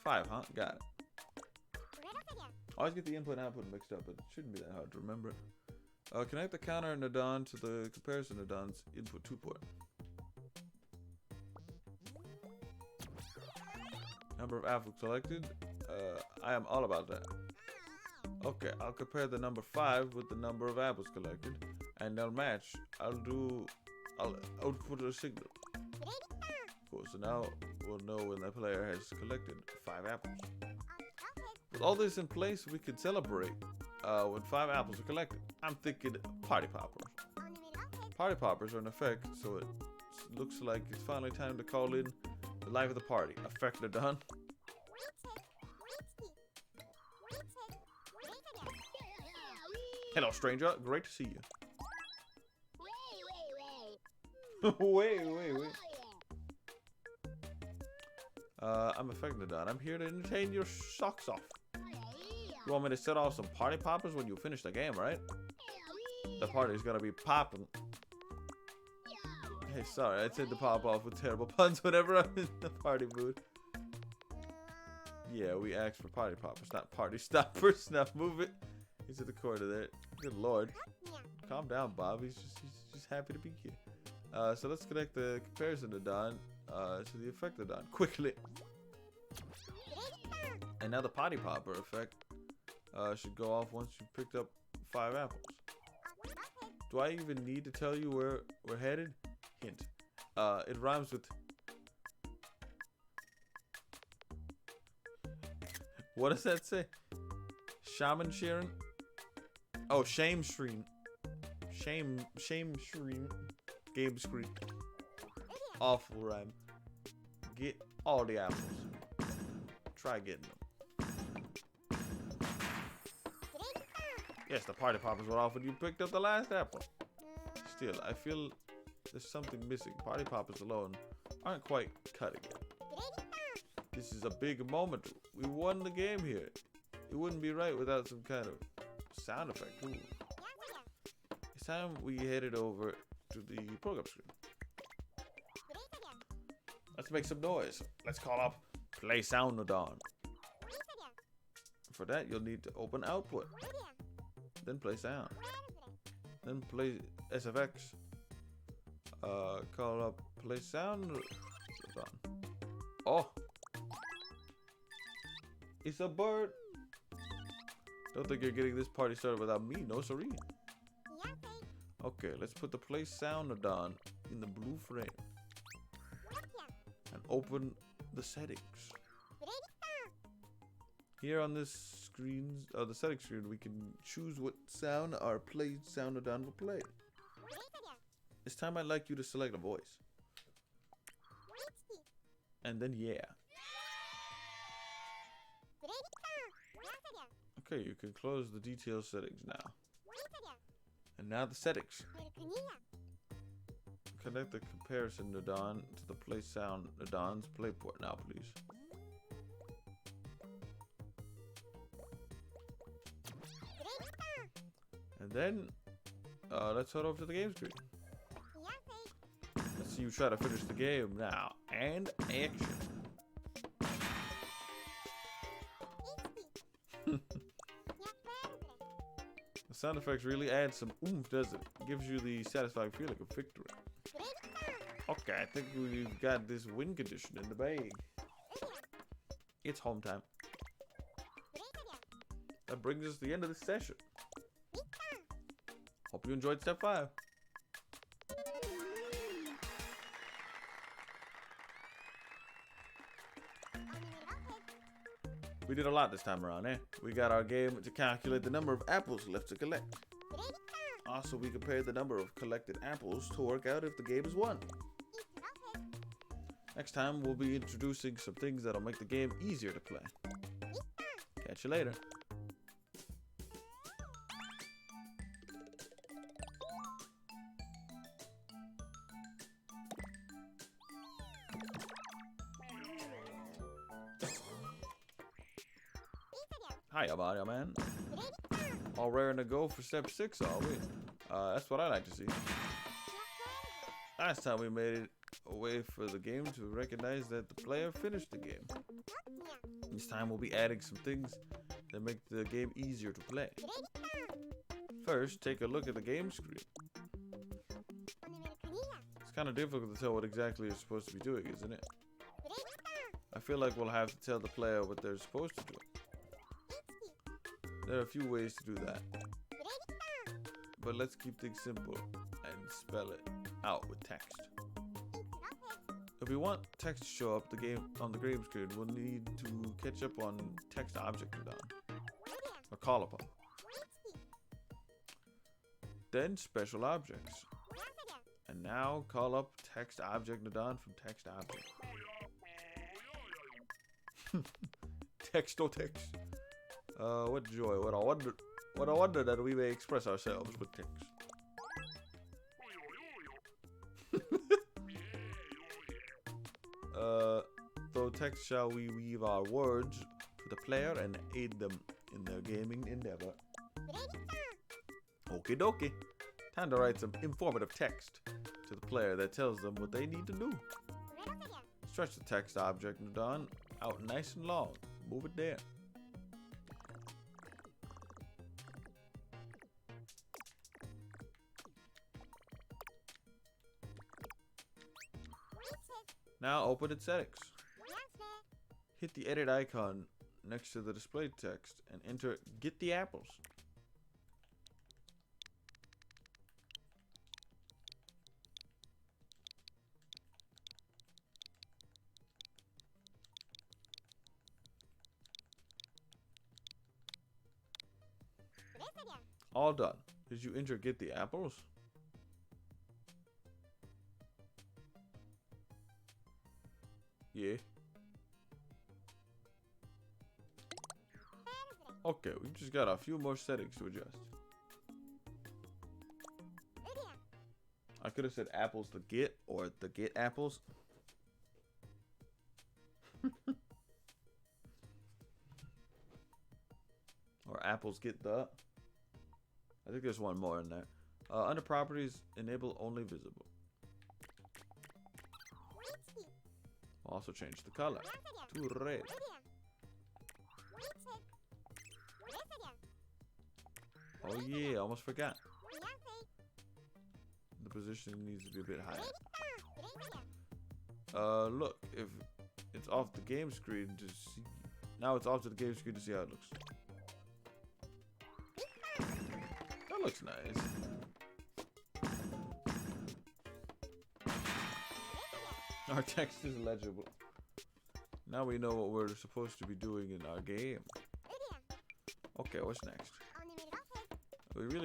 S1: 5, huh? Got it. I always get the input and output mixed up, but it shouldn't be that hard to remember. Connect the counter and add-on to the comparison add-ons input 2 port. Number of apples selected. I am all about that. Okay, I'll compare the number 5 with the number of apples collected, and they'll match. I'll output a signal. Cool, so now we'll know when the player has collected 5 apples. With all this in place, we can celebrate when 5 apples are collected. I'm thinking party poppers. Party poppers are in effect, so it looks like it's finally time to call in the life of the party. Effect done. Hello, stranger. Great to see you. wait. I'm effectively done. I'm here to entertain your socks off. You want me to set off some party poppers when you finish the game, right? The party's gonna be popping. Hey, sorry, I tend to pop off with terrible puns whenever I'm in the party mood. Yeah, we asked for party poppers, not party stoppers. Now move it. He's at the corner there. Good lord. Calm down, Bob. He's just happy to be here. So let's connect the comparison to Don to the effect of Don quickly. And now the party popper effect should go off once you picked up 5 apples. Do I even need to tell you where we're headed? Hint. It rhymes with... What does that say? Shaman Sharon? Oh, shame stream. Shame stream. Game screen. Awful rhyme. Get all the apples. Try getting them. Yes, the party poppers were off when you picked up the last apple. Still, I feel there's something missing. Party poppers alone aren't quite cutting it. This is a big moment. We won the game here. It wouldn't be right without some kind of sound effect. Ooh. It's time we headed over to the program screen. Let's make some noise. Let's call up Play Sound Nodon. For that, you'll need to open output. Then play sound. Then play SFX. Call up Play Sound Nodon. Oh! It's a bird! Don't think you're getting this party started without me, no siree. Okay, let's put the Play Sound Nodon in the blue frame. And open the settings. Here on this screen, the settings screen, we can choose what sound our Play Sound Nodon will play. This time I'd like you to select a voice. And then yeah. Okay, you can close the detail settings now. And now the settings. Connect the comparison Nodon to the Play Sound Nodon's play port now, please. And then, let's head over to the game screen. Let's see you try to finish the game now. And action. The sound effects really add some oomph, doesn't it? Gives you the satisfying feeling of victory. Okay, I think we've got this win condition in the bag. It's home time. That brings us to the end of this session. Hope you enjoyed step 5. We did a lot this time around, eh? We got our game to calculate the number of apples left to collect. Also, we compared the number of collected apples to work out if the game is won. Next time, we'll be introducing some things that'll make the game easier to play. Catch you later. Hiya, Mario Man. All raring to go for step 6, are we? That's what I like to see. Last time we made it a way for the game to recognize that the player finished the game. This time we'll be adding some things that make the game easier to play. First, take a look at the game screen. It's kind of difficult to tell what exactly you're supposed to be doing, isn't it? I feel like we'll have to tell the player what they're supposed to do. There are a few ways to do that, but let's keep things simple and spell it out with text. If we want text to show up on the game screen, we'll need to catch up on text object Nodon, or call upon. then special objects. And now call up text object Nadon from text object. Text or text. What joy, what a wonder that we may express ourselves with text. Through text shall we weave our words to the player and aid them in their gaming endeavor. Okie dokie. Time to write some informative text to the player that tells them what they need to do. Stretch the text object Nadon out nice and long. Move it there. Now open its settings. Hit the edit icon next to the display text and enter get the apples. All done. Did you enter get the apples? Yeah. Okay, we just got a few more settings to adjust. I could have said apples to get or the get apples. Or apples get the. I think there's one more in there. Under properties, enable only visible. Also change the color to red. Oh yeah, almost forgot. The position needs to be a bit higher. Look, if it's off the game screen to see. Now it's off to the game screen to see how it looks. That looks nice. Our text is legible. Now we know what we're supposed to be doing in our game. Okay, what's next? We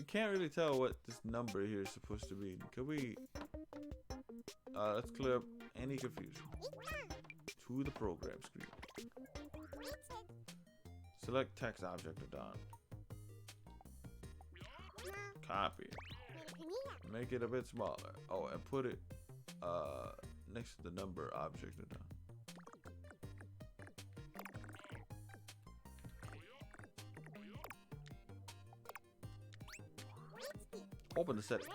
S1: can't really tell what this number here is supposed to be. Can we let's clear up any confusion. To the program screen. Select text object Nadon. Copy. Make it a bit smaller. Oh, and put it next to the number object Nadon. Open the settings.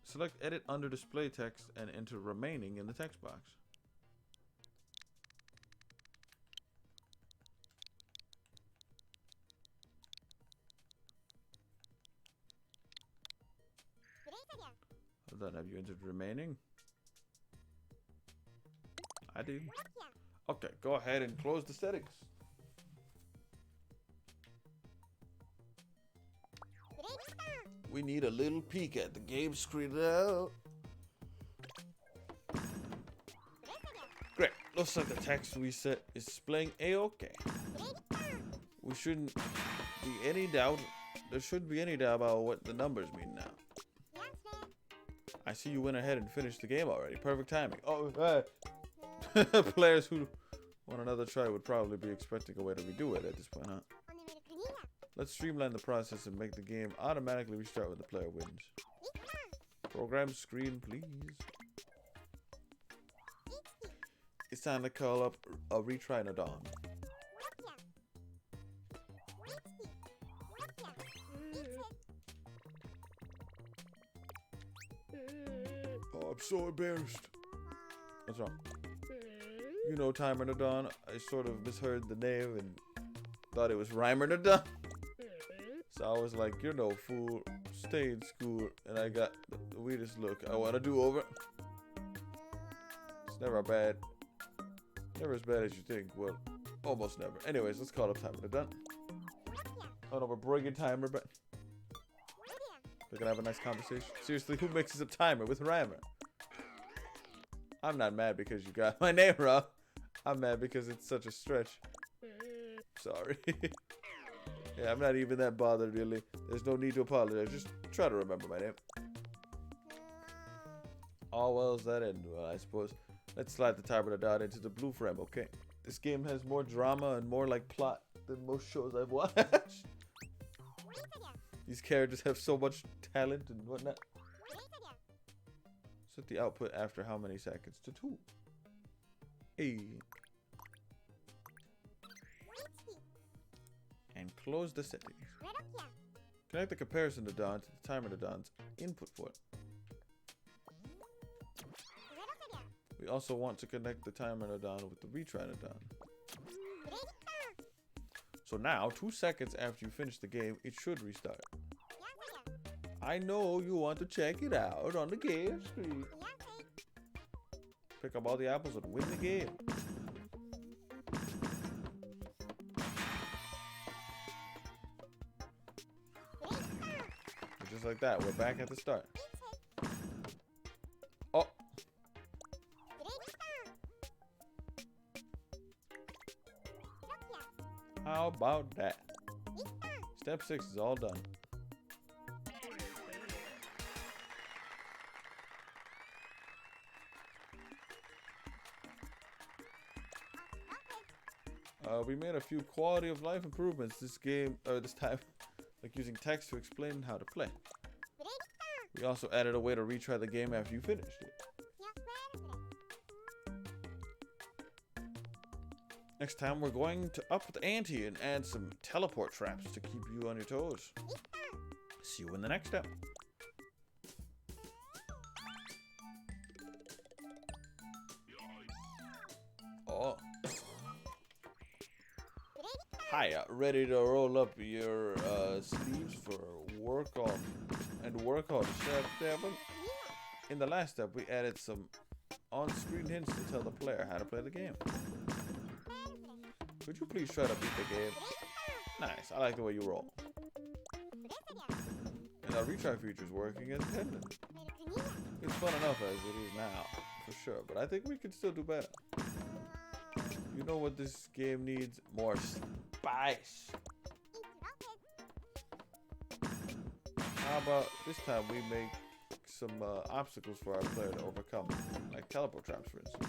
S1: Select edit under display text and enter remaining in the text box. Then have you entered remaining? I did. Okay, go ahead and close the settings. We need a little peek at the game screen now. Great. Looks like the text we set is displaying A-OK. We shouldn't be any doubt. There shouldn't be any doubt about what the numbers mean now. I see you went ahead and finished the game already. Perfect timing. Oh, players who want another try would probably be expecting a way to redo it at this point, huh? Let's streamline the process and make the game automatically restart when the player wins. Program screen, please. It's time to call up a retry Nadon. Oh, I'm so embarrassed. What's wrong? You know Timer Nadon. I sort of misheard the name and thought it was Rhymer Nadon. So I was like, you're no fool. Stay in school. And I got the weirdest look. I want to do over. It's never bad. Never as bad as you think. Well, almost never. Anyways, let's call up Timer Nadon. Oh no, we're bringing Timer back. We're gonna have a nice conversation. Seriously, who mixes up Timer with Rhymer? I'm not mad because you got my name wrong. I'm mad because it's such a stretch. Sorry. Yeah, I'm not even that bothered, really. There's no need to apologize. Just try to remember my name. All well's that end, well, I suppose. Let's slide the timer down into the blue frame, okay? This game has more drama and more like plot than most shows I've watched. These characters have so much talent and whatnot. Set the output after how many seconds? To 2. Hey. And close the settings. Connect the comparison to Dawn to the timer to Dawn's input port. We also want to connect the timer to Dawn with the retry to Dawn. So now, 2 seconds after you finish the game, it should restart. I know you want to check it out on the game screen. Pick up all the apples and win the game. Just like that, we're back at the start. Oh. How about that? Step 6 is all done. We made a few quality of life improvements this time, like using text to explain how to play. We also added a way to retry the game after you finished it. Next time we're going to up the ante and add some teleport traps to keep you on your toes. See you in the next step. Oh. Hi, ready to roll up your sleeves for work on step 7? In the last step, we added some on-screen hints to tell the player how to play the game. Could you please try to beat the game? Nice, I like the way you roll. And our retry feature is working as intended. It's fun enough as it is now, for sure, but I think we can still do better. You know what this game needs? More spice. How about this time we make some obstacles for our player to overcome, like teleport traps, for instance.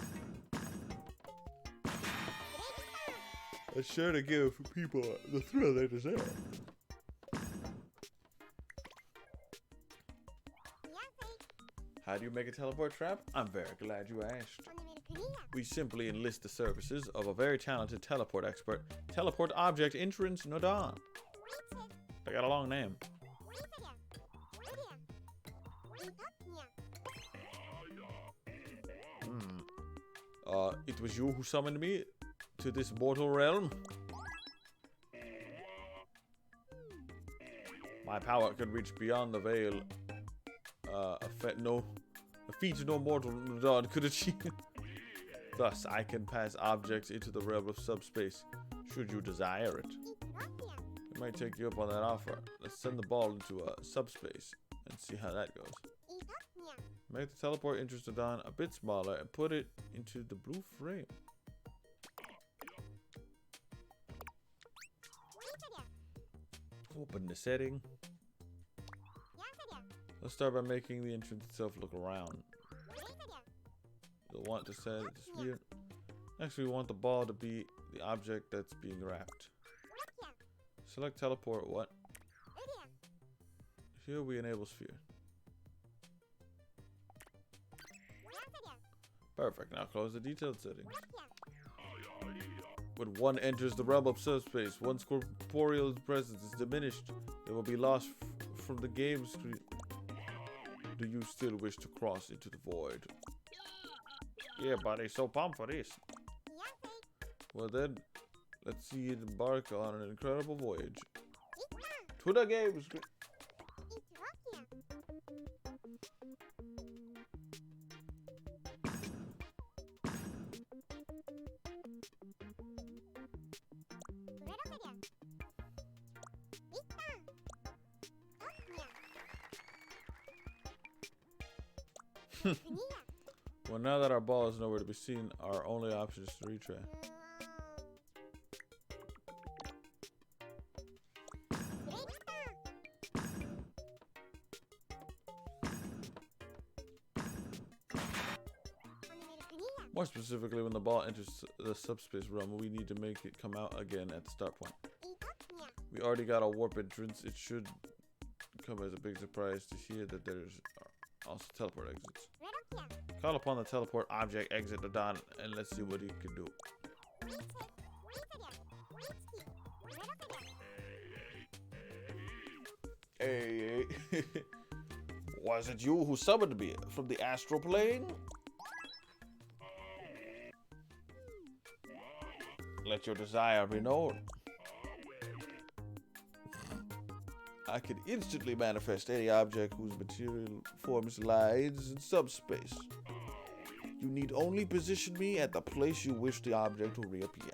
S1: It's sure to give people the thrill they deserve. How do you make a teleport trap? I'm very glad you asked. We simply enlist the services of a very talented teleport expert, Teleport Object Entrance Nodan. They got a long name. It was you who summoned me to this mortal realm? My power can reach beyond the veil. A feat no mortal Nodan could achieve. Thus, I can pass objects into the realm of subspace, should you desire it. We might take you up on that offer. Let's send the ball into subspace and see how that goes. Make the teleport interest on a bit smaller and put it into the blue frame. Open the setting. Let's start by making the entrance itself look around. You'll want to set it to sphere. Next, we want the ball to be the object that's being wrapped. Select teleport what? Here we enable sphere. Perfect, now close the detailed settings. When one enters the realm of subspace, one's corporeal presence is diminished. It will be lost from the game screen. Do you still wish to cross into the void? Yeah, buddy, so pumped for this. Well then, let's see you embark on an incredible voyage. To the game screen. Well, now that our ball is nowhere to be seen, our only option is to retry. More specifically, when the ball enters the subspace realm, we need to make it come out again at the start point. We already got a warp entrance. It should come as a big surprise to hear that there's also teleport exits. Call upon the teleport object exit to Don, and let's see what he can do. Hey, was it you who summoned me from the astral plane? Let your desire be known. I can instantly manifest any object whose material forms lies in subspace. You need only position me at the place you wish the object to reappear.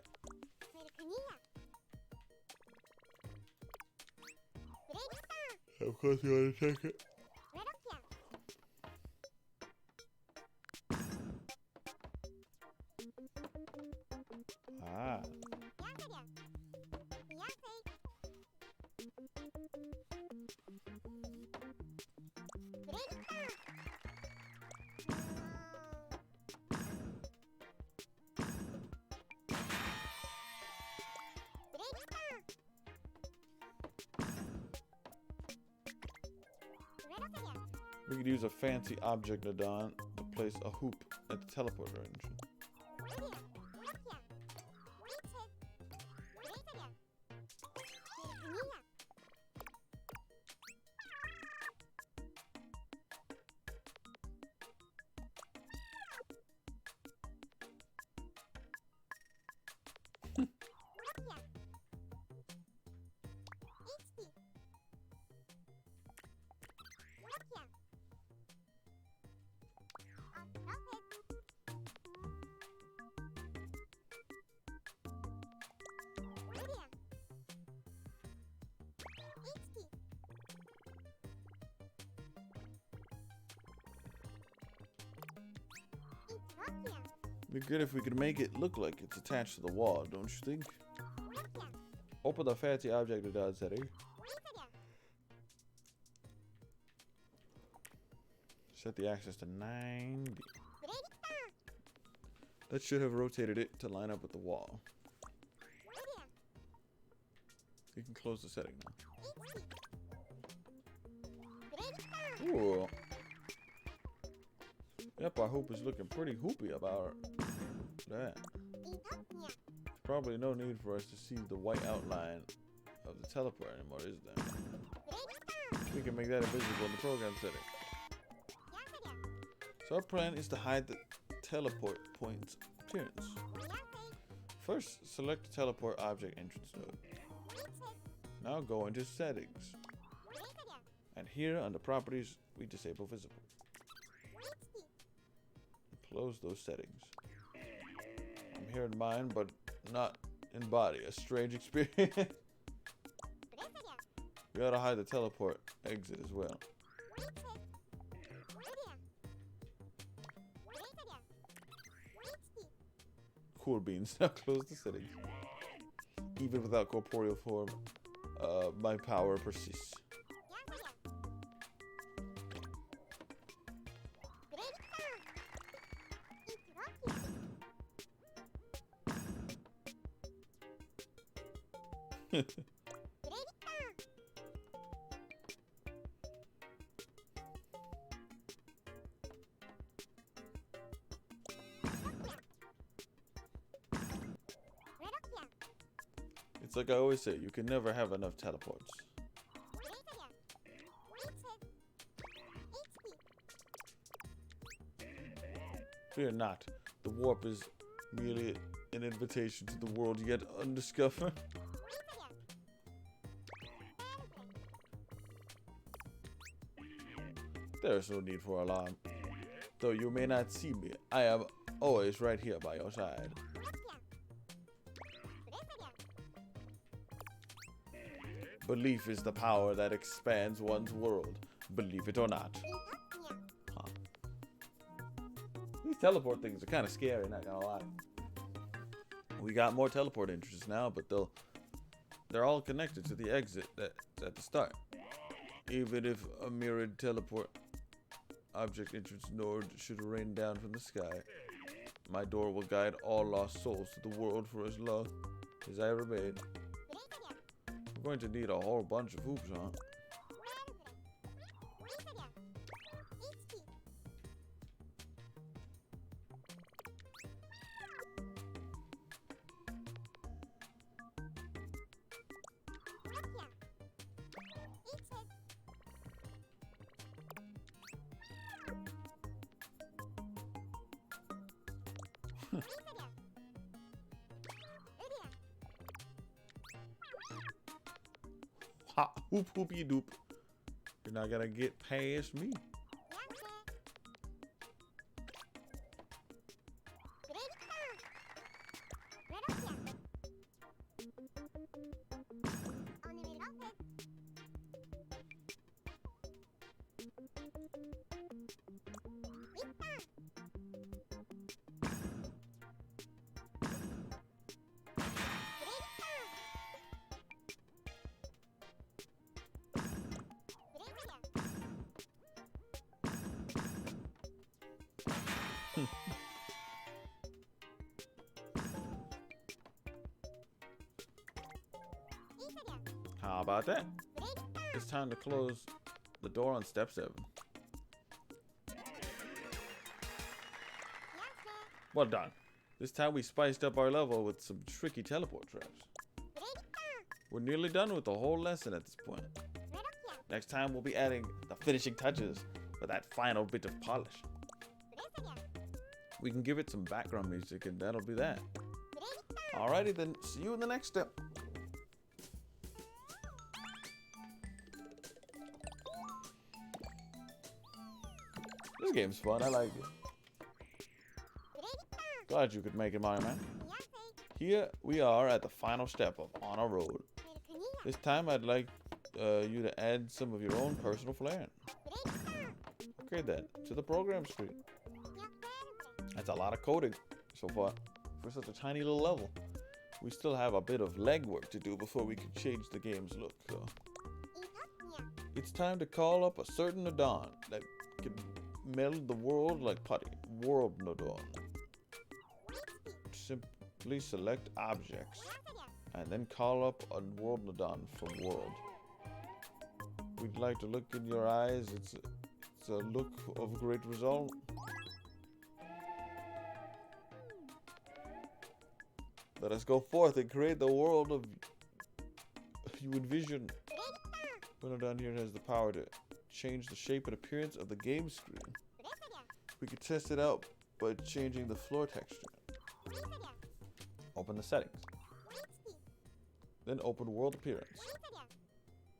S1: Of course you want to take it. Ah. We could use a fancy object Nadon to place a hoop at the teleporter engine. It'd be good if we could make it look like it's attached to the wall, don't you think? Open the fancy object Nadon setting. Set the axis to 90. That should have rotated it to line up with the wall. You can close the setting now. Ooh. Yep, our hoop is looking pretty hoopy about that. Probably no need for us to see the white outline of the teleport anymore, is there? We can make that invisible in the program setting. So our plan is to hide the teleport point's appearance. First, select the teleport object entrance node. Now go into settings. And here under properties, we disable visible. Close those settings. I'm here in mind, but not in body. A strange experience. We gotta hide the teleport exit as well. Cool beans. Now close the settings. Even without corporeal form, my power persists. It's like I always say, you can never have enough teleports. Fear not, the warp is merely an invitation to the world yet undiscovered. There is no need for alarm. Though you may not see me, I am always right here by your side. Belief is the power that expands one's world. Believe it or not. Huh. These teleport things are kind of scary, not gonna lie. We got more teleport entrances now, but they're all connected to the exit that's at the start. Even if a mirrored teleport object entrance node should rain down from the sky, My door will guide all lost souls to the world for as long as I remain. We're going to need a whole bunch of hoops, huh? Ha, hoop hoopy doop. You're not gonna get past me. How about that? It's time to close the door on step 7. Well done. This time we spiced up our level with some tricky teleport traps. We're nearly done with the whole lesson at this point. Next time we'll be adding the finishing touches for that final bit of polish. We can give it some background music and that'll be that. Alrighty then, see you in the next step. This game's fun, I like it. Glad you could make it, Mario Man. Here we are at the final step of On a Road. This time I'd like you to add some of your own personal flair. Okay then, to the program screen. That's a lot of coding so far for such a tiny little level. We still have a bit of legwork to do before we can change the game's look. So. It's time to call up a certain Nodon that can meld the world like putty. World Nodon. Simply select objects and then call up a World Nodon from world. We'd like to look in your eyes. It's a look of great result. Let us go forth and create the world of you envision. Nodon here has the power to change the shape and appearance of the game screen. We can test it out by changing the floor texture. Open the settings. Then open world appearance.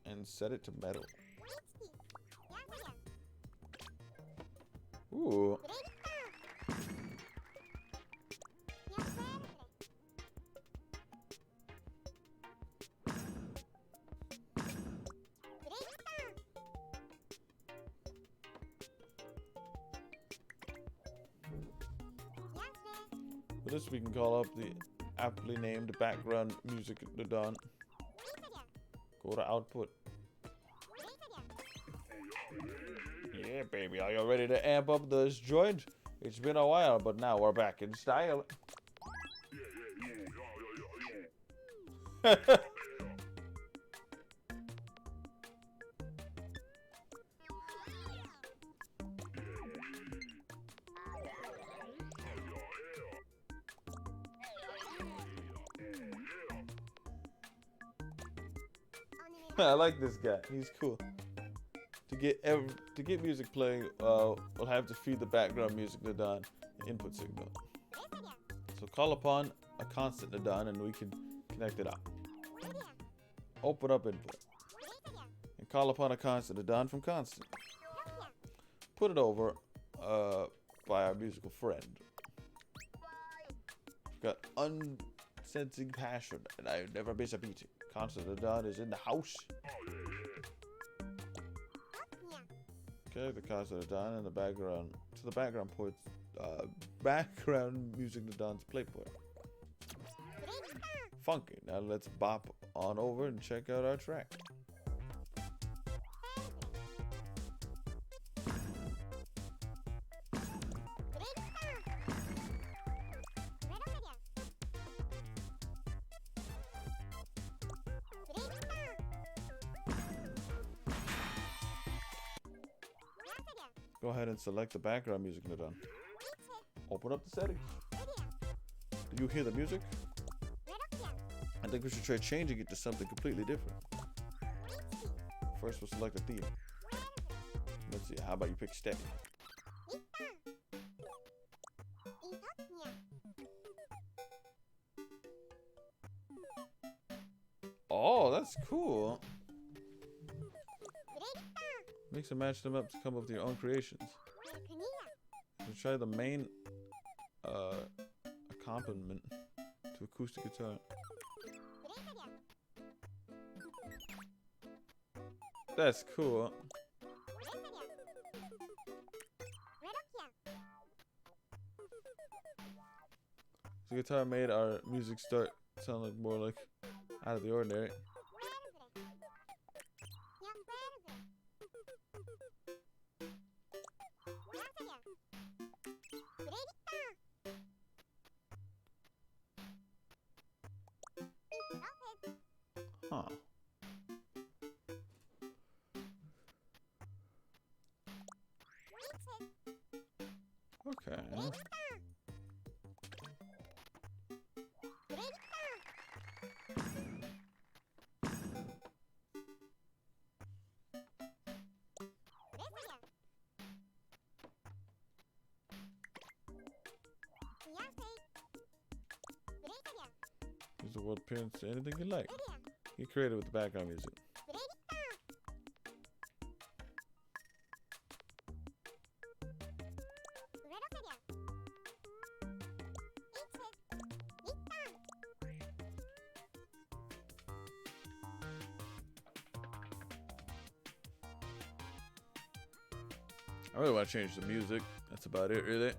S1: And set it to metal. Ooh. For this we can call up the aptly named background music Nodon. Go to output. Yeah, baby, are you ready to amp up this joint? It's been a while, but now we're back in style. I like this guy. He's cool. To get music playing, we'll have to feed the background music Nodon an input signal. So call upon a constant Nodon and we can connect it up. Open up input. And call upon a constant Nodon from constant. Put it over by our musical friend. We've got unsensing passion and I never miss a beat. Constant Nodon is in the house. Okay, the constant Nodon and the background to the background ports background music Nodon's playport. Funky. Now let's bop on over and check out our track. Go ahead and select the background music in the done. Open up the settings. Do you hear the music? I think we should try changing it to something completely different. First, we'll select a theme. Let's see, how about you pick Steady? Oh, that's cool. Mix and match them up to come up with your own creations. So try the main accompaniment to acoustic guitar. That's cool. The guitar made our music start sound like more like out of the ordinary. Huh. Okay. Use the word appearance to anything you like. Get creative with the background music. I really want to change the music. That's about it, really.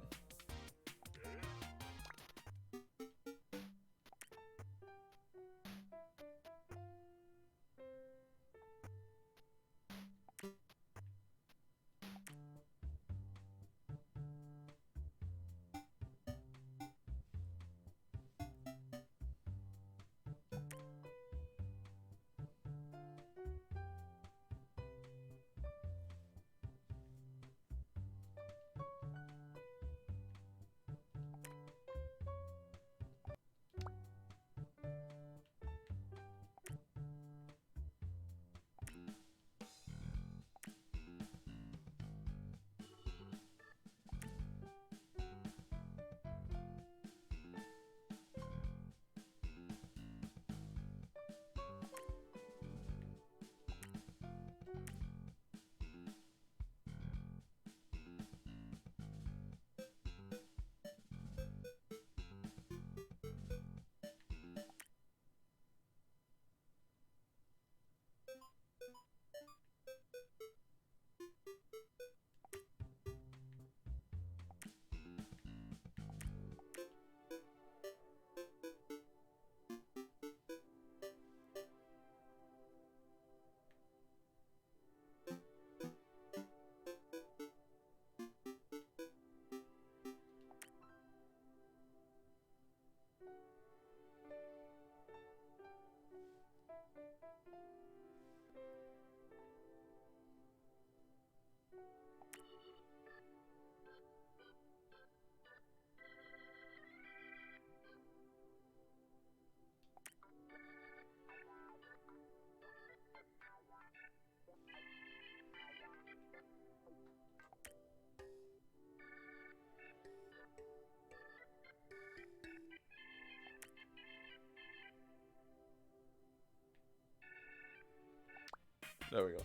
S1: There we go.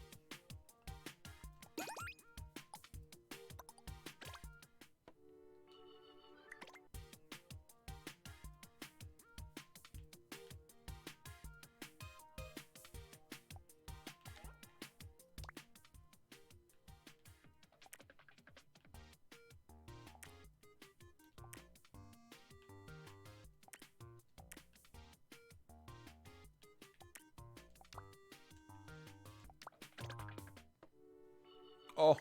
S1: Oh.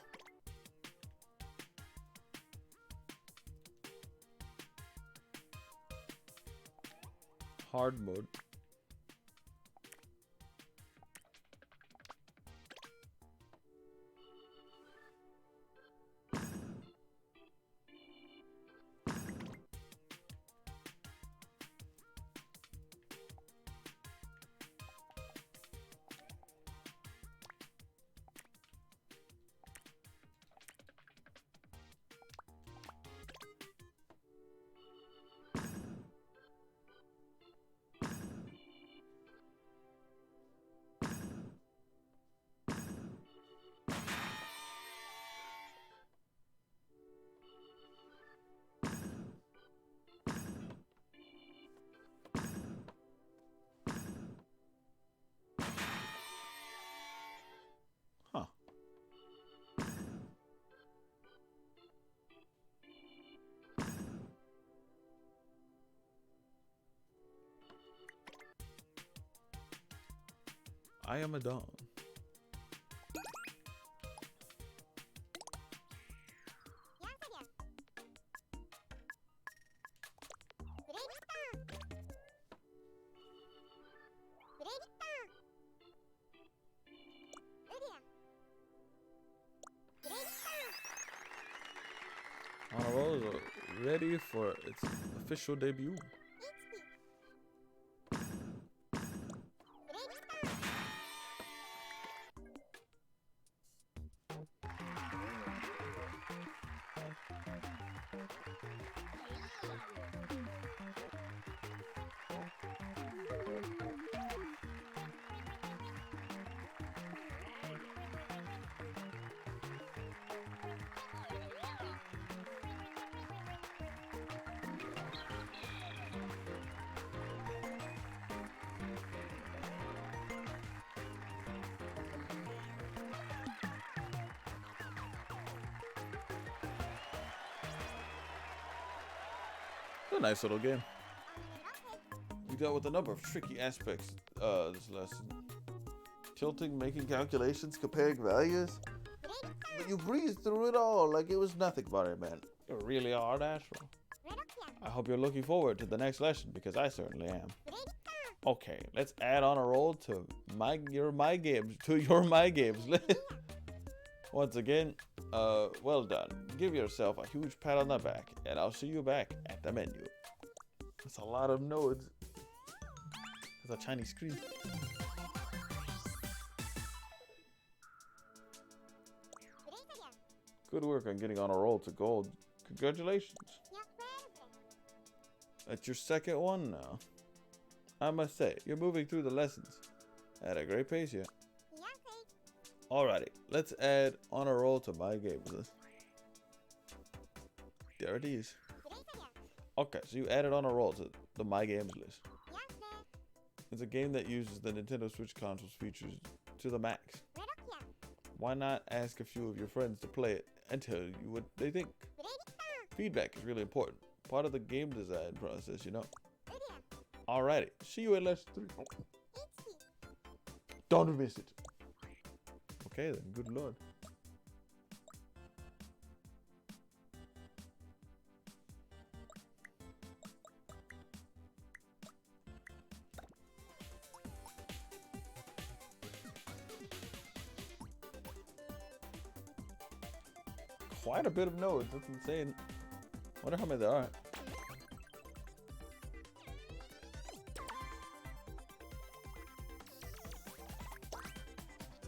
S1: Hard mode. I am a dog. Honor roll is ready for its official debut. It's a nice little game. You dealt with a number of tricky aspects this lesson. Tilting, making calculations, comparing values. But you breezed through it all like it was nothing, man. You really are natural. I hope you're looking forward to the next lesson because I certainly am. Okay, let's add on a roll to your my games list. Once again, well done. Give yourself a huge pat on the back, and I'll see you back at the menu. That's a lot of nodes. That's a Chinese screen. Good work on getting on a roll to gold. Congratulations. That's your second one now. I must say, you're moving through the lessons at a great pace here. Alrighty, let's add on a roll to my games list. There it is. Okay, so you added on a roll to the My Games list. It's a game that uses the Nintendo Switch console's features to the max. Why not ask a few of your friends to play it and tell you what they think? Feedback is really important. Part of the game design process, you know. Alrighty, see you at lesson 3. Don't miss it. Okay then, good lord. Quite a bit of nodes, that's insane. Wonder how many there are.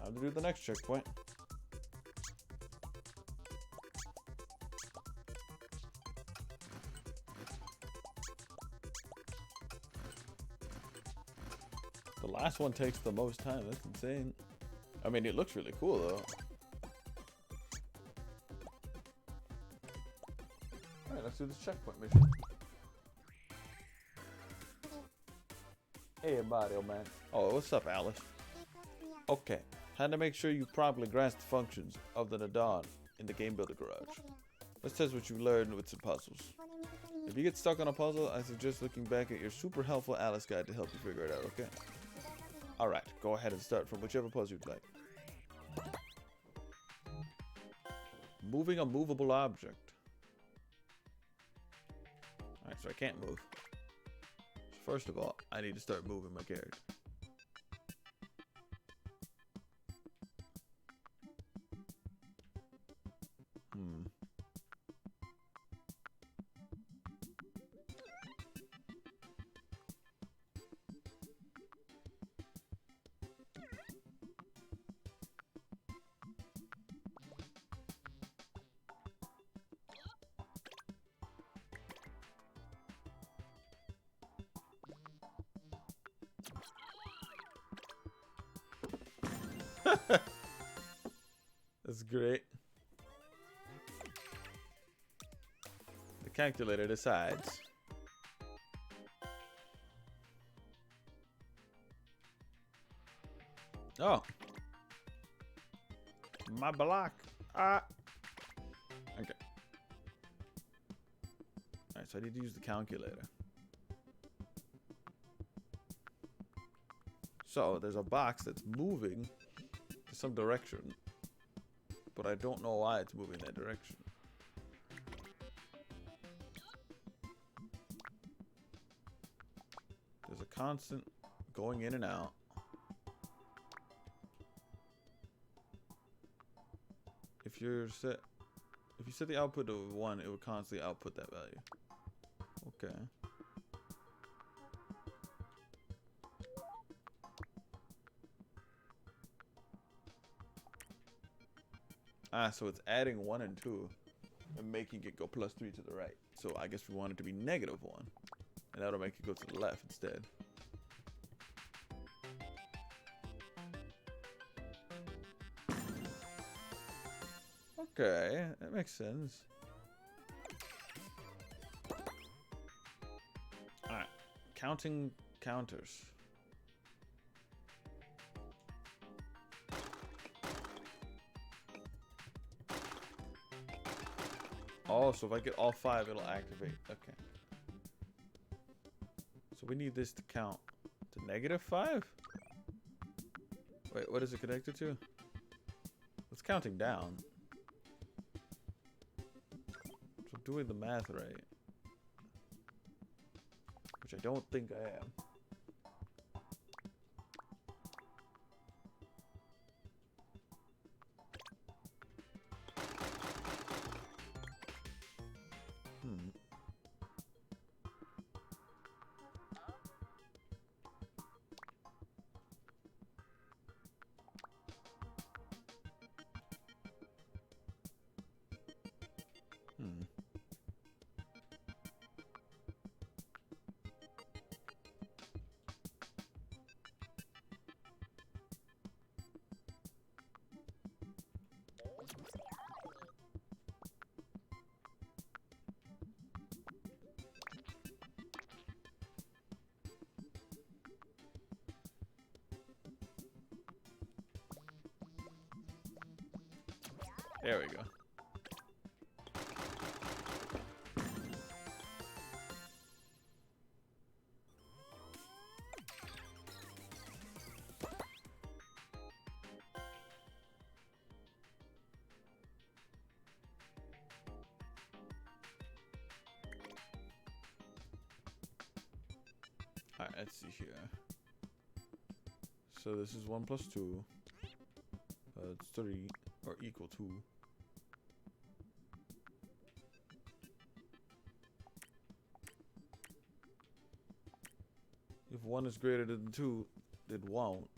S1: Time to do the next checkpoint. The last one takes the most time, that's insane. I mean, it looks really cool though. Alright, let's do this checkpoint mission. Hey, Mario, man. Oh, what's up, Alice? Okay, time to make sure you properly grasp the functions of the Nadon in the Game Builder Garage. Let's test what you learned with some puzzles. If you get stuck on a puzzle, I suggest looking back at your super helpful Alice guide to help you figure it out, okay? Alright, go ahead and start from whichever puzzle you'd like. Moving a movable object. Alright, so I can't move. So first of all, I need to start moving my character. That's great. The calculator decides. Oh. My block. Ah. Okay. Alright, so I need to use the calculator. So there's a box that's moving to some direction, but I don't know why it's moving that direction. There's a constant going in and out. If you set the output to 1, it would constantly output that value. Okay. Ah, so it's adding 1 and 2 and making it go +3 to the right. So I guess we want it to be -1, and that'll make it go to the left instead. Okay, that makes sense. Alright, counting counters. Oh, so if I get all 5, it'll activate. Okay. So we need this to count to -5? Wait, what is it connected to? It's counting down. So I'm doing the math right. Which I don't think I am. There we go. Alright, let's see here. So this is 1 + 2. It's 3 or equal to. If 1 is greater than 2, it won't.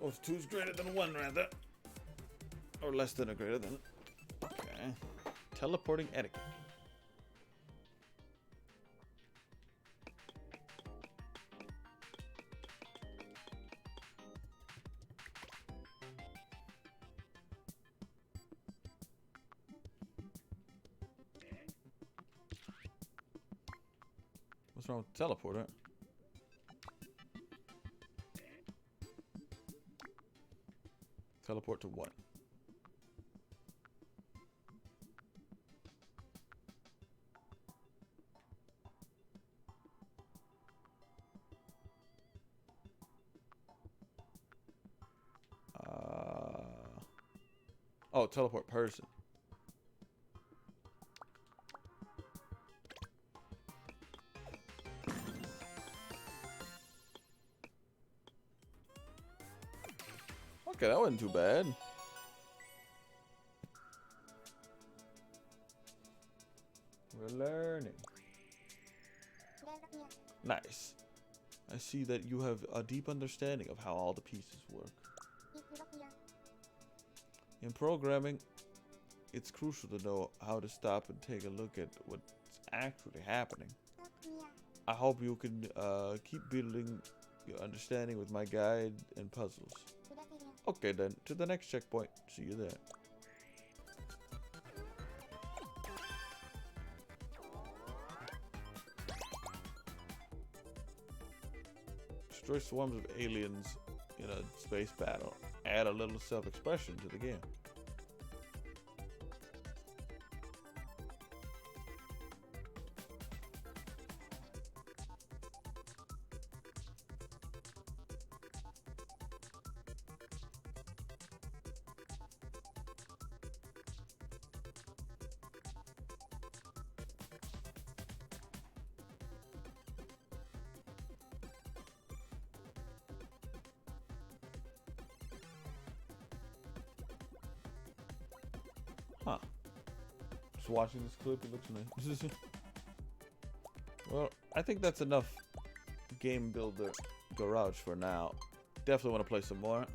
S1: Oh, if 2 is greater than 1, rather. Or less than or greater than. Okay. Teleporting etiquette. What's wrong with the teleporter? Teleport to what? Oh, teleport person. Okay, that wasn't too bad. We're learning. Nice. I see that you have a deep understanding of how all the pieces work. In programming, it's crucial to know how to stop and take a look at what's actually happening. I hope you can keep building your understanding with my guide and puzzles. Okay then, to the next checkpoint. See you there. Destroy swarms of aliens in a space battle. Add a little self-expression to the game. Huh. Just watching this clip, it looks nice. Well, I think that's enough game builder garage for now. Definitely want to play some more.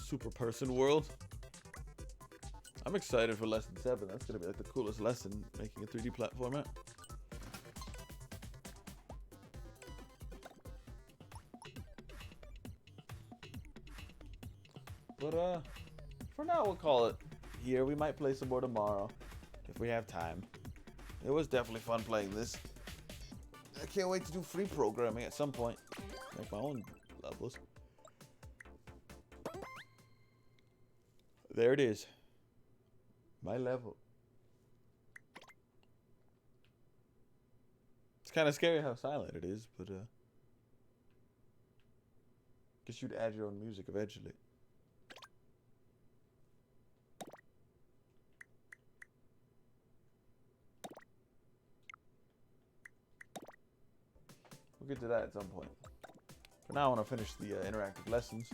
S1: Super person world. I'm excited for lesson 7. That's gonna be like the coolest lesson, making a 3D platformer. But for now we'll call it here. We might play some more tomorrow if we have time. It was definitely fun playing this. I can't wait to do free programming at some point. Make my own levels. There it is. My level. It's kind of scary how silent it is, but guess you'd add your own music eventually. We'll get to that at some point. For now, I want to finish the interactive lessons.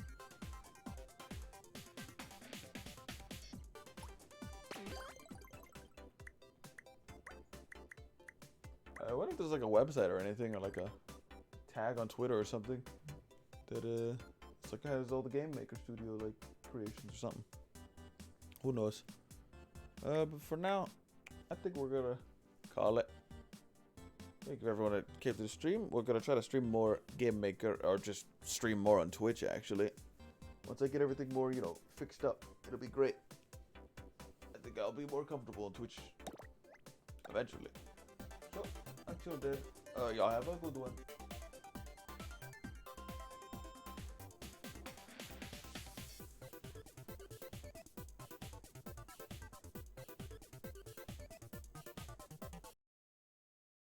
S1: I wonder if there's like a website or anything, or like a tag on Twitter or something that it's like has all the Game Maker Studio like creations or something. Who knows? But for now, I think we're gonna call it. Thank you everyone that came to the stream. We're gonna try to stream more Game Maker, or just stream more on Twitch actually. Once I get everything more, you know, fixed up, it'll be great. I think I'll be more comfortable on Twitch eventually. So, until then, y'all have a good one.